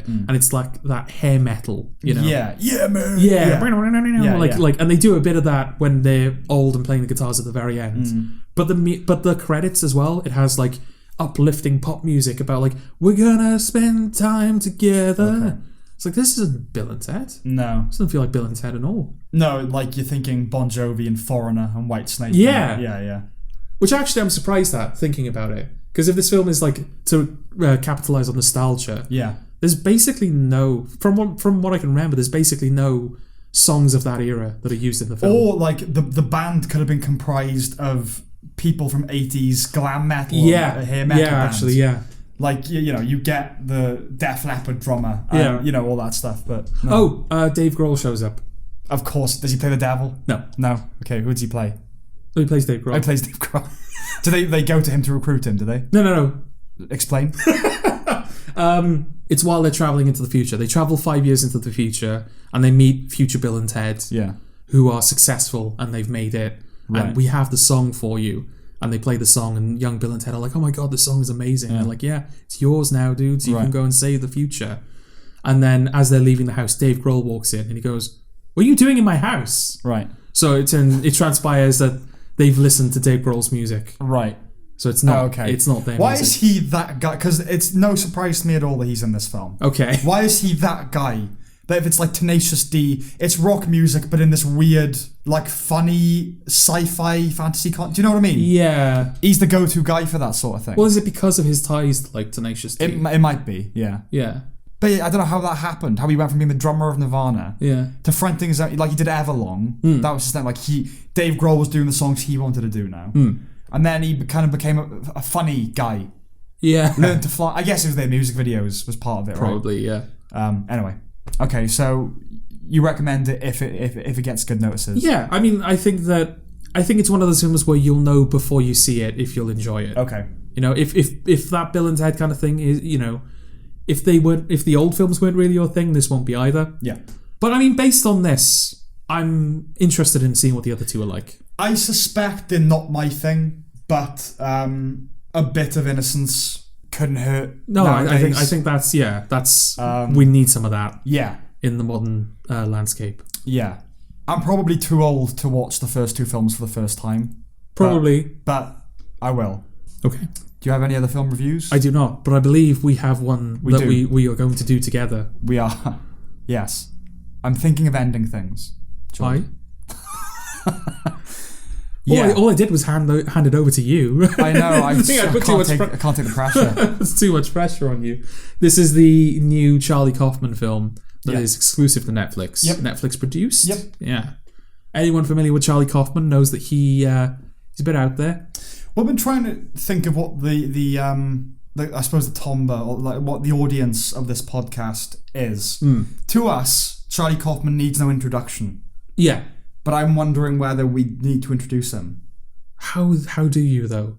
and it's like that hair metal, Yeah, man. Yeah. And they do a bit of that when they're old and playing the guitars at the very end. But the credits as well, it has like uplifting pop music about like, we're gonna spend time together. Okay. It's like, this isn't Bill and Ted. No. It doesn't feel like Bill and Ted at all. No, like you're thinking Bon Jovi and Foreigner and Whitesnake. Yeah. Yeah. Which actually I'm surprised at, thinking about it. Because if this film is like to capitalise on nostalgia, there's basically no, from what I can remember, there's basically no songs of that era that are used in the film. Or like the band could have been comprised of people from 80s glam metal, hair metal bands. Actually, yeah. Like, you get the Def Leppard drummer, and, all that stuff. But no. Dave Grohl shows up. Of course. Does he play the devil? No. Okay, who does he play? He plays Dave Grohl. He plays Dave Grohl. Do they go to him to recruit him, do they? No. Explain. It's while they're travelling into the future. They travel 5 years into the future, and they meet future Bill and Ted, who are successful, and they've made it. Right. And we have the song for you. And they play the song, and young Bill and Ted are like, oh my god, this song is amazing. And they're like, yeah, it's yours now, dude, so you can go and save the future. And then as they're leaving the house, Dave Grohl walks in, and he goes, what are you doing in my house? Right. So it transpires that they've listened to Dave Grohl's music. Right. So it's not it's not their Why music. is he that guy? Because it's no surprise to me at all that he's in this film. Okay. Why is he that guy? That if it's like Tenacious D, it's rock music, but in this weird, like funny sci-fi fantasy do you know what I mean? Yeah. He's the go-to guy for that sort of thing. Well, is it because of his ties to like Tenacious D? It might be, yeah. Yeah. But I don't know how that happened. How he went from being the drummer of Nirvana to fronting his own, like he did Everlong. That was just then, like Dave Grohl was doing the songs he wanted to do now. And then he kind of became a funny guy. Yeah. Learned to fly. I guess it was their music videos was part of it, Probably, right? yeah. Anyway. Okay, so you recommend it if it gets good notices? Yeah, I mean, I think it's one of those films where you'll know before you see it if you'll enjoy it. Okay. If that Bill and Ted kind of thing is, if the old films weren't really your thing, this won't be either. Yeah. But I mean, based on this, I'm interested in seeing what the other two are like. I suspect they're not my thing, but a bit of innocence couldn't hurt. No, I think that's we need some of that. Yeah. In the modern landscape. Yeah. I'm probably too old to watch the first 2 films for the first time. Probably. But I will. Okay. Do you have any other film reviews? I do not, but I believe we have one we are going to do together. We are. Yes. I'm thinking of ending things. Why? Yeah. All I did was hand it over to you. I know. I can't take the pressure. It's too much pressure on you. This is the new Charlie Kaufman film that is exclusive to Netflix. Yep. Netflix produced. Yep. Yeah. Anyone familiar with Charlie Kaufman knows that he's a bit out there. Well, I've been trying to think of what the I suppose the tomba, or like what the audience of this podcast is. To us, Charlie Kaufman needs no introduction. Yeah. But I'm wondering whether we need to introduce him. How do you, though?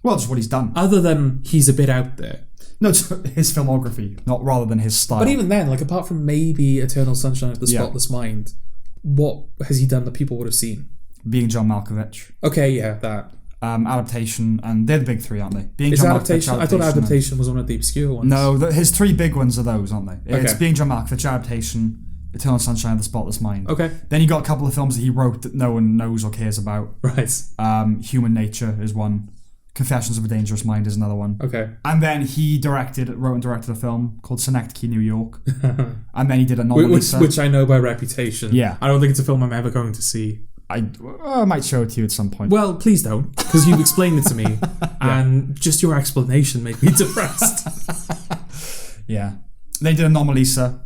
Well, just what he's done. Other than he's a bit out there. No, it's his filmography, not rather than his style. But even then, like apart from maybe Eternal Sunshine of the Spotless Mind, what has he done that people would have seen? Being John Malkovich. Okay, yeah, that. Adaptation, and they're the big three, aren't they? Being Is John adaptation? Malkovich, I thought adaptation was one of the obscure ones. No, his three big ones are those, aren't they? Okay. It's Being John Malkovich, Adaptation, Eternal Sunshine of the Spotless Mind. Okay. Then you got a couple of films that he wrote that no one knows or cares about. Right. Human Nature is one. Confessions of a Dangerous Mind is another one. Okay. And then he wrote and directed a film called Synecdoche, New York. And then he did Anomalisa. Which I know by reputation. Yeah. I don't think it's a film I'm ever going to see. I might show it to you at some point. Well, please don't, because you've explained it to me, and just your explanation made me depressed. Yeah. They did Anomalisa.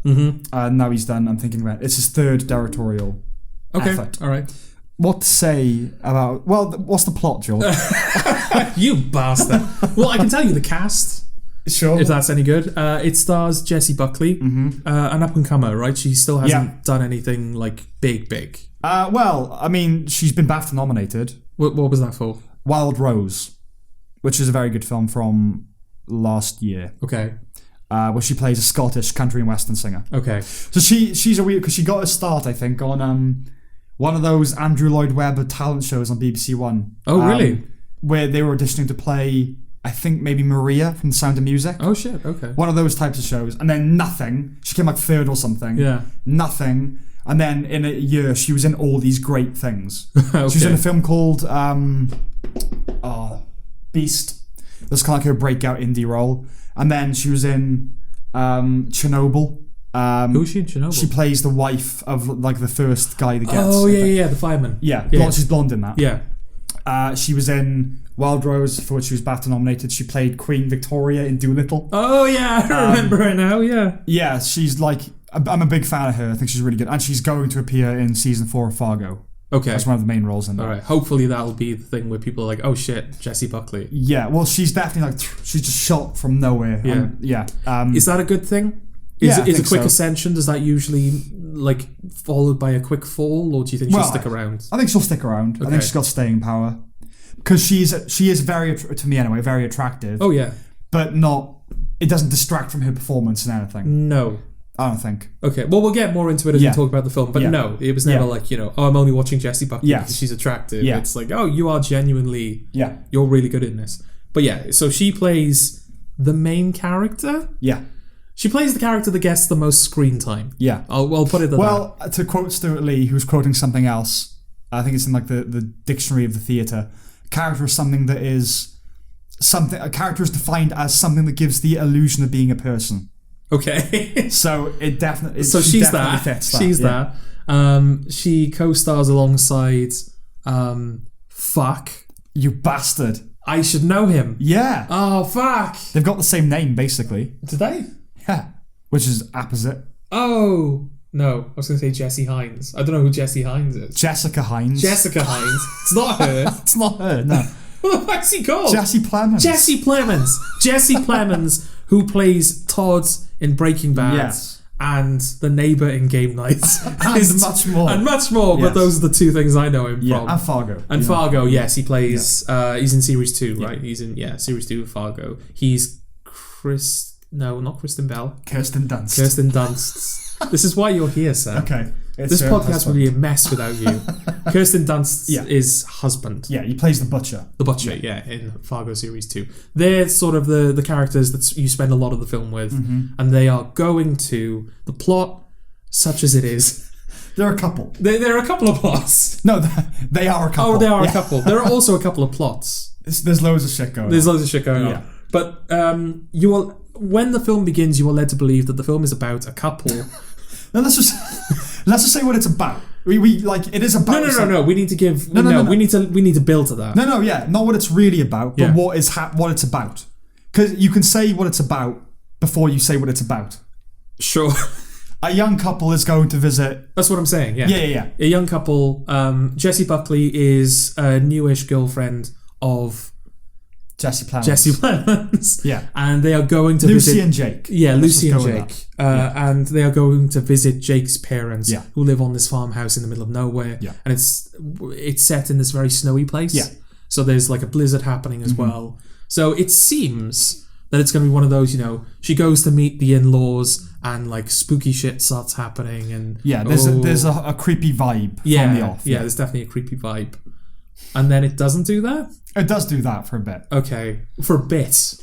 Now he's done, I'm thinking about it. It's his third directorial effort. All right. What to say about... Well, what's the plot, Joel? You bastard. Well, I can tell you the cast. Sure. If that's any good. It stars Jessie Buckley, an up-and-comer, right? She still hasn't done anything, like, big. Well, I mean, she's been BAFTA nominated. What was that for? Wild Rose, which is a very good film from last year. Okay. Where she plays a Scottish country and western singer. Okay. So she's a weird... Because she got a start, I think, on one of those Andrew Lloyd Webber talent shows on BBC One. Oh, really? Where they were auditioning to play... I think maybe Maria from The Sound of Music. Oh, shit, okay. One of those types of shows. And then nothing. She came like third or something. Yeah. Nothing. And then in a year, she was in all these great things. Okay. She was in a film called Beast. That's kind of like her breakout indie role. And then she was in Chernobyl. Who was she in Chernobyl? She plays the wife of like the first guy that gets... Oh, yeah, the fireman. Yeah, yeah. She's blonde in that. Yeah. She was in Wild Rose, for which she was BAFTA nominated. She played Queen Victoria in Doolittle. Oh, yeah, I remember her now, yeah. Yeah, she's like... I'm a big fan of her. I think she's really good. And she's going to appear in season 4 of Fargo. Okay. That's one of the main roles in there. Alright, hopefully that'll be the thing where people are like, oh shit, Jessie Buckley. Yeah, well, she's definitely like... She's just shot from nowhere. Yeah. And, is that a good thing? Is a quick ascension, does that usually like followed by a quick fall, or do you think she'll stick around? I think she'll stick around. Okay. I think she's got staying power. Because she is very, to me anyway, very attractive. Oh, yeah. But not... It doesn't distract from her performance and anything. No. I don't think. Okay, well, we'll get more into it as we talk about the film, but no, it was never like, I'm only watching Jessie Buckley because she's attractive. Yeah. It's like, oh, you are genuinely... Yeah. You're really good in this. But yeah, so she plays the main character? Yeah. She plays the character that gets the most screen time. Yeah. I'll put it that. Well, to quote Stuart Lee, who's quoting something else, I think it's in like the dictionary of the theatre, character is something that is... A character is defined as something that gives the illusion of being a person. Okay. So it definitely... So she's that. Fits that. She's that. She co-stars alongside... Fuck. You bastard. I should know him. Yeah. Oh, fuck. They've got the same name, basically. Did they? Yeah. Which is apposite. Oh. No, I was going to say Jessie Hines. I don't know who Jessie Hines is. Jessica Hines. Jessica Hines. It's not her. It's not her, no. What the fuck's he called? Jesse Plemons. Jesse Plemons. Jesse Plemons, who plays Todd in Breaking Bad. Yes. And the neighbour in Game Nights. And much more. And much more, but those are the two things I know him from. And Fargo. And Fargo, yes, he plays... he's in Series 2, right? He's in, Series 2 of Fargo. He's No, not Kristen Bell. Kirsten Dunst. Kirsten Dunst. This is why you're here, sir. Okay. This podcast would be a mess without you. Kirsten Dunst is husband. Yeah, he plays the butcher. The butcher, in Fargo Series 2. They're sort of the characters that you spend a lot of the film with, and they are going to the plot, such as it is. There are a couple. There are a couple of plots. No, they are a couple. Oh, they are a couple. There are also a couple of plots. There's loads of shit going on. There's loads of shit going on. But when the film begins, you are led to believe that the film is about a couple... No, let's just say what it's about. We it is about. No. We need to give. No. We need to build to that. No. Yeah, not what it's really about, but what it's about. Because you can say what it's about before you say what it's about. Sure. A young couple is going to visit. That's what I'm saying. Yeah. Yeah. A young couple. Jessie Buckley is a newish girlfriend of Jesse Plemons. Jesse Plemons. Yeah. And they are going to Lucy visit... and Jake. Yeah, Let's Lucy and just go with Jake. that. And they are going to visit Jake's parents, Yeah. who live on this farmhouse in the middle of nowhere. Yeah. And it's set in this very snowy place. Yeah. So there's like a blizzard happening as well. So it seems that it's going to be one of those, she goes to meet the in-laws and like spooky shit starts happening. And Yeah, there's a creepy vibe from the off. Yeah, there's definitely a creepy vibe. And then it doesn't do that? It does do that for a bit. Okay, for a bit.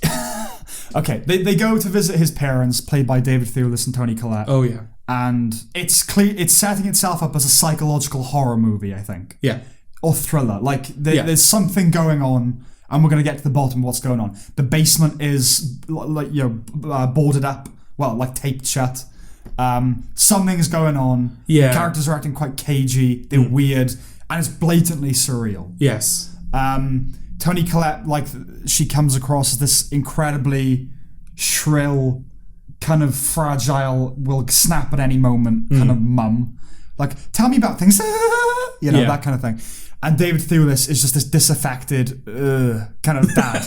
Okay, they go to visit his parents, played by David Thewlis and Toni Collette. Oh, yeah. And it's setting itself up as a psychological horror movie, I think. Yeah. Or thriller. Like, there's something going on, and we're going to get to the bottom of what's going on. The basement is, boarded up, taped shut. Something's going on. Yeah. Characters are acting quite cagey. They're weird. And it's blatantly surreal. Yes. Toni Collette, she comes across as this incredibly shrill, kind of fragile, will snap at any moment kind of mum. Like, tell me about things, that kind of thing. And David Thewlis is just this disaffected kind of dad.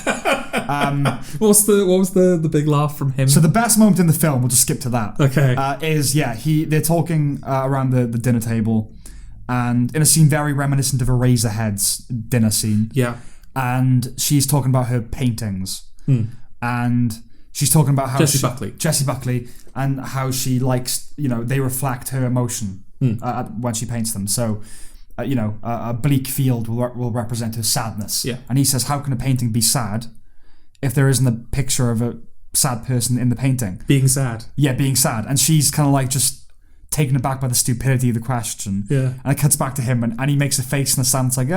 What was the big laugh from him? So the best moment in the film, we'll just skip to that. Okay. They're talking around the dinner table, and in a scene very reminiscent of a Razorhead's dinner scene. Yeah. And she's talking about her paintings. And she's talking about how Jessie Buckley, and how she likes, they reflect her emotion when she paints them. So, a bleak field will represent her sadness. Yeah. And he says, how can a painting be sad if there isn't a picture of a sad person in the painting? Being sad. Yeah, being sad. And she's kind of just taken aback by the stupidity of the question. Yeah. And it cuts back to him, and he makes a face and a sound. It's like,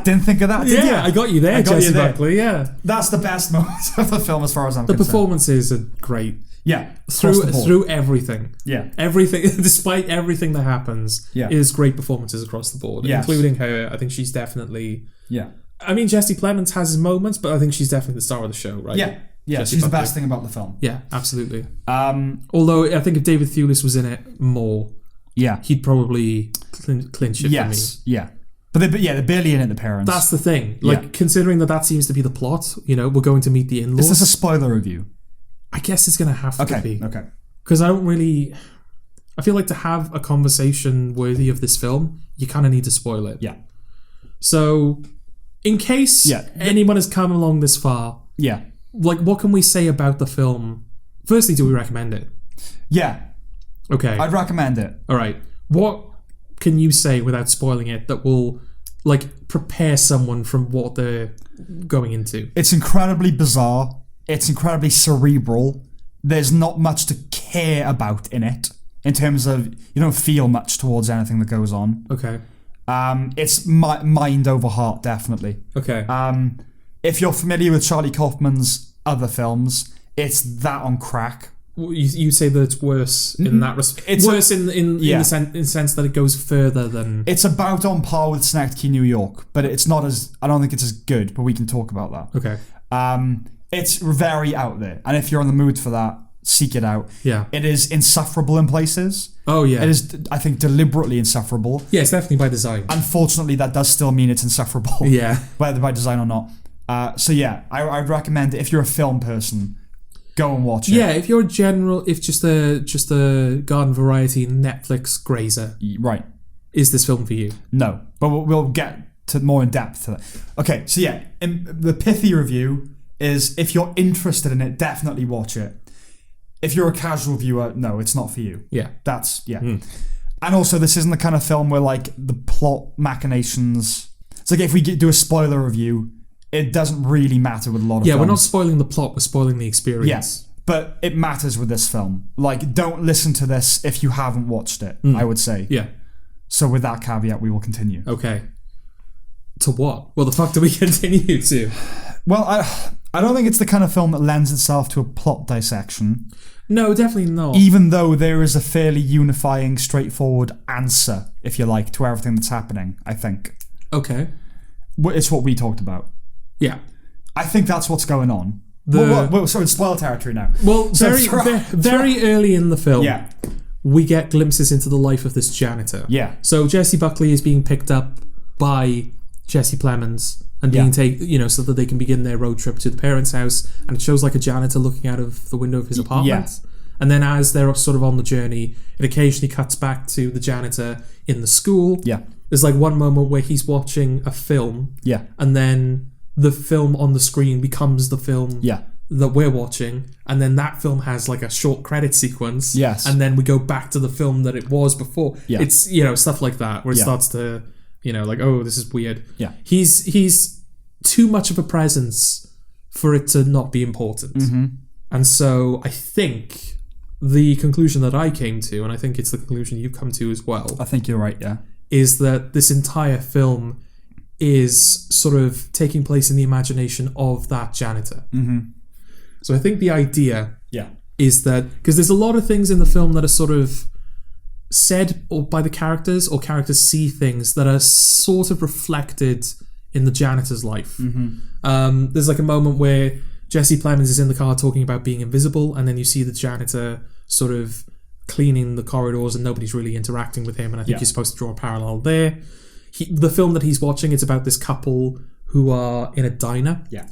didn't think of that, did you? I got you there, Jessie Buckley, yeah. That's the best moment of the film as far as I'm concerned. The performances are great. Yeah. Through everything. Yeah. Everything, despite everything that happens, Yeah. is great performances across the board, Yes. including her. I think she's definitely... Yeah. I mean, Jesse Plemons has his moments, but I think she's definitely the star of the show, right? Yeah. Yeah, Jessie she's the Buckley. best thing about the film. Yeah, absolutely. Although I think if David Thewlis was in it more, he'd probably clinch it for me. Yeah. But they're barely in it, the parents. That's the thing. Considering that seems to be the plot, we're going to meet the in-laws. Is this a spoiler review? I guess it's going to have to be. Okay. Because I feel like to have a conversation worthy of this film, you kind of need to spoil it. Yeah. So, in case anyone has come along this far... Yeah. What can we say about the film? Firstly, do we recommend it? Yeah. Okay. I'd recommend it. All right. What can you say without spoiling it that will, prepare someone from what they're going into? It's incredibly bizarre. It's incredibly cerebral. There's not much to care about in it, in terms of you don't feel much towards anything that goes on. Okay. It's mind over heart, definitely. Okay. If you're familiar with Charlie Kaufman's other films, it's that on crack. You say that it's worse in that respect. It's worse in the sense that it goes further than... It's about on par with Synecdoche, New York, but it's not as... I don't think it's as good, but we can talk about that. Okay. It's very out there, and if you're in the mood for that, seek it out. Yeah. It is insufferable in places. Oh, yeah. It is, I think, deliberately insufferable. Yeah, it's definitely by design. Unfortunately, that does still mean it's insufferable. Yeah. Whether by design or not. I'd recommend it if you're a film person, go and watch it. Yeah, if you're just a garden variety Netflix grazer, right? Is this film for you? No, but we'll get to more in depth to that. Okay, so the pithy review is if you're interested in it, definitely watch it. If you're a casual viewer, no, it's not for you. Yeah, And also, this isn't the kind of film where the plot machinations. It's like if we do a spoiler review. It doesn't really matter with a lot of films. Yeah, we're not spoiling the plot, we're spoiling the experience. Yes, but it matters with this film. Don't listen to this if you haven't watched it, I would say. Yeah. So with that caveat, we will continue. Okay. To what? Well, the fuck do we continue to? Well, I don't think it's the kind of film that lends itself to a plot dissection. No, definitely not. Even though there is a fairly unifying, straightforward answer, if you like, to everything that's happening, I think. Okay. It's what we talked about. Yeah. I think that's what's going on. So it's spoiler territory now. Well, very early in the film, we get glimpses into the life of this janitor. Yeah. So Jessie Buckley is being picked up by Jesse Plemons and being so that they can begin their road trip to the parents' house. And it shows like a janitor looking out of the window of his apartment. And then as they're sort of on the journey, it occasionally cuts back to the janitor in the school. Yeah. There's like one moment where he's watching a film. Yeah. And then the film on the screen becomes the film that we're watching. And then that film has like a short credit sequence. Yes. And then we go back to the film that it was before. Yeah. It's, stuff like that where it starts to, like, oh, this is weird. Yeah. He's too much of a presence for it to not be important. Mm-hmm. And so I think the conclusion that I came to, and I think it's the conclusion you've come to as well. I think you're right, yeah. Is that this entire film is sort of taking place in the imagination of that janitor. Mm-hmm. So I think the idea is that, because there's a lot of things in the film that are sort of said or by the characters, or characters see things that are sort of reflected in the janitor's life. Mm-hmm. There's like a moment where Jesse Plemons is in the car talking about being invisible, and then you see the janitor sort of cleaning the corridors and nobody's really interacting with him, and I think you're supposed to draw a parallel there. The film that he's watching, it's about this couple who are in a diner. Yeah.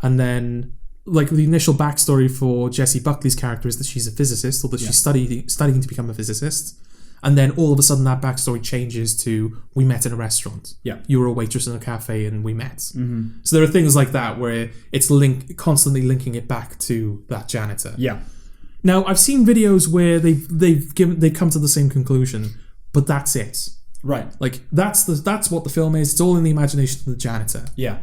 And then, like, the initial backstory for Jessie Buckley's character is that she's a physicist, or that she's studying to become a physicist. And then all of a sudden that backstory changes to, we met in a restaurant. Yeah. You were a waitress in a cafe and we met. Mm-hmm. So there are things like that where it's constantly linking it back to that janitor. Yeah. Now, I've seen videos where they come to the same conclusion, but that's it. Right. Like, that's what the film is. It's all in the imagination of the janitor. Yeah.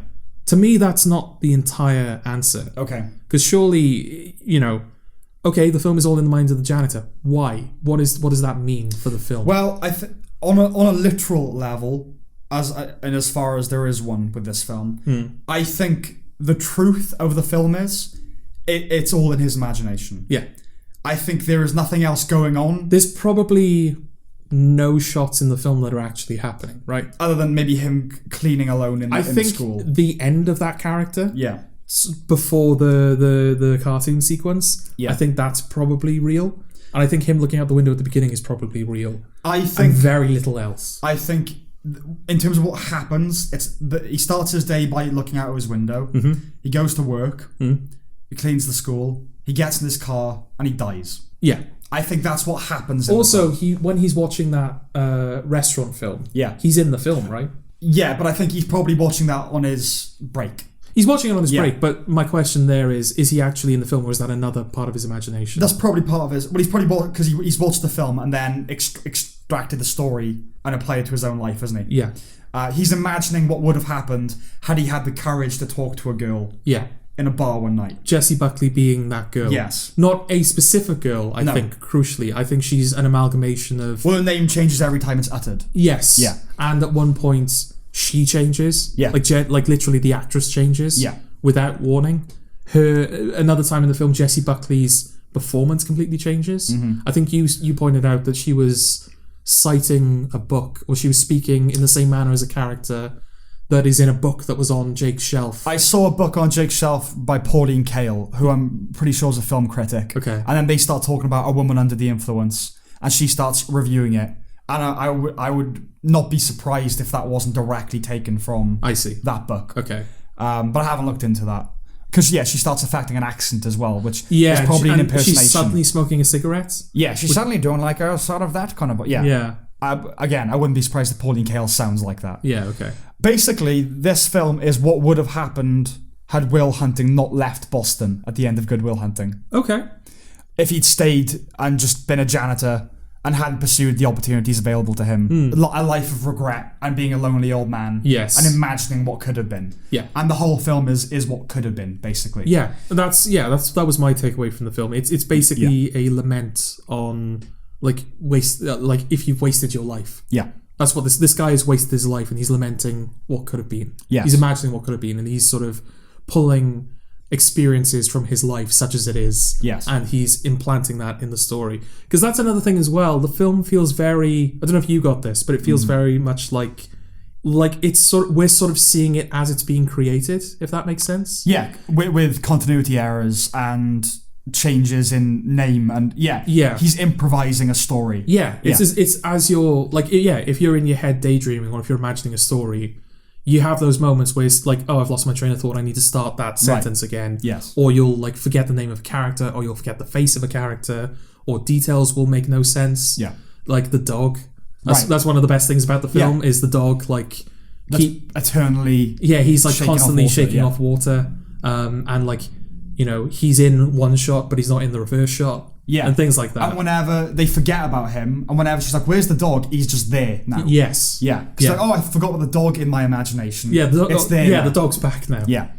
To me, that's not the entire answer. Okay. Because surely, okay, the film is all in the mind of the janitor. Why? What does that mean for the film? Well, I think on a literal level, as far as there is one with this film, I think the truth of the film is it's all in his imagination. Yeah. I think there is nothing else going on. There's probably no shots in the film that are actually happening, right? Other than maybe him cleaning alone in the school. I think the end of that character, before the cartoon sequence, I think that's probably real. And I think him looking out the window at the beginning is probably real. I think, and very little else. I think, in terms of what happens, he starts his day by looking out of his window. Mm-hmm. He goes to work. Mm-hmm. He cleans the school. He gets in his car and he dies. Yeah. I think that's what happens. Also, when he's watching that restaurant film, he's in the film, right? Yeah, but I think he's probably watching that on his break. He's watching it on his break, but my question there is he actually in the film, or is that another part of his imagination? That's probably part of his... Well, he's probably... Because he's watched the film and then extracted the story and applied it to his own life, isn't he? Yeah. He's imagining what would have happened had he had the courage to talk to a girl. Yeah. In a bar one night. Jessie Buckley being that girl. Yes. Not a specific girl, I think, crucially. I think she's an amalgamation of... Well, the name changes every time it's uttered. Yes. Yeah. And at one point, she changes. Yeah. Like literally the actress changes. Yeah. Without warning. Another time in the film, Jessie Buckley's performance completely changes. Mm-hmm. I think you pointed out that she was citing a book, or she was speaking in the same manner as a character that is in a book that was on Jake's shelf. I saw a book on Jake's shelf by Pauline Kael, who I'm pretty sure is a film critic. Okay. And then they start talking about a woman under the influence, and she starts reviewing it. And I would not be surprised if that wasn't directly taken from that book. Okay. But I haven't looked into that. Because, she starts affecting an accent as well, which is is probably an impersonation. She's suddenly smoking a cigarette? Yeah, she's suddenly doing like a sort of that kind of... Yeah. Again, I wouldn't be surprised if Pauline Kael sounds like that. Yeah, okay. Basically, this film is what would have happened had Will Hunting not left Boston at the end of Good Will Hunting. Okay. If he'd stayed and just been a janitor and hadn't pursued the opportunities available to him. A life of regret and being a lonely old man. Yes. And imagining what could have been. Yeah. And the whole film is what could have been, basically. Yeah. That was my takeaway from the film. It's basically a lament on... if you've wasted your life. Yeah. That's what this guy has wasted his life, and he's lamenting what could have been. Yes. He's imagining what could have been, and he's sort of pulling experiences from his life, such as it is. Yes. And he's implanting that in the story. Because that's another thing as well. The film feels very... I don't know if you got this, but it feels very much like it's we're sort of seeing it as it's being created, if that makes sense. Yeah, with continuity errors and changes in name and he's improvising a story. It's as you're if you're in your head daydreaming, or if you're imagining a story, you have those moments where it's like, oh, I've lost my train of thought, I need to start that sentence again. Yes. Or you'll like forget the name of a character, or you'll forget the face of a character, or details will make no sense. Yeah. Like the dog. That's one of the best things about the film is the dog like eternally. Yeah, he's like constantly shaking yeah. off water. And like, you know, he's in one shot, but he's not in the reverse shot. Yeah. And things like that. And whenever they forget about him, and whenever she's like, where's the dog? He's just there now. Yes. Yeah. She's like, oh, I forgot about the dog in my imagination. Yeah, it's there yeah, now. the dog's back now. Yeah.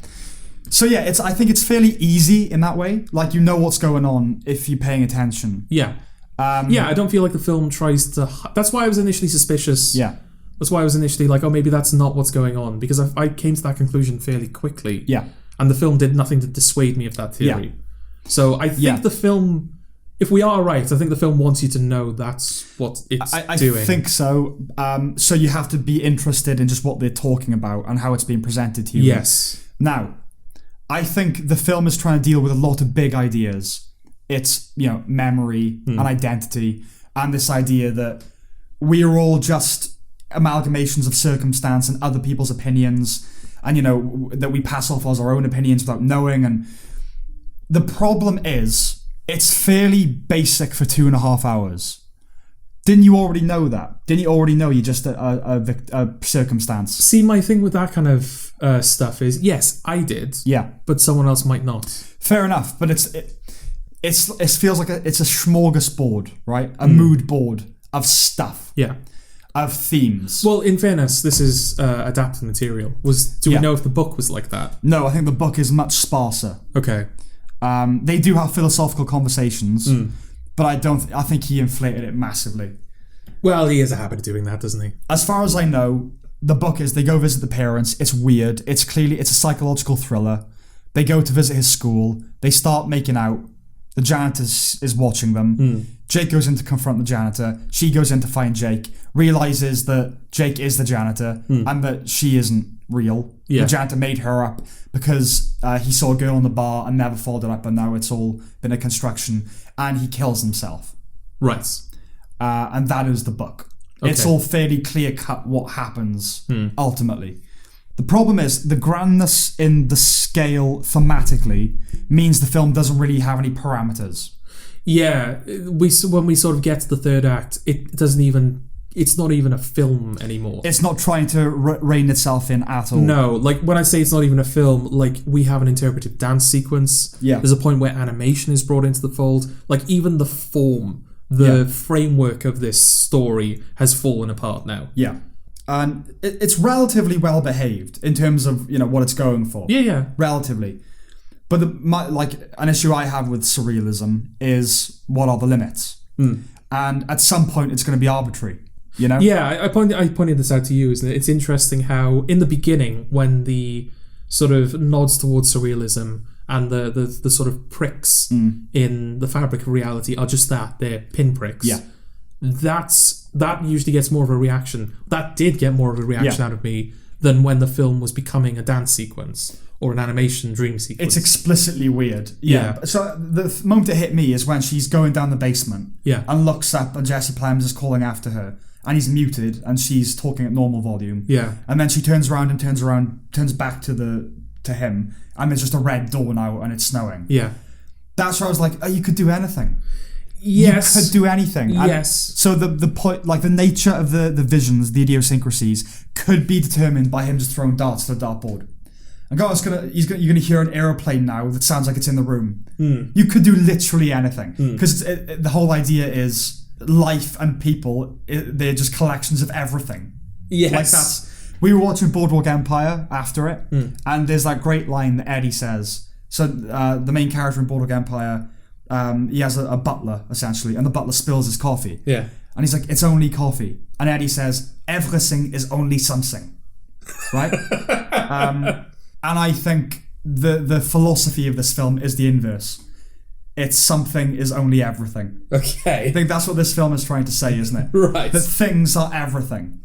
So yeah, I think it's fairly easy in that way. Like, you know what's going on if you're paying attention. Yeah. I don't feel like the film tries to... That's why I was initially suspicious. Yeah. That's why I was initially like, oh, maybe that's not what's going on. Because I came to that conclusion fairly quickly. Yeah. And the film did nothing to dissuade me of that theory. Yeah. So I think the film... If we are right, I think the film wants you to know that's what it's doing. I think so. So you have to be interested in just what they're talking about and how it's being presented to you. Yes. Now, I think the film is trying to deal with a lot of big ideas. It's, you know, memory and identity, and this idea that we are all just amalgamations of circumstance and other people's opinions, and, you know, that we pass off as our own opinions without knowing. And the problem is, it's fairly basic for 2.5 hours. Didn't you already know that? Didn't you already know you're just a circumstance? See, my thing with that kind of stuff is, yes, I did. Yeah. But someone else might not. Fair enough, but it feels like it's a smorgasbord, right? A mood board of stuff. Yeah. Of themes. Well, in fairness, this is adapted material. Do we know if the book was like that? No, I think the book is much sparser. Okay. They do have philosophical conversations, but I think he inflated it massively. Well, he has a habit of doing that, doesn't he? As far as I know, the book is they go visit the parents. It's weird. It's a psychological thriller. They go to visit his school. They start making out. The janitor is watching them. Jake goes in to confront the janitor. She goes in to find Jake. Realizes that Jake is the janitor and that she isn't real. Yeah. The janitor made her up because he saw a girl in the bar and never followed it up, and now it's all been a construction. And he kills himself. Right. And that is the book. Okay. It's all fairly clear cut what happens ultimately. The problem is the grandness in the scale thematically means the film doesn't really have any parameters. Yeah, when we sort of get to the third act, it's not even a film anymore. It's not trying to rein itself in at all. No, like when I say it's not even a film, like we have an interpretive dance sequence. Yeah. There's a point where animation is brought into the fold. Like even the form, the framework of this story has fallen apart now. Yeah. And it's relatively well behaved in terms of, you know, what it's going for. Yeah. Relatively. But an issue I have with surrealism is what are the limits? And at some point it's going to be arbitrary, you know? Yeah, I pointed this out to you, isn't it? It's interesting how in the beginning, when the sort of nods towards surrealism and the sort of pricks in the fabric of reality are just that, they're pinpricks. Yeah. That usually gets more of a reaction. That did get more of a reaction out of me than when the film was becoming a dance sequence or an animation dream sequence. It's explicitly weird. Yeah. So the moment it hit me is when she's going down the basement and looks up and Jesse Plemons is calling after her and he's muted and she's talking at normal volume. Yeah. And then she turns back to him and there's just a red door now and it's snowing. Yeah. That's where I was like, oh, you could do anything. Yes. You could do anything. Yes. And so the point, like the nature of the visions, the idiosyncrasies, could be determined by him just throwing darts to the dartboard. And you're gonna hear an aeroplane now that sounds like it's in the room. You could do literally anything because the whole idea is life and people. They're just collections of everything. Yes. We were watching Boardwalk Empire after it, and there's that great line that Eddie says. So the main character in Boardwalk Empire. He has a butler, essentially, and the butler spills his coffee. Yeah. And he's like, it's only coffee. And Eddie says, everything is only something. Right? And I think the philosophy of this film is the inverse. It's something is only everything. Okay. I think that's what this film is trying to say, isn't it? Right. That things are everything.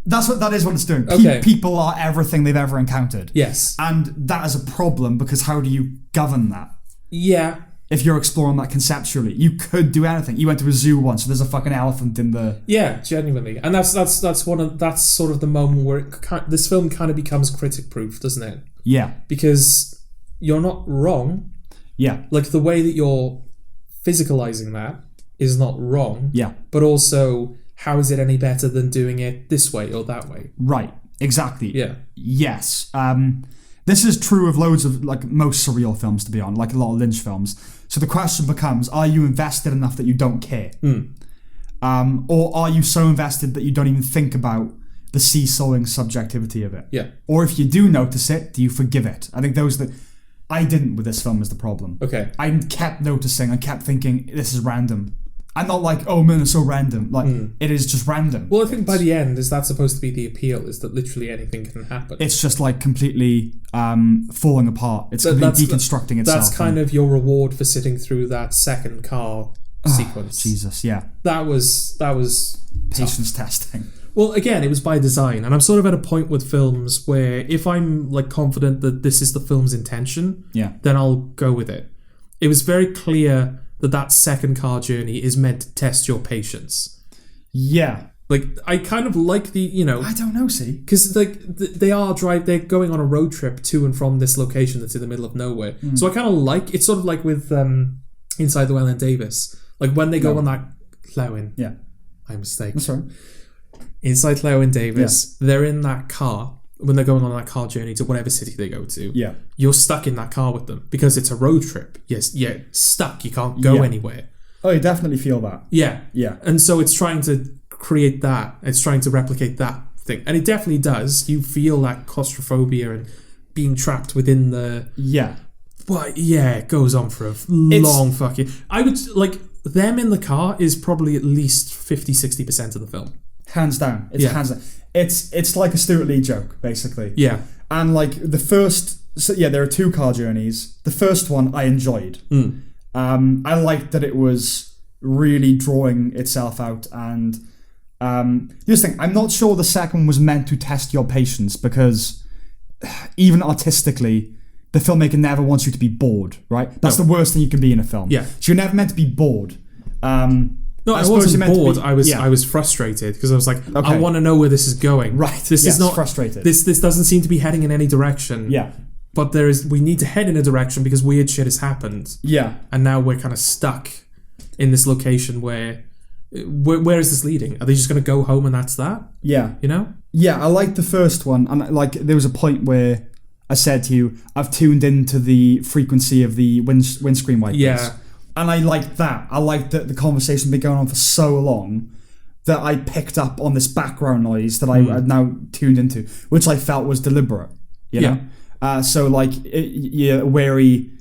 That is what it's doing. Okay. People are everything they've ever encountered. Yes. And that is a problem because how do you govern that? Yeah. Yeah. If you're exploring that conceptually, you could do anything. You went to a zoo once, so there's a fucking elephant in the... Yeah, genuinely. And that's sort of the moment where this film kind of becomes critic-proof, doesn't it? Yeah. Because you're not wrong. Yeah. Like, the way that you're physicalizing that is not wrong. Yeah. But also, how is it any better than doing it this way or that way? Right. Exactly. Yeah. Yes. This is true of loads of, like, most surreal films, to be honest, like a lot of Lynch films. So the question becomes, are you invested enough that you don't care? Or are you so invested that you don't even think about the seesawing subjectivity of it? Yeah. Or if you do notice it, do you forgive it? I think those that... I didn't with this film is the problem. Okay. I kept noticing, I kept thinking, this is random. I'm not like, oh man, it's so random. Like, it is just random. Well, I think by the end, is that supposed to be the appeal? Is that literally anything can happen? It's just like completely falling apart. It's completely deconstructing itself. That's kind of your reward for sitting through that second car sequence. Jesus, yeah. That was Patience testing. Well, again, it was by design, and I'm sort of at a point with films where if I'm like confident that this is the film's intention, then I'll go with it. It was very clear that second car journey is meant to test your patience. Yeah. Like, I kind of like the, I don't know, see. Because, like, they're going on a road trip to and from this location that's in the middle of nowhere. So I kind of like, it's sort of like with Inside Llewellyn Davis. Like, when they go on that... Llewyn. Yeah. My mistake. That's right. Inside Llewellyn Davis, they're in that car... When they're going on that car journey to whatever city they go to, you're stuck in that car with them because it's a road trip. Yes, you're stuck. You can't go anywhere. Oh, you definitely feel that. Yeah. Yeah. And so it's trying to create that. It's trying to replicate that thing. And it definitely does. You feel that claustrophobia and being trapped within the... Yeah. But yeah, it goes on for a long fucking... I would... Like, them in the car is probably at least 50-60% of the film. Hands down. It's hands down. It's like a Stuart Lee joke, basically. Yeah. And like the first... So yeah, there are 2 car journeys. The first one I enjoyed. I liked that it was really drawing itself out. And this thing, I'm not sure the second one was meant to test your patience because even artistically, the filmmaker never wants you to be bored, right? That's the worst thing you can be in a film. Yeah. So you're never meant to be bored. No, I wasn't bored. I was frustrated because I was like, I want to know where this is going. Right. This is not frustrated. This doesn't seem to be heading in any direction. Yeah. But we need to head in a direction because weird shit has happened. Yeah. And now we're kind of stuck in this location where is this leading? Are they just going to go home and that's that? Yeah. Yeah, I liked the first one, and like there was a point where I said to you, I've tuned into the frequency of the windscreen wipers. Yeah. And I liked that. I liked that the conversation had been going on for so long that I picked up on this background noise that I had now tuned into, which I felt was deliberate. You know? So like you're wary,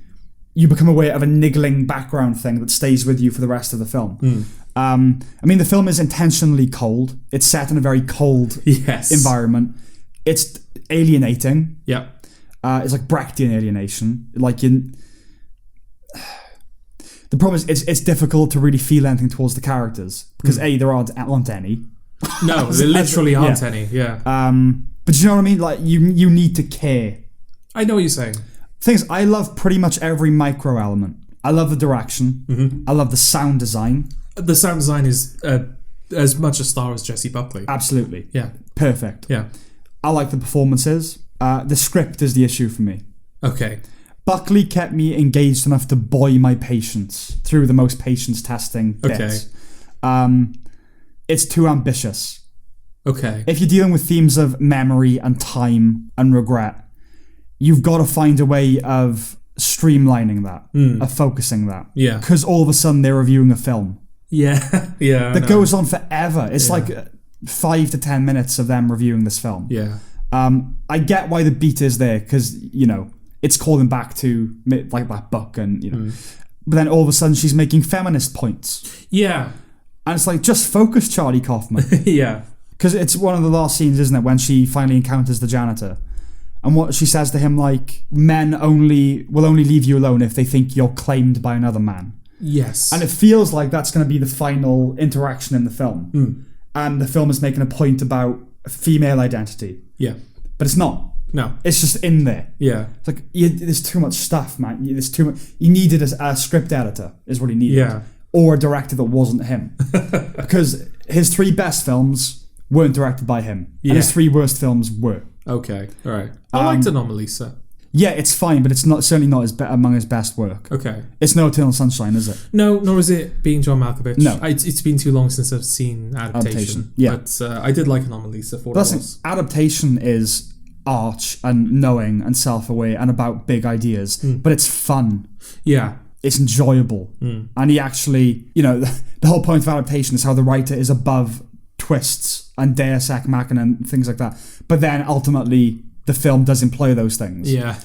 you become aware of a niggling background thing that stays with you for the rest of the film. I mean, the film is intentionally cold. It's set in a very cold environment. It's alienating. Yeah. It's like Brechtian alienation. Like in... The problem is it's difficult to really feel anything towards the characters because A, there aren't any. No, there literally aren't any. Yeah. But you know what I mean? Like you need to care. I know what you're saying. Things I love pretty much every micro element. I love the direction. I love the sound design. The sound design is as much a star as Jessie Buckley. Absolutely. Yeah. Perfect. Yeah. I like the performances. The script is the issue for me. Okay. Buckley kept me engaged enough to buoy my patience through the most patience testing bits. It's too ambitious. Okay. If you're dealing with themes of memory and time and regret, you've got to find a way of streamlining that, of focusing that. Yeah. Because all of a sudden they're reviewing a film. Yeah. Yeah. That goes on forever. It's like 5 to 10 minutes of them reviewing this film. Yeah. I get why the beat is there because, it's calling back to like that book and, But then all of a sudden she's making feminist points. Yeah. And it's like, just focus, Charlie Kaufman. Yeah. Because it's one of the last scenes, isn't it, when she finally encounters the janitor. And what she says to him, like, men will only leave you alone if they think you're claimed by another man. Yes. And it feels like that's going to be the final interaction in the film. And the film is making a point about female identity. Yeah. But it's not. No. It's just in there. Yeah. It's like, there's too much stuff, man. There's too much. You needed a script editor, is what he needed. Yeah. Or a director that wasn't him. Because his 3 best films weren't directed by him. Yeah. And his 3 worst films were. Okay, all right. I liked Anomalisa. Yeah, it's fine, but it's certainly not among his best work. Okay. It's no Eternal Sunshine, is it? No, nor is it being John Malkovich. No. It's been too long since I've seen Adaptation. Yeah. But I did like Anomalisa for what it was. Adaptation is arch and knowing and self-aware and about big ideas, but it's fun. Yeah. It's enjoyable. And he actually, the whole point of Adaptation is how the writer is above twists and Deus Ex Machina and things like that. But then ultimately, the film does employ those things. Yeah.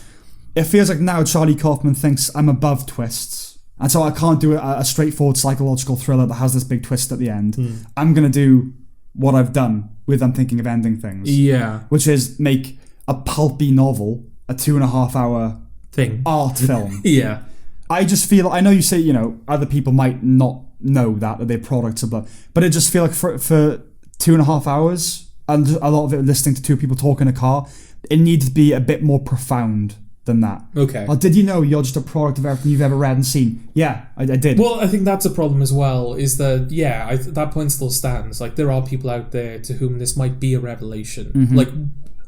It feels like now Charlie Kaufman thinks I'm above twists. And so I can't do a straightforward psychological thriller that has this big twist at the end. I'm going to do what I've done with I'm Thinking of Ending Things. Yeah. Which is make a pulpy novel, a 2.5 hour thing. Art film. Yeah. I just feel, I know you say, other people might not know that they're products of blood, but I just feel like for 2.5 hours, and a lot of it listening to 2 people talk in a car, it needs to be a bit more profound than that. Okay. Or did you know you're just a product of everything you've ever read and seen? Yeah, I did. Well, I think that's a problem as well, is that, that point still stands. Like, there are people out there to whom this might be a revelation. Like,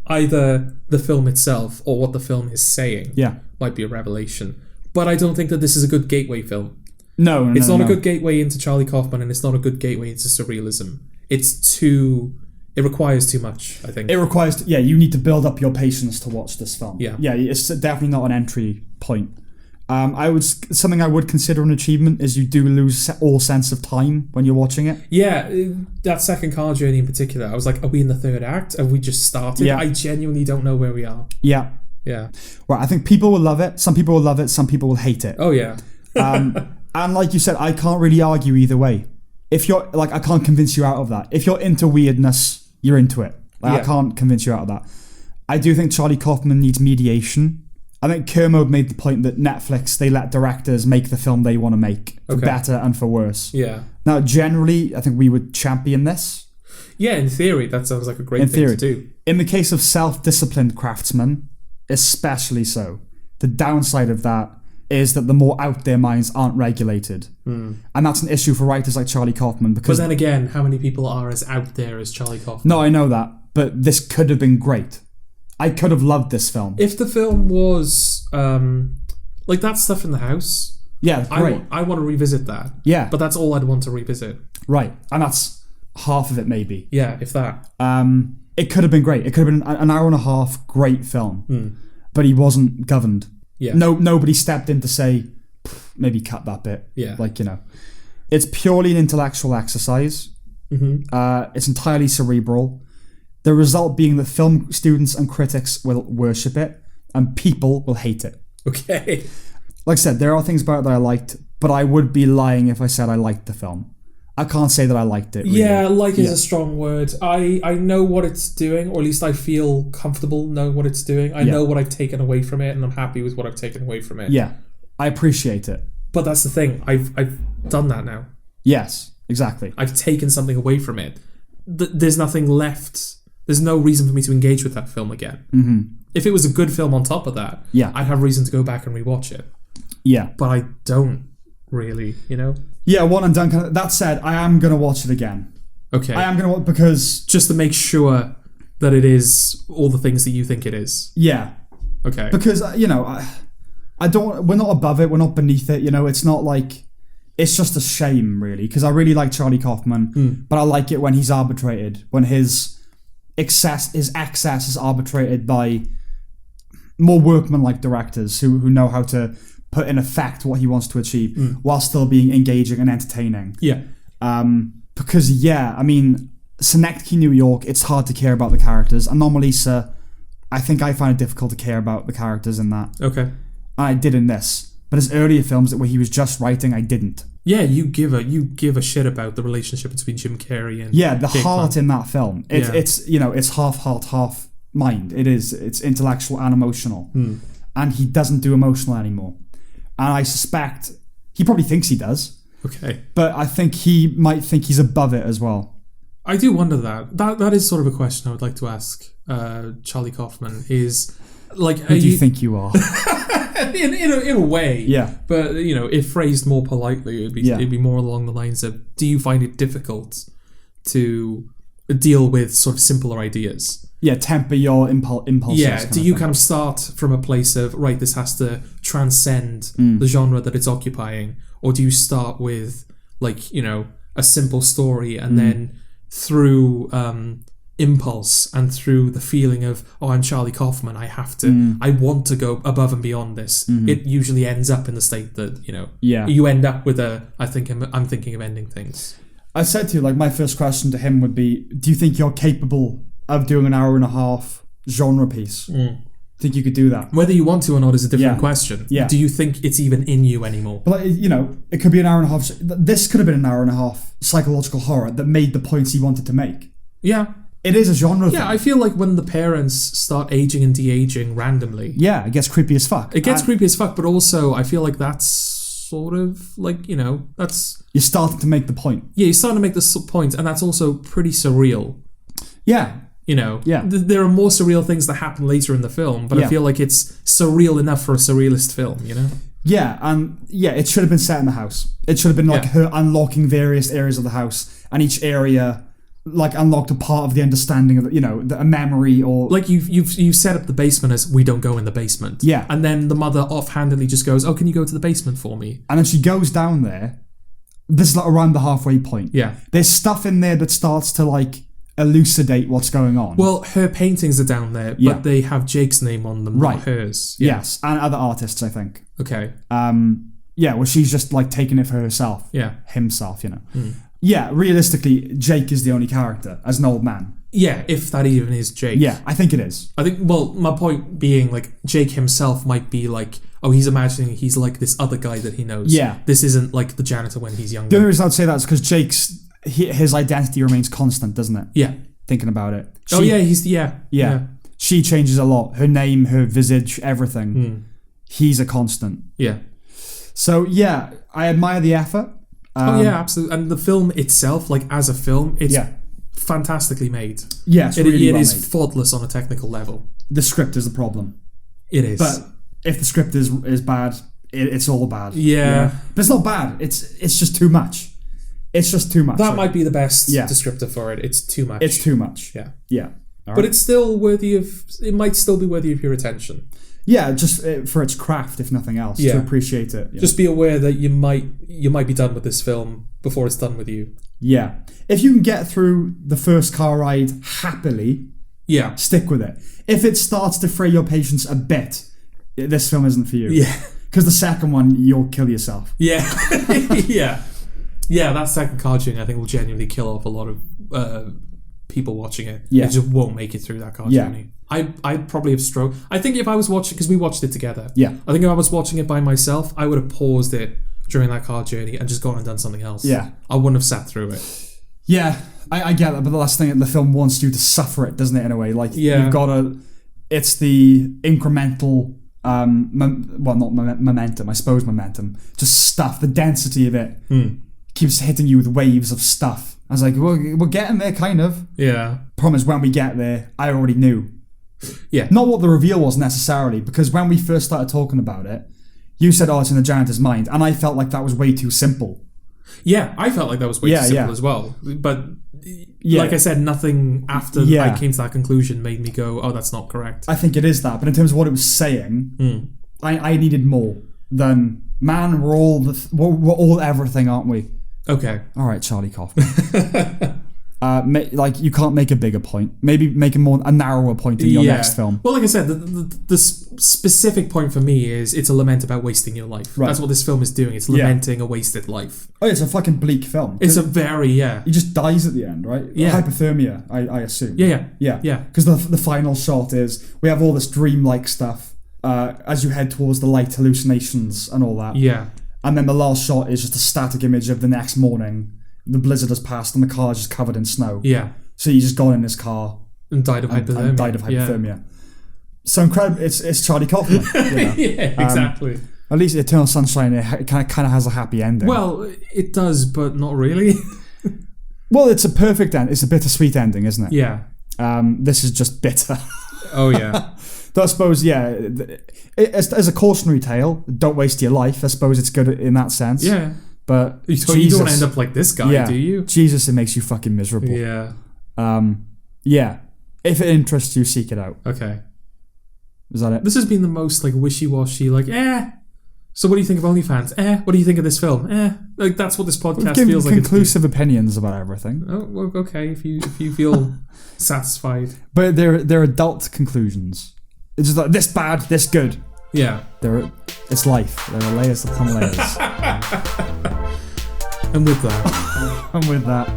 either the film itself or what the film is saying might be a revelation. But I don't think that this is a good gateway film. No, it's not a good gateway into Charlie Kaufman, and it's not a good gateway into surrealism. It requires too much, I think. It requires, you need to build up your patience to watch this film. Yeah. Yeah, it's definitely not an entry point. Something I would consider an achievement is you do lose all sense of time when you're watching it. Yeah, that second car journey in particular, I was like, are we in the 3rd act? Have we just started? Yeah. I genuinely don't know where we are. Yeah. Yeah. Well, I think people will love it. Some people will love it. Some people will hate it. Oh, yeah. And like you said, I can't really argue either way. If you're, I can't convince you out of that. If you're into weirdness, you're into it. I can't convince you out of that. I do think Charlie Kaufman needs mediation. I think Kermode made the point that Netflix, they let directors make the film they want to make, for better and for worse. Yeah. Now, generally, I think we would champion this. Yeah, in theory, that sounds like a great thing to do. In the case of self-disciplined craftsmen, especially so, the downside of that is that the more out there minds aren't regulated. And that's an issue for writers like Charlie Kaufman. Because, but then again, how many people are as out there as Charlie Kaufman? No, I know that, but this could have been great. I could have loved this film. If the film was like that stuff in the house, great. I want to revisit that. Yeah. But that's all I'd want to revisit. Right. And that's half of it, maybe. Yeah, if that. It could have been great. It could have been an hour and a half great film. But he wasn't governed. Yeah. Nobody stepped in to say, maybe cut that bit. Yeah. It's purely an intellectual exercise. It's entirely cerebral. The result being that film students and critics will worship it and people will hate it. Okay. Like I said, there are things about it that I liked, but I would be lying if I said I liked the film. I can't say that I liked it. Really. Yeah, is a strong word. I know what it's doing, or at least I feel comfortable knowing what it's doing. I know what I've taken away from it, and I'm happy with what I've taken away from it. Yeah, I appreciate it. But that's the thing. I've done that now. Yes, exactly. I've taken something away from it. There's nothing left. There's no reason for me to engage with that film again. If it was a good film on top of that, I'd have reason to go back and rewatch it. Yeah. But I don't really, Yeah, one and done. That said, I am going to watch it again. Okay. I am going to watch because... Just to make sure that it is all the things that you think it is. Yeah. Okay. Because, I don't... We're not above it. We're not beneath it. It's not like... It's just a shame, really. Because I really like Charlie Kaufman. But I like it when he's arbitrated. When his excess is arbitrated by more workman-like directors who know how to put in effect what he wants to achieve while still being engaging and entertaining. Yeah. Because, Synecdoche, New York, it's hard to care about the characters. Anomalisa, I think I find it difficult to care about the characters in that. Okay. And I did in this. But his earlier films where he was just writing, I didn't. Yeah, you give a shit about the relationship between Jim Carrey and the Jake heart Mann. in that film. It's half heart, half mind. It's intellectual and emotional. And he doesn't do emotional anymore. And I suspect he probably thinks he does. Okay. But I think he might think he's above it as well. I do wonder that. That is sort of a question I would like to ask Charlie Kaufman. Is like, who do you think you are? in a way, yeah. But if phrased more politely, it'd be more along the lines of: do you find it difficult to deal with sort of simpler ideas? Yeah, temper your impulses. Yeah, do you kind of start from a place of, right, this has to transcend the genre that it's occupying, or do you start with like a simple story and then through impulse and through the feeling of, oh, I'm Charlie Kaufman, I want to go above and beyond this. It usually ends up in the state that you end up with I'm thinking of ending things. I said to you, like, my first question to him would be, do you think you're capable of doing an hour and a half genre piece? Think you could do that? Whether you want to or not is a different question. Yeah. Do you think it's even in you anymore? But it could be an hour and a half. This could have been an hour and a half psychological horror that made the points he wanted to make. Yeah. It is a genre thing. Yeah, I feel like when the parents start aging and de-aging randomly... Yeah, it gets creepy as fuck. It gets creepy as fuck, but also I feel like that's sort of like, that's... You're starting to make the point. Yeah, you're starting to make the point, and that's also pretty surreal. Yeah. Yeah. There are more surreal things that happen later in the film, but I feel like it's surreal enough for a surrealist film, Yeah, and it should have been set in the house. It should have been like her unlocking various areas of the house, and each area like unlocked a part of the understanding of a memory, or like you've set up the basement as, we don't go in the basement. Yeah. And then the mother offhandedly just goes, oh, can you go to the basement for me? And then she goes down there. This is like around the halfway point. Yeah. There's stuff in there that starts to like elucidate what's going on. Well, her paintings are down there, but they have Jake's name on them, not hers. Yeah. Yes, and other artists, I think. Okay. Well, she's just like taking it for herself. Yeah. Himself, Yeah, realistically, Jake is the only character as an old man. Yeah, if that even is Jake. Yeah, I think it is. I think, well, my point being, like, Jake himself might be like, oh, he's imagining he's like this other guy that he knows. Yeah. This isn't like the janitor when he's younger. The only reason I'd say that is because his identity remains constant, doesn't it? Yeah. Thinking about it. Yeah. She changes a lot. Her name, her visage, everything. He's a constant. Yeah. So, yeah, I admire the effort. Yeah, absolutely. And the film itself, like, as a film, it's fantastically made. Yeah, it's really well is made. faultless on a technical level. The script is the problem. It is. But if the script is bad, it's all bad. Yeah. But it's not bad. It's just too much. It's just too much. That might be the best descriptor for it. It's too much. It's too much. Yeah. Yeah. But it's still worthy of... It might still be worthy of your attention. Yeah, just for its craft, if nothing else, to appreciate it. Yeah. Just be aware that you might be done with this film before it's done with you. Yeah. If you can get through the first car ride happily, stick with it. If it starts to fray your patience a bit, this film isn't for you. Yeah. Because the second one, you'll kill yourself. Yeah. Yeah, that second car journey, I think, will genuinely kill off a lot of people watching it. Yeah. They just won't make it through that car journey. I'd probably have stroked. I think if I was watching, because we watched it together. Yeah. I think if I was watching it by myself, I would have paused it during that car journey and just gone and done something else. Yeah. I wouldn't have sat through it. Yeah, I get that, but the last thing, the film wants you to suffer it, doesn't it, in a way? Like, you've got to... It's the incremental... not momentum, I suppose momentum. Just stuff, the density of it keeps hitting you with waves of stuff. I was like, we're getting there, kind of. Yeah. Promise, when we get there, I already knew. Yeah. Not what the reveal was necessarily, because when we first started talking about it, you said, oh, it's in the janitor's mind, and I felt like that was way too simple. Yeah, I felt like that was way too simple as well. But like I said, nothing after I came to that conclusion made me go, oh, that's not correct. I think it is that, but in terms of what it was saying, I needed more than, man, we're all everything, aren't we? Okay. All right, Charlie Kaufman. You can't make a bigger point. Maybe make a narrower point in your next film. Well, like I said, the specific point for me is it's a lament about wasting your life. Right. That's what this film is doing. It's lamenting a wasted life. Oh, it's a fucking bleak film. It's a very, He just dies at the end, right? Yeah. Hypothermia, I assume. Yeah. Because the final shot is, we have all this dreamlike stuff as you head towards the light hallucinations and all that. Yeah. And then the last shot is just a static image of the next morning. The blizzard has passed and the car is just covered in snow. Yeah. So you just got in this car and died of hypothermia. Yeah. So incredible. It's Charlie Kaufman. Yeah, exactly. At least Eternal Sunshine, it kind of has a happy ending. Well, it does, but not really. Well, it's a perfect end. It's a bittersweet ending, isn't it? Yeah. This is just bitter. Oh, yeah. But I suppose, yeah, as a cautionary tale, don't waste your life. I suppose it's good in that sense. Yeah. But you don't want to end up like this guy, do you? Jesus, it makes you fucking miserable. Yeah. Yeah. If it interests you, seek it out. Okay. Is that it? This has been the most like wishy-washy, like, So what do you think of OnlyFans? What do you think of this film? Like that's what this podcast feels like. Conclusive opinions about everything. Oh, well, okay. If you feel satisfied, but they're adult conclusions. It's just like this bad, this good. Yeah. It's life. There are layers upon layers. And with that,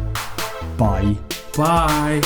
bye. Bye.